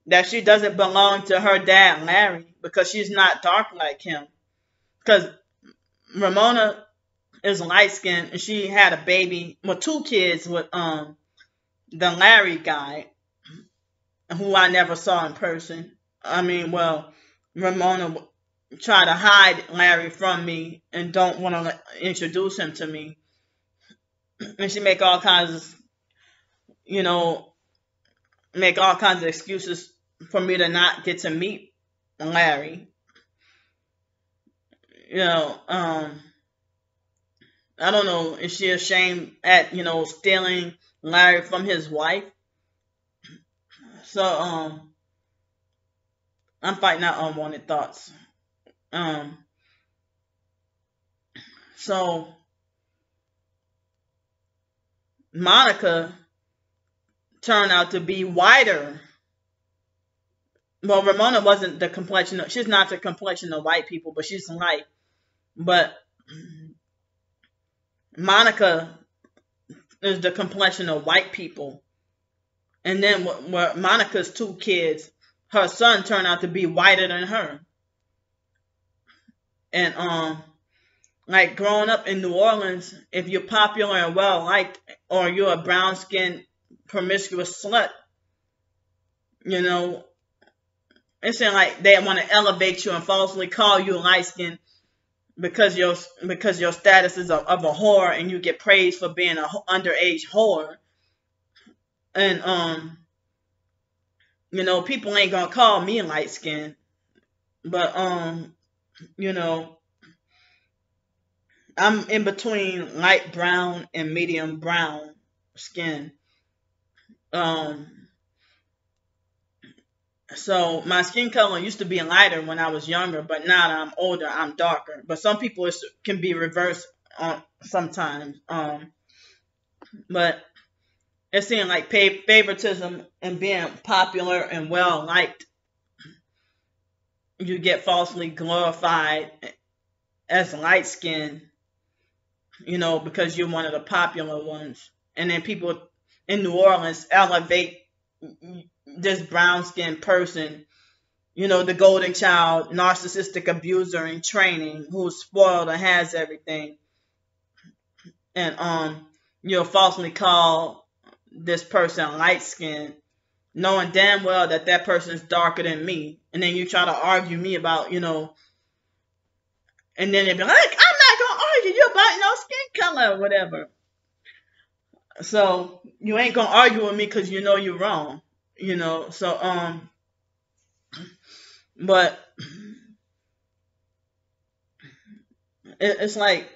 that she doesn't belong to her dad Larry because she's not dark like him. Because Ramona is light skinned and she had a baby, well, 2 kids with the Larry guy, who I never saw in person. I mean, well, Ramona tried to hide Larry from me and don't want to introduce him to me. And she make all kinds of, excuses for me to not get to meet Larry. I don't know, is she ashamed at, stealing Larry from his wife? So, I'm fighting out unwanted thoughts. So Monica turned out to be whiter. Well, Ramona wasn't the complexion. She's not the complexion of white people, but she's light. But Monica is the complexion of white people. And then Monica's 2 kids, her son turned out to be whiter than her. And like growing up in New Orleans, if you're popular and well liked, or you're a brown skinned promiscuous slut, it's like they want to elevate you and falsely call you light skinned because your status is of a whore, and you get praised for being an underage whore. And people ain't gonna call me light skinned, but I'm in between light brown and medium brown skin. Um, so my skin color used to be lighter when I was younger, but now that I'm older, I'm darker. But some people can be reversed sometimes. But it seemed like favoritism and being popular and well liked, you get falsely glorified as light skin, because you're one of the popular ones. And then people in New Orleans elevate this brown skinned person, the golden child, narcissistic abuser in training, who's spoiled and has everything. And you'll falsely call this person light skinned, knowing damn well that that person's darker than me. And then you try to argue me about, and then they be like, I'm not gonna argue you about no skin color or whatever. So you ain't gonna argue with me because you know you're wrong. So but it's like,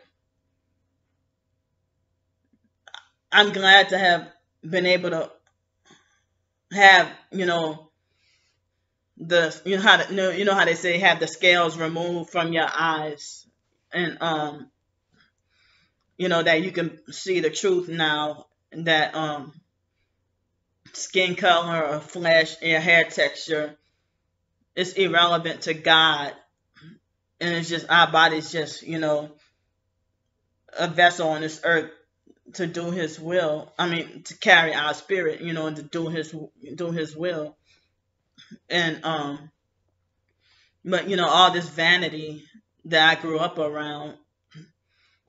I'm glad to have been able to have, how they say, have the scales removed from your eyes, and that you can see the truth now, that skin color or flesh or hair texture is irrelevant to God, and it's just, our body's just, a vessel on this earth to do His will. I mean, to carry our spirit, and to do His will. And but all this vanity that I grew up around,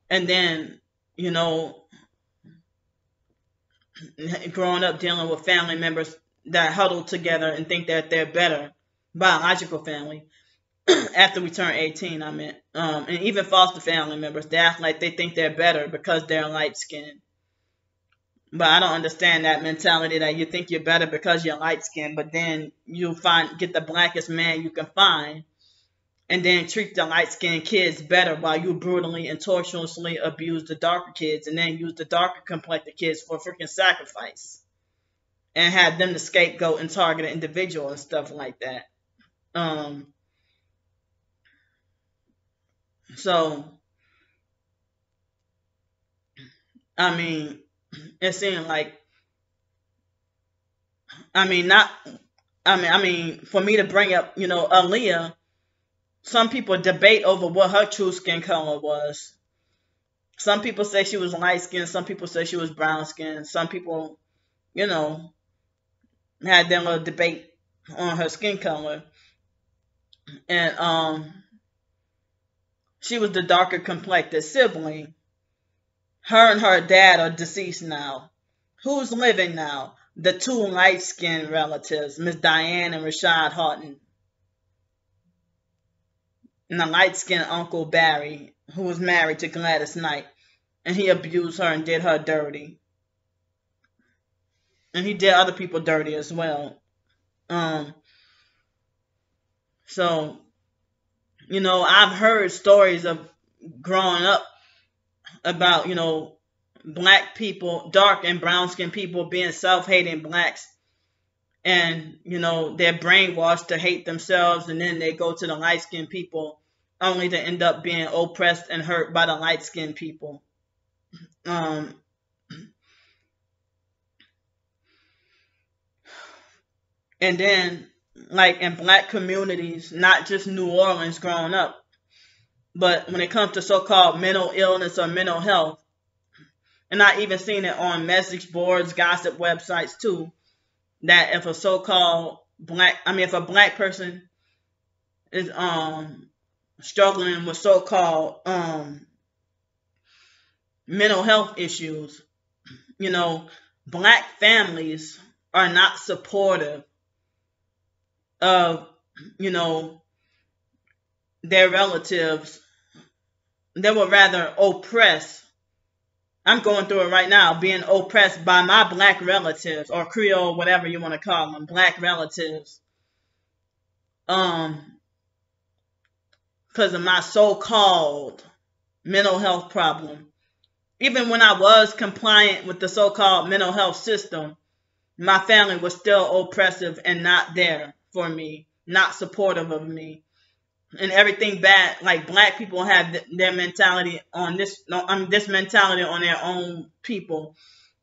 and then growing up dealing with family members that huddle together and think that they're better, biological family, after we turn 18, I meant, and even foster family members, they act like they think they're better because they're light skinned. But I don't understand that mentality, that you think you're better because you're light skinned, but then you get the blackest man you can find, and then treat the light skinned kids better while you brutally and tortuously abuse the darker kids, and then use the darker complected kids for freaking sacrifice, and have them the scapegoat and targeted individual and stuff like that. So, I mean, it seemed like, for me to bring up, Aaliyah, some people debate over what her true skin color was. Some people say she was light skinned, some people say she was brown skinned, some people, had their little debate on her skin color. And she was the darker complected sibling. Her and her dad are deceased now. Who's living now? The two light-skinned relatives, Miss Diane and Rashad Houghton. And the light-skinned Uncle Barry, who was married to Gladys Knight. And he abused her and did her dirty. And he did other people dirty as well. So, I've heard stories of growing up about, black people, dark and brown skinned people, being self-hating blacks, and they're brainwashed to hate themselves, and then they go to the light skinned people only to end up being oppressed and hurt by the light skinned people. And then, like, in black communities, not just New Orleans growing up, but when it comes to so-called mental illness or mental health, and I even seen it on message boards, gossip websites too, that if a so-called if a black person is struggling with so-called mental health issues, black families are not supportive of, their relatives. They would rather oppress. I'm going through it right now, being oppressed by my black relatives, or Creole, whatever you want to call them, black relatives, because of my so-called mental health problem. Even when I was compliant with the so-called mental health system, my family was still oppressive and not there for me, not supportive of me. And everything bad, like black people have their mentality on this, this mentality on their own people,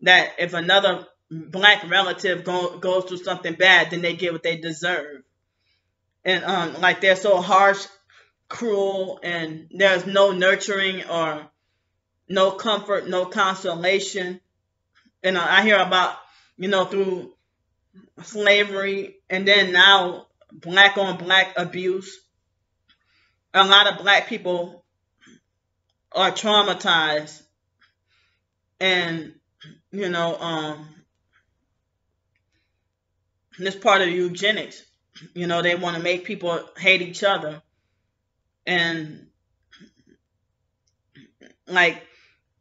that if another black relative goes through something bad, then they get what they deserve. And like they're so harsh, cruel, and there's no nurturing or no comfort, no consolation. And I hear about, through slavery and then now black on black abuse. A lot of black people are traumatized, and this part of eugenics. They want to make people hate each other, and like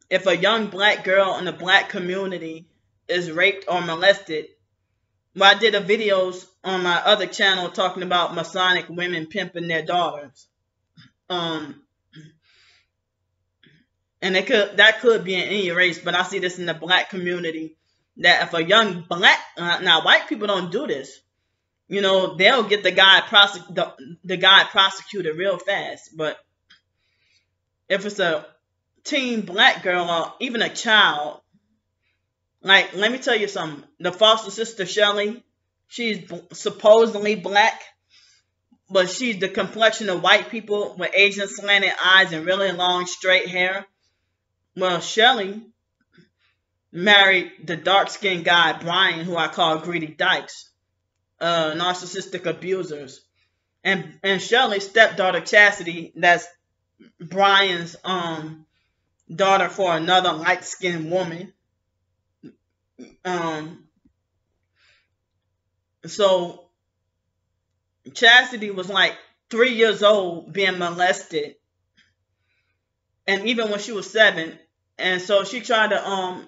if a young black girl in the black community is raped or molested, well, I did a videos on my other channel talking about Masonic women pimping their daughters. And that could be in any race, but I see this in the black community, that if a young black, now white people don't do this, they'll get the guy prosecuted real fast. But if it's a teen black girl or even a child, like, let me tell you something. The foster sister Shelly, she's supposedly black, but she's the complexion of white people with Asian slanted eyes and really long straight hair. Well, Shelly married the dark-skinned guy, Brian, who I call Greedy Dykes, narcissistic abusers. And Shelly's stepdaughter, Chastity, that's Brian's daughter for another light-skinned woman. So Chastity was like 3 years old being molested. And even when she was 7, and so she tried to,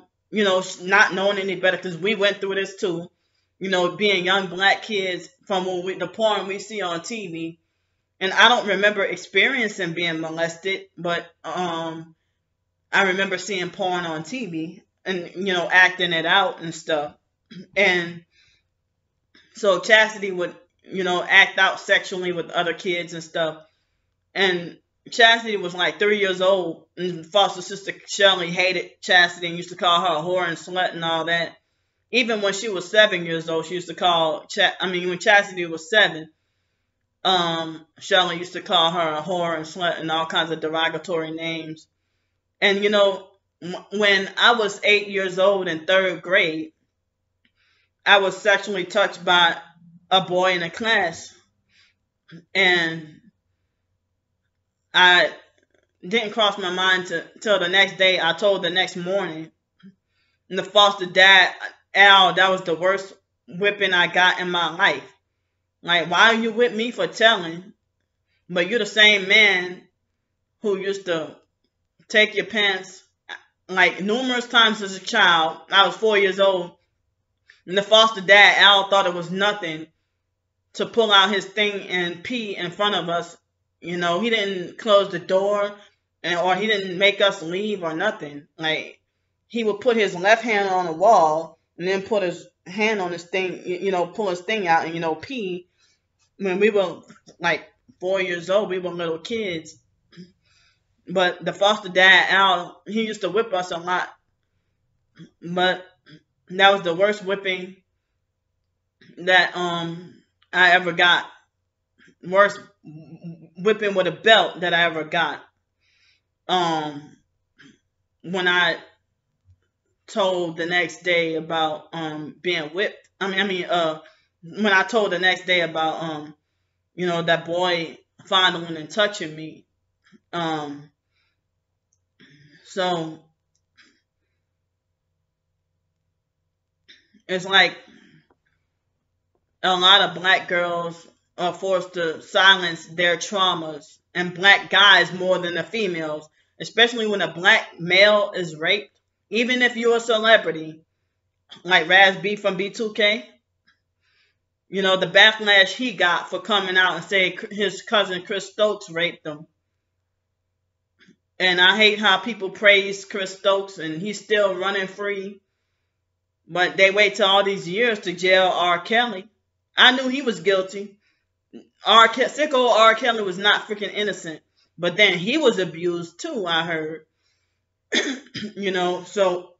not knowing any better, because we went through this too, being young black kids from the porn we see on TV. And I don't remember experiencing being molested, but I remember seeing porn on TV and, acting it out and stuff. And so Chastity would, act out sexually with other kids and stuff. And Chastity was like 3 years old, and foster sister Shelly hated Chastity and used to call her a whore and slut and all that. Even when she was 7 years old, she used to call, when Chastity was 7, Shelly used to call her a whore and slut and all kinds of derogatory names. And, when I was 8 years old in 3rd grade, I was sexually touched by a boy in a class. And I didn't cross my mind till the next day. I told the next morning. And the foster dad, Al, that was the worst whipping I got in my life. Like, why are you with me for telling? But you're the same man who used to take your pants, like, numerous times as a child. I was 4 years old. And the foster dad, Al, thought it was nothing to pull out his thing and pee in front of us. He didn't close the door, or he didn't make us leave or nothing. Like, he would put his left hand on the wall and then put his hand on his thing, pull his thing out and, pee. When we were like 4 years old, we were little kids. But the foster dad, Al, he used to whip us a lot. But that was the worst whipping that I ever got. Worst whipping with a belt that I ever got. When I told the next day about being whipped. When I told the next day about that boy fondling and touching me. So it's like a lot of black girls are forced to silence their traumas, and black guys more than the females, especially when a black male is raped. Even if you're a celebrity, like Raz B from B2K, the backlash he got for coming out and saying his cousin Chris Stokes raped him. And I hate how people praise Chris Stokes and he's still running free. But they wait till all these years to jail R. Kelly. I knew he was guilty. Sick old R. Kelly was not freaking innocent. But then he was abused too, I heard. So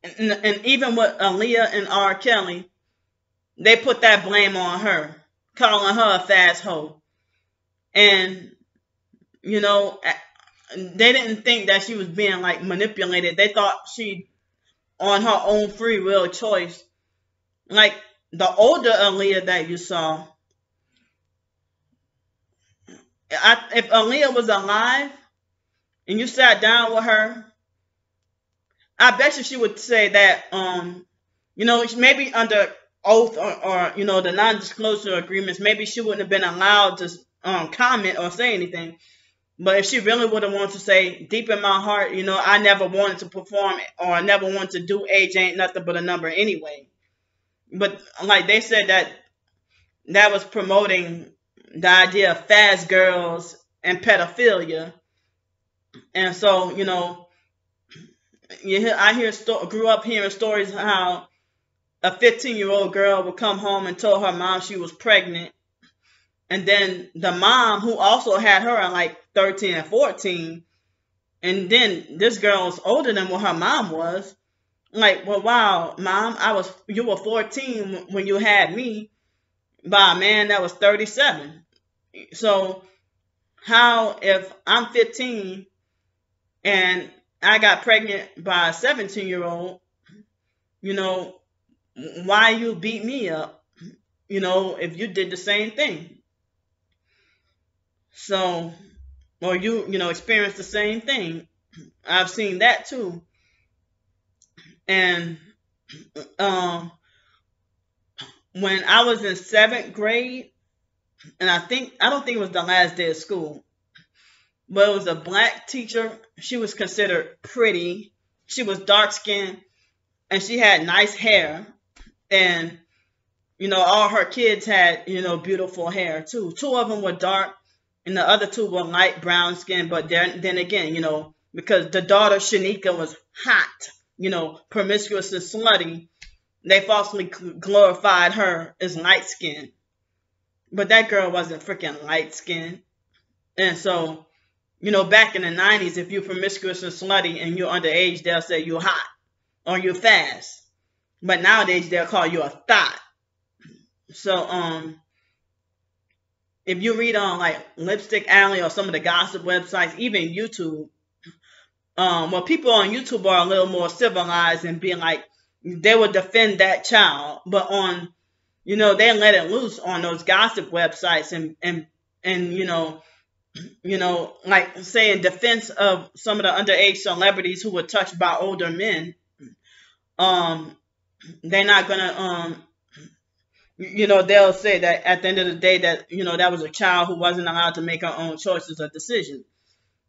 and even with Aaliyah and R. Kelly, they put that blame on her, calling her a fast hoe. And they didn't think that she was being like manipulated. They thought she on her own free will choice. Like the older Aaliyah that you saw, if Aaliyah was alive and you sat down with her, I bet you she would say that, maybe under oath or the non-disclosure agreements, maybe she wouldn't have been allowed to comment or say anything. But if she really would have wanted to say, deep in my heart, I never wanted to perform or I never wanted to do age ain't nothing but a number anyway. But like they said that was promoting the idea of fast girls and pedophilia. And so, grew up hearing stories how a 15-year-old girl would come home and told her mom she was pregnant. And then the mom, who also had her at like 13 and 14, and then this girl was older than what her mom was. Like, well, wow, mom, you were 14 when you had me by a man that was 37. So how, if I'm 15 and I got pregnant by a 17-year-old, why you beat me up, if you did the same thing? So, or you experienced the same thing. I've seen that too. And when I was in 7th grade, and I don't think it was the last day of school, but it was a black teacher. She was considered pretty. She was dark skinned and she had nice hair. And, all her kids had, beautiful hair too. 2 of them were dark and the other 2 were light brown skin. But then again, because the daughter Shanika was hot, promiscuous and slutty, they falsely glorified her as light skinned. But that girl wasn't freaking light skinned. And so, back in the 90s, if you're promiscuous and slutty and you're underage, they'll say you're hot or you're fast. But nowadays, they'll call you a thought. So, if you read on like Lipstick Alley or some of the gossip websites, even YouTube, people on YouTube are a little more civilized and being like, they will defend that child. But on, they let it loose on those gossip websites and like say in defense of some of the underage celebrities who were touched by older men, they're not gonna, they'll say that at the end of the day that, that was a child who wasn't allowed to make her own choices or decisions.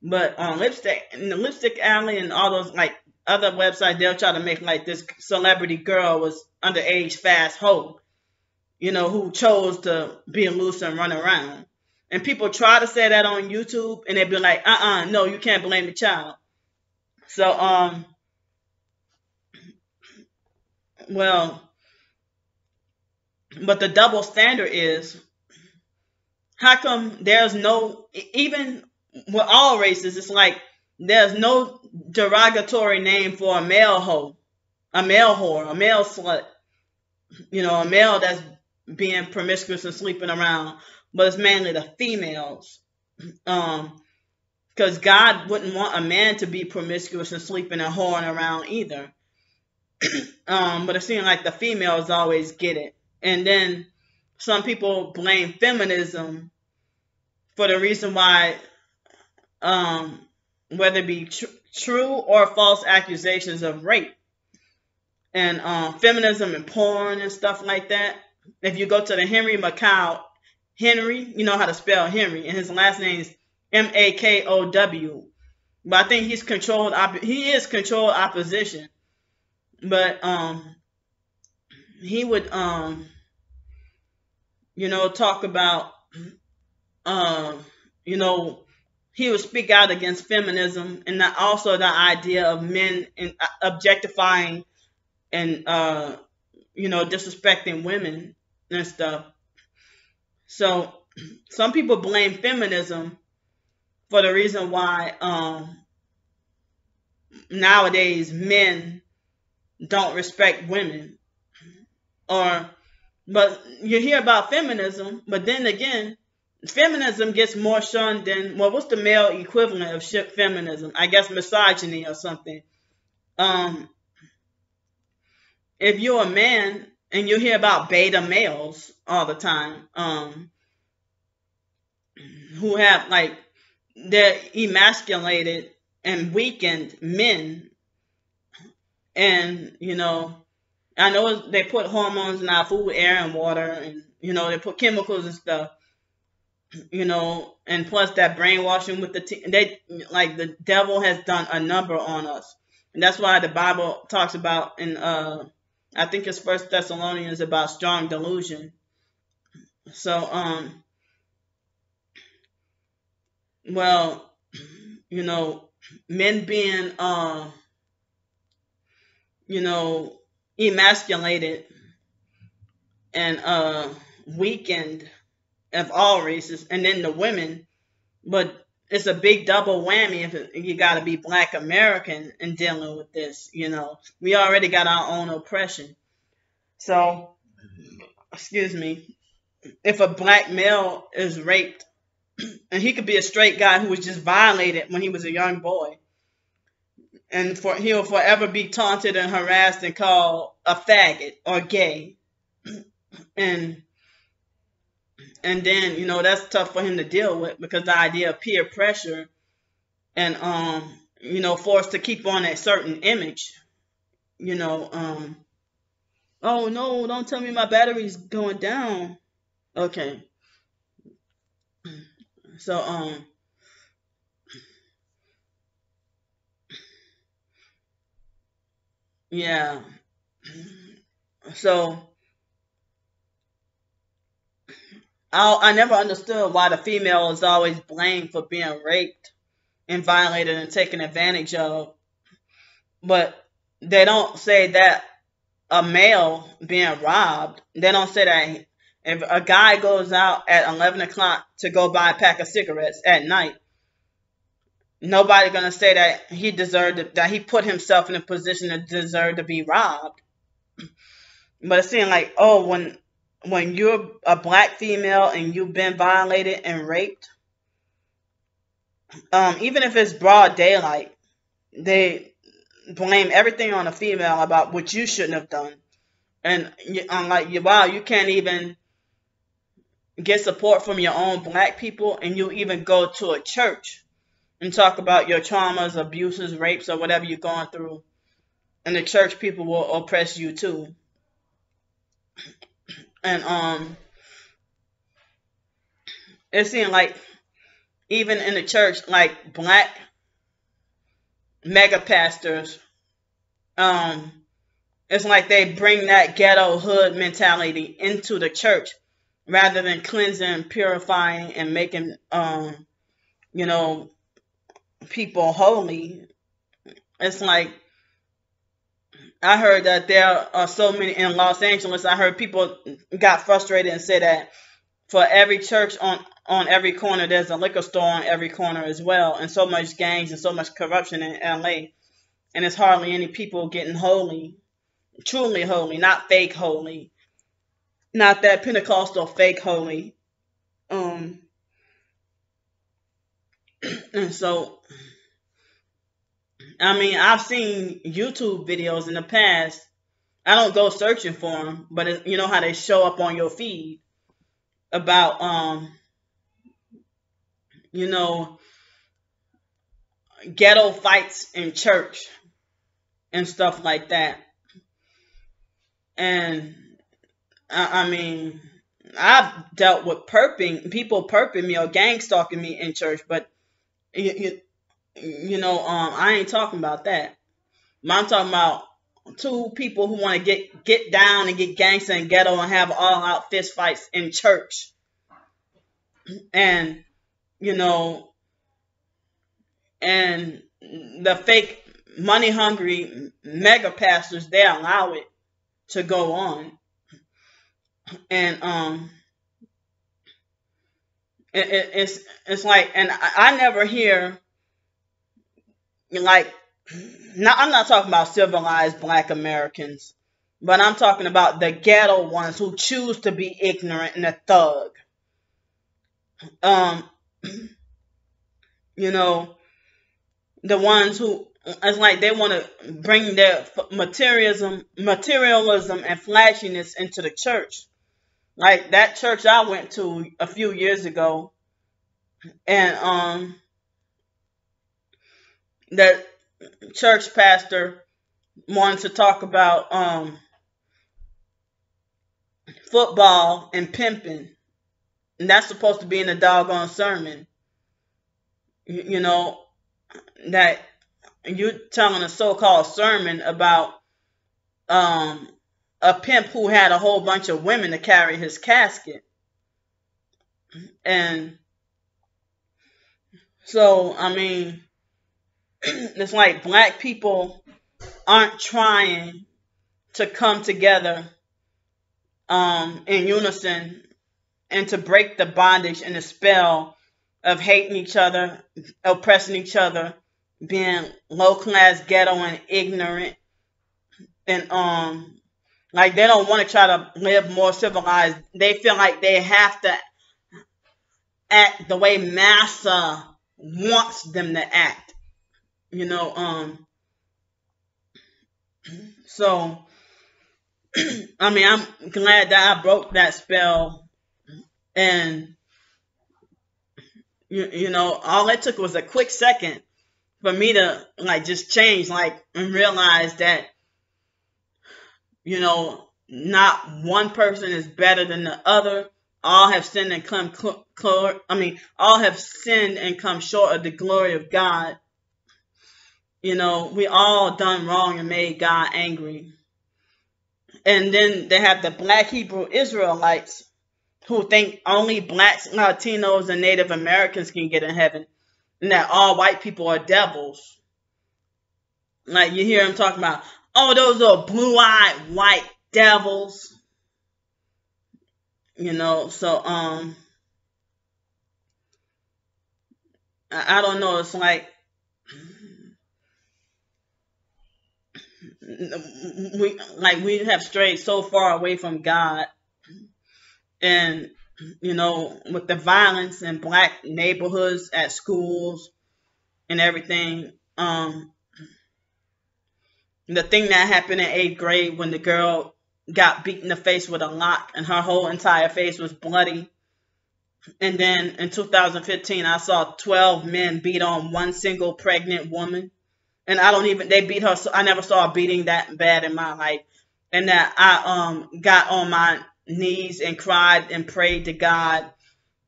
But on Lipstick Alley and all those like other websites, they'll try to make like this celebrity girl was underage fast hoe, who chose to be loose and run around. And people try to say that on YouTube and they'd be like, no, you can't blame the child. So, but the double standard is, how come there's no, even with all races, it's like there's no derogatory name for a male hoe, a male whore, a male slut, a male that's being promiscuous and sleeping around, but it's mainly the females. Because God wouldn't want a man to be promiscuous and sleeping and whoring around either. But it seems like the females always get it. And then some people blame feminism for the reason why, whether it be true or false accusations of rape. And feminism and porn and stuff like that. If you go to the Henry Makow, Henry, you know how to spell Henry, and his last name is Makow. But I think he is controlled opposition. But he would talk about he would speak out against feminism and also the idea of men objectifying and disrespecting women and stuff. So some people blame feminism for the reason why nowadays men don't respect women. But you hear about feminism, but then again, feminism gets more shunned than, well, what's the male equivalent of feminism? I guess misogyny or something. If you're a man and you hear about beta males all the time, who have like, they're emasculated and weakened men, and I know they put hormones in our food, air, and water, and they put chemicals and stuff, and plus that brainwashing with the devil has done a number on us, and that's why the Bible talks about in I think it's First Thessalonians about strong delusion. So well, men being emasculated and weakened of all races, and then the women. But it's a big double whammy if you got to be Black American in dealing with this. We already got our own oppression. So, excuse me, if a Black male is raped, and he could be a straight guy who was just violated when he was a young boy, and he'll forever be taunted and harassed and called a faggot or gay, and then that's tough for him to deal with, because the idea of peer pressure and forced to keep on a certain image, oh no, don't tell me my battery's going down. Okay. So yeah. So I never understood why the female is always blamed for being raped and violated and taken advantage of. But they don't say that a male being robbed, they don't say that if a guy goes out at 11 o'clock to go buy a pack of cigarettes at night, nobody's going to say that he deserved that he put himself in a position to deserve to be robbed. But it seems like, oh, when you're a Black female and you've been violated and raped, even if it's broad daylight, they blame everything on a female about what you shouldn't have done. And I'm like, wow, you can't even get support from your own Black people, and you even go to a church and talk about your traumas, abuses, rapes, or whatever you're going through, and the church people will oppress you too. And it seemed like even in the church, like Black mega pastors, it's like they bring that ghetto hood mentality into the church rather than cleansing, purifying, and making people holy. It's like, I heard that there are so many in Los Angeles. I heard people got frustrated and said that for every church on every corner, there's a liquor store on every corner as well, and so much gangs and so much corruption in LA, and it's hardly any people getting holy, truly holy, not fake holy, not that Pentecostal fake holy. And so, I mean, I've seen YouTube videos in the past. I don't go searching for them, but you know how they show up on your feed about ghetto fights in church and stuff like that. And I mean, I've dealt with people perping me or gang stalking me in church, but I ain't talking about that. I'm talking about two people who want to get down and get gangster and ghetto and have all out fist fights in church. And and the fake money hungry mega pastors, they allow it to go on. And it's like, and I never hear, like, I'm not talking about civilized black Americans, but I'm talking about the ghetto ones who choose to be ignorant and a thug. Um, you know, the ones who, it's like they want to bring their materialism and flashiness into the church. Like that church I went to a few years ago, and that church pastor wanted to talk about football and pimping, and that's supposed to be in the doggone sermon. You know, that you're telling a so-called sermon about a pimp who had a whole bunch of women to carry his casket. And so, I mean, it's like black people aren't trying to come together in unison and to break the bondage and the spell of hating each other, oppressing each other, being low class, ghetto, and ignorant. And like they don't want to try to live more civilized. They feel like they have to act the way massa wants them to act. You know, so I mean, I'm glad that I broke that spell, and you know, all it took was a quick second for me to like just change, like, and realize that, you know, not one person is better than the other. All have sinned and all have sinned and come short of the glory of God. You know, we all done wrong and made God angry. And then they have the black Hebrew Israelites who think only blacks, Latinos, and Native Americans can get in heaven, and that all white people are devils. Like you hear them talking about, oh, those are blue-eyed white devils. You know, so I don't know. It's like we have strayed so far away from God, and you know, with the violence in black neighborhoods, at schools, and everything. The thing that happened in 8th grade when the girl got beat in the face with a lock and her whole entire face was bloody. And then in 2015, I saw 12 men beat on one single pregnant woman. And they beat her. So I never saw a beating that bad in my life. And that I got on my knees and cried and prayed to God.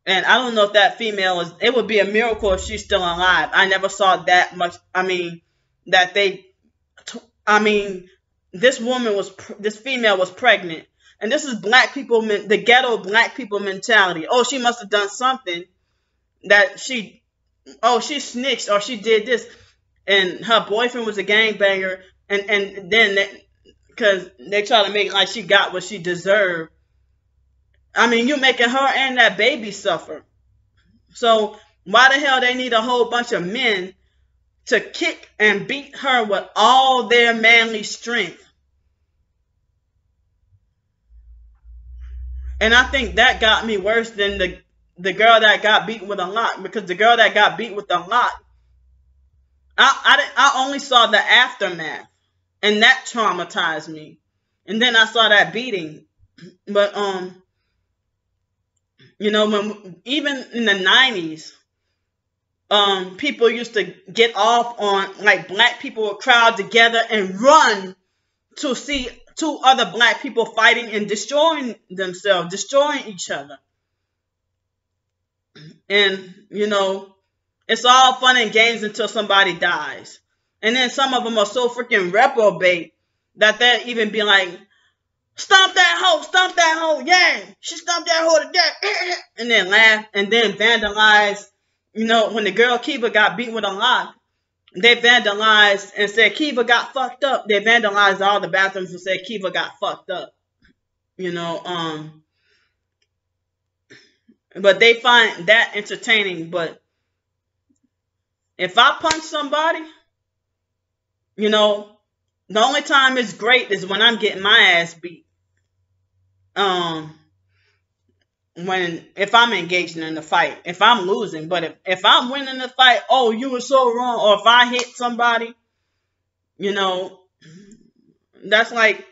And I don't know if that female it would be a miracle if she's still alive. I never saw that much. I mean, this female was pregnant. And this is black people, the ghetto black people mentality. Oh, she must have done something that she snitched or she did this. And her boyfriend was a gangbanger. And then, because they try to make it like she got what she deserved. I mean, you're making her and that baby suffer. So why the hell they need a whole bunch of men to kick and beat her with all their manly strength? And I think that got me worse than the girl that got beat with a lock, because the girl that got beat with a lock, I only saw the aftermath, and that traumatized me. And then I saw that beating. But you know, even in the 90s, people used to get off on, like, black people would crowd together and run to see two other black people fighting and destroying themselves, destroying each other. And, you know, it's all fun and games until somebody dies. And then some of them are so freaking reprobate that they'll even be like, stomp that hoe, yeah, she stomped that hoe to death, and then laugh, and then vandalize. You know, when the girl Kiva got beat with a lock, they vandalized and said Kiva got fucked up. They vandalized all the bathrooms and said Kiva got fucked up. You know, but they find that entertaining. But if I punch somebody, you know, the only time it's great is when I'm getting my ass beat. If I'm engaging in the fight, if I'm losing, but if I'm winning the fight, oh, you were so wrong, or if I hit somebody, you know, that's like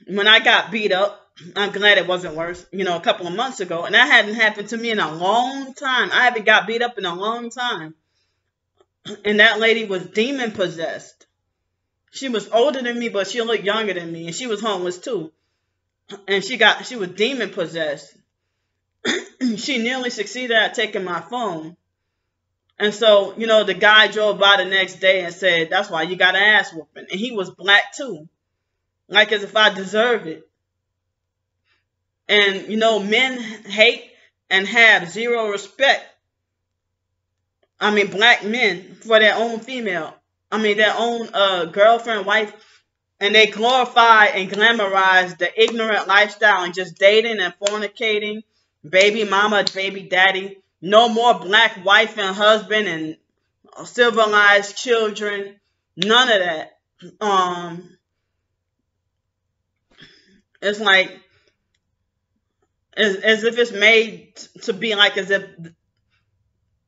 when I got beat up. I'm glad it wasn't worse, you know, a couple of months ago, and that hadn't happened to me in a long time. I haven't got beat up in a long time, and that lady was demon possessed. She was older than me, but she looked younger than me, and she was homeless too, and she was demon possessed. She nearly succeeded at taking my phone. And so, you know, the guy drove by the next day and said, that's why you got an ass whooping. And he was black too. Like as if I deserve it. And, you know, men hate and have zero respect. I mean, black men for their own female. I mean, their own girlfriend, wife. And they glorify and glamorize the ignorant lifestyle and just dating and fornicating. Baby mama, baby daddy. No more black wife and husband and civilized children. None of that. It's like as if it's made to be like as if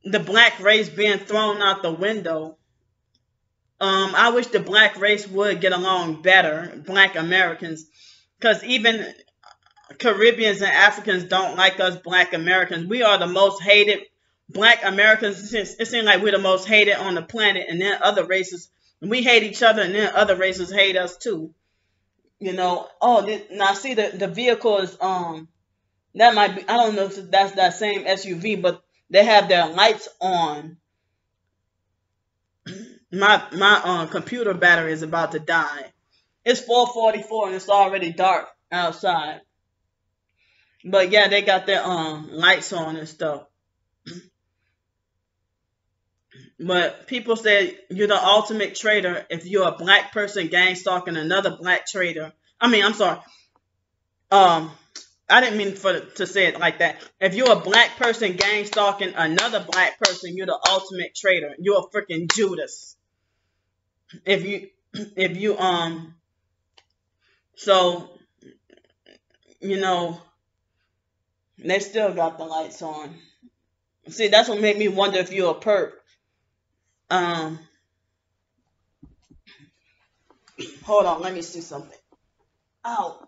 the black race being thrown out the window. I wish the black race would get along better, black Americans, because even Caribbeans and Africans don't like us black Americans. We are the most hated black Americans. It seems like we're the most hated on the planet, and then other races, we hate each other, and then other races hate us too. You know, now see the vehicle is, that might be, I don't know if that's that same SUV, but they have their lights on. My computer battery is about to die. It's 4:44 and it's already dark outside. But yeah, they got their lights on and stuff. But people say you're the ultimate traitor if you're a black person gang stalking another black traitor. I mean, I'm sorry. I didn't mean to say it like that. If you're a black person gang stalking another black person, you're the ultimate traitor. You're a freaking Judas. So, you know, they still got the lights on. See, that's what made me wonder if you're a perp. Hold on, let me see something. Ow.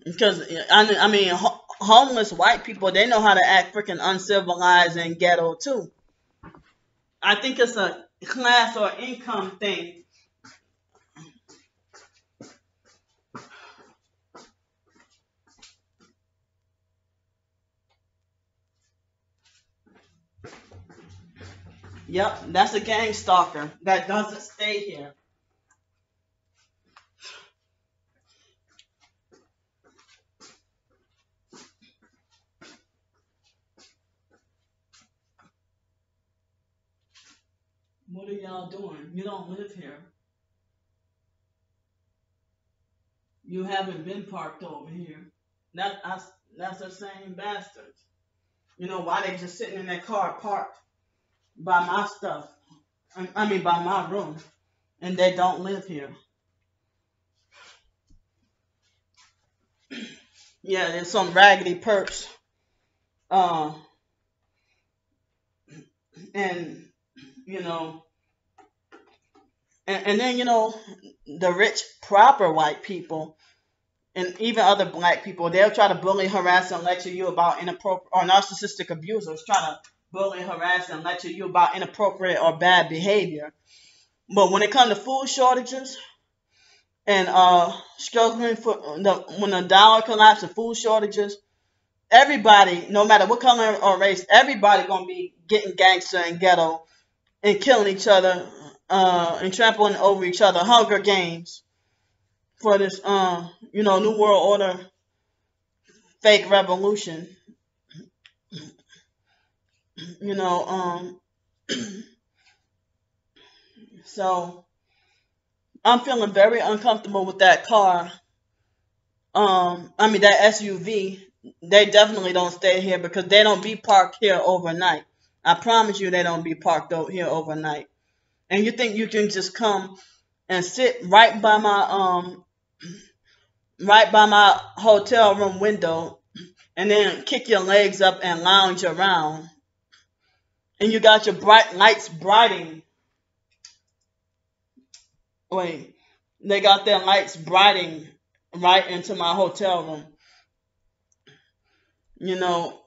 Because, I mean, homeless white people, they know how to act freaking uncivilized and ghetto too. I think it's a class or income thing. Yep, that's a gang stalker that doesn't stay here. What are y'all doing? You don't live here. You haven't been parked over here. That's the same bastards. You know why they just sitting in their car parked by my stuff? I mean by my room, and they don't live here. Yeah, there's some raggedy perps. And you know, and then you know, the rich proper white people and even other black people, they'll try to bully, harass, and lecture you about inappropriate or narcissistic abusers try to bully, harass, and lecture you about inappropriate or bad behavior. But when it comes to food shortages and struggling when the dollar collapses, food shortages, everybody, no matter what color or race, everybody gonna be getting gangster and ghetto and killing each other and trampling over each other. Hunger Games for this, you know, New World Order fake revolution. you know, so I'm feeling very uncomfortable with that car. I mean that SUV. They definitely don't stay here because they don't be parked here overnight. I promise you, they don't be parked here overnight. And you think you can just come and sit right by my hotel room window and then kick your legs up and lounge around. And you got your bright lights brighting. Wait, they got their lights brighting right into my hotel room. You know,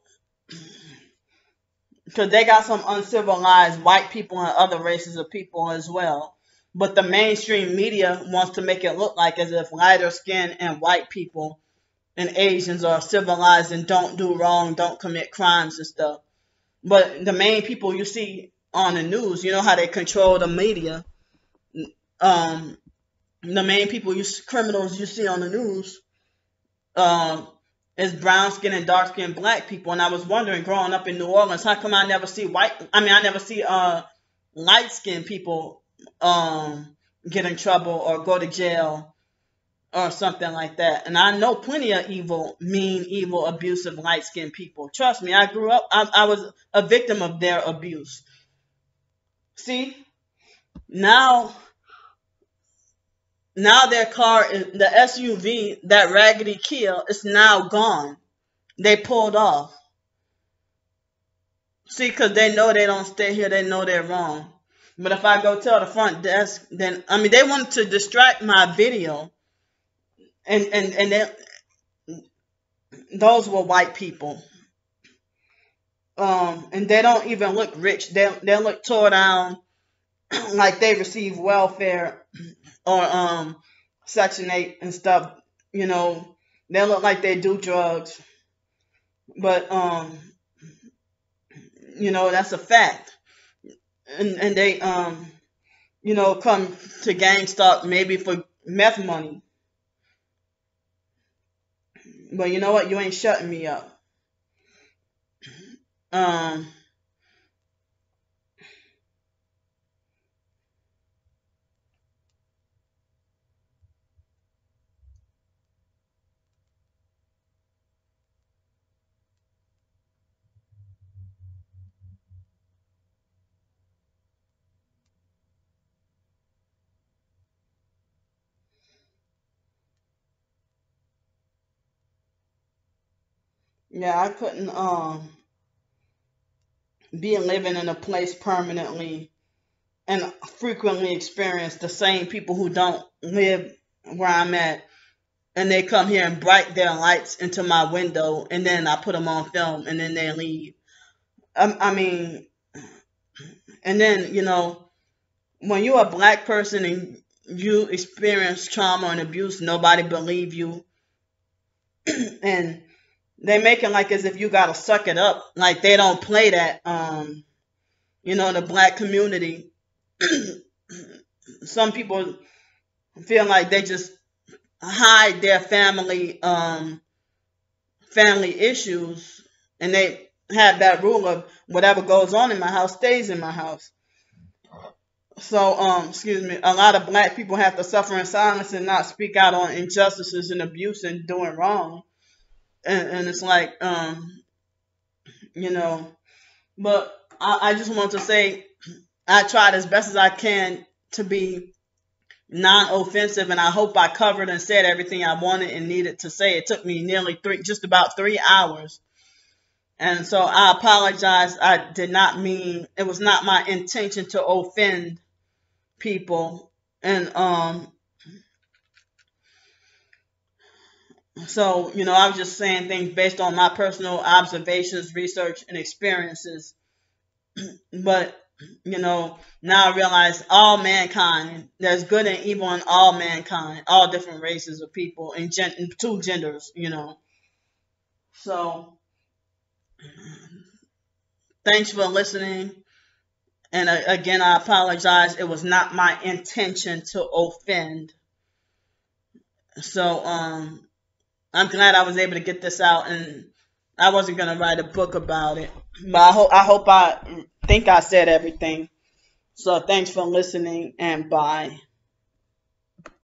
because they got some uncivilized white people and other races of people as well. But the mainstream media wants to make it look like as if lighter skin and white people and Asians are civilized and don't do wrong, don't commit crimes and stuff. But the main people you see on the news, you know how they control the media. Um, the main people criminals you see on the news, um, is brown skin and dark skinned black people. And I was wondering, growing up in New Orleans, how come I never see I never see light skinned people get in trouble or go to jail or something like that. And I know plenty of mean, evil, abusive, light skinned people. Trust me, I grew up, I was a victim of their abuse. See, now, now their car, the SUV, that raggedy Kia, is now gone. They pulled off. See, because they know they don't stay here, they know they're wrong. But if I go tell the front desk, then, I mean, they wanted to distract my video. And those were white people. And they don't even look rich. They look tore down, like they receive welfare or Section 8 and stuff. You know, they look like they do drugs. But you know, that's a fact. And they you know, come to GameStop maybe for meth money. But you know what? You ain't shutting me up. Um yeah, I couldn't be living in a place permanently and frequently experience the same people who don't live where I'm at, and they come here and bright their lights into my window, and then I put them on film, and then they leave. I mean, and then, you know, when you're a black person and you experience trauma and abuse, nobody believe you, and they make it like as if you gotta suck it up, like they don't play that. You know, the black community, some people feel like they just hide their family issues, and they have that rule of whatever goes on in my house stays in my house. So excuse me, a lot of black people have to suffer in silence and not speak out on injustices and abuse and doing wrong. And it's like you know, but I just want to say I tried as best as I can to be non-offensive, and I hope I covered and said everything I wanted and needed to say. It took me nearly just about 3 hours, and so I apologize. I did not mean, it was not my intention to offend people, and so, you know, I was just saying things based on my personal observations, research, and experiences. But, you know, now I realize all mankind, there's good and evil in all mankind, all different races of people, and two genders, you know. So, thanks for listening. And again, I apologize. It was not my intention to offend. So, I'm glad I was able to get this out, and I wasn't gonna write a book about it, but I think I said everything. So thanks for listening and bye.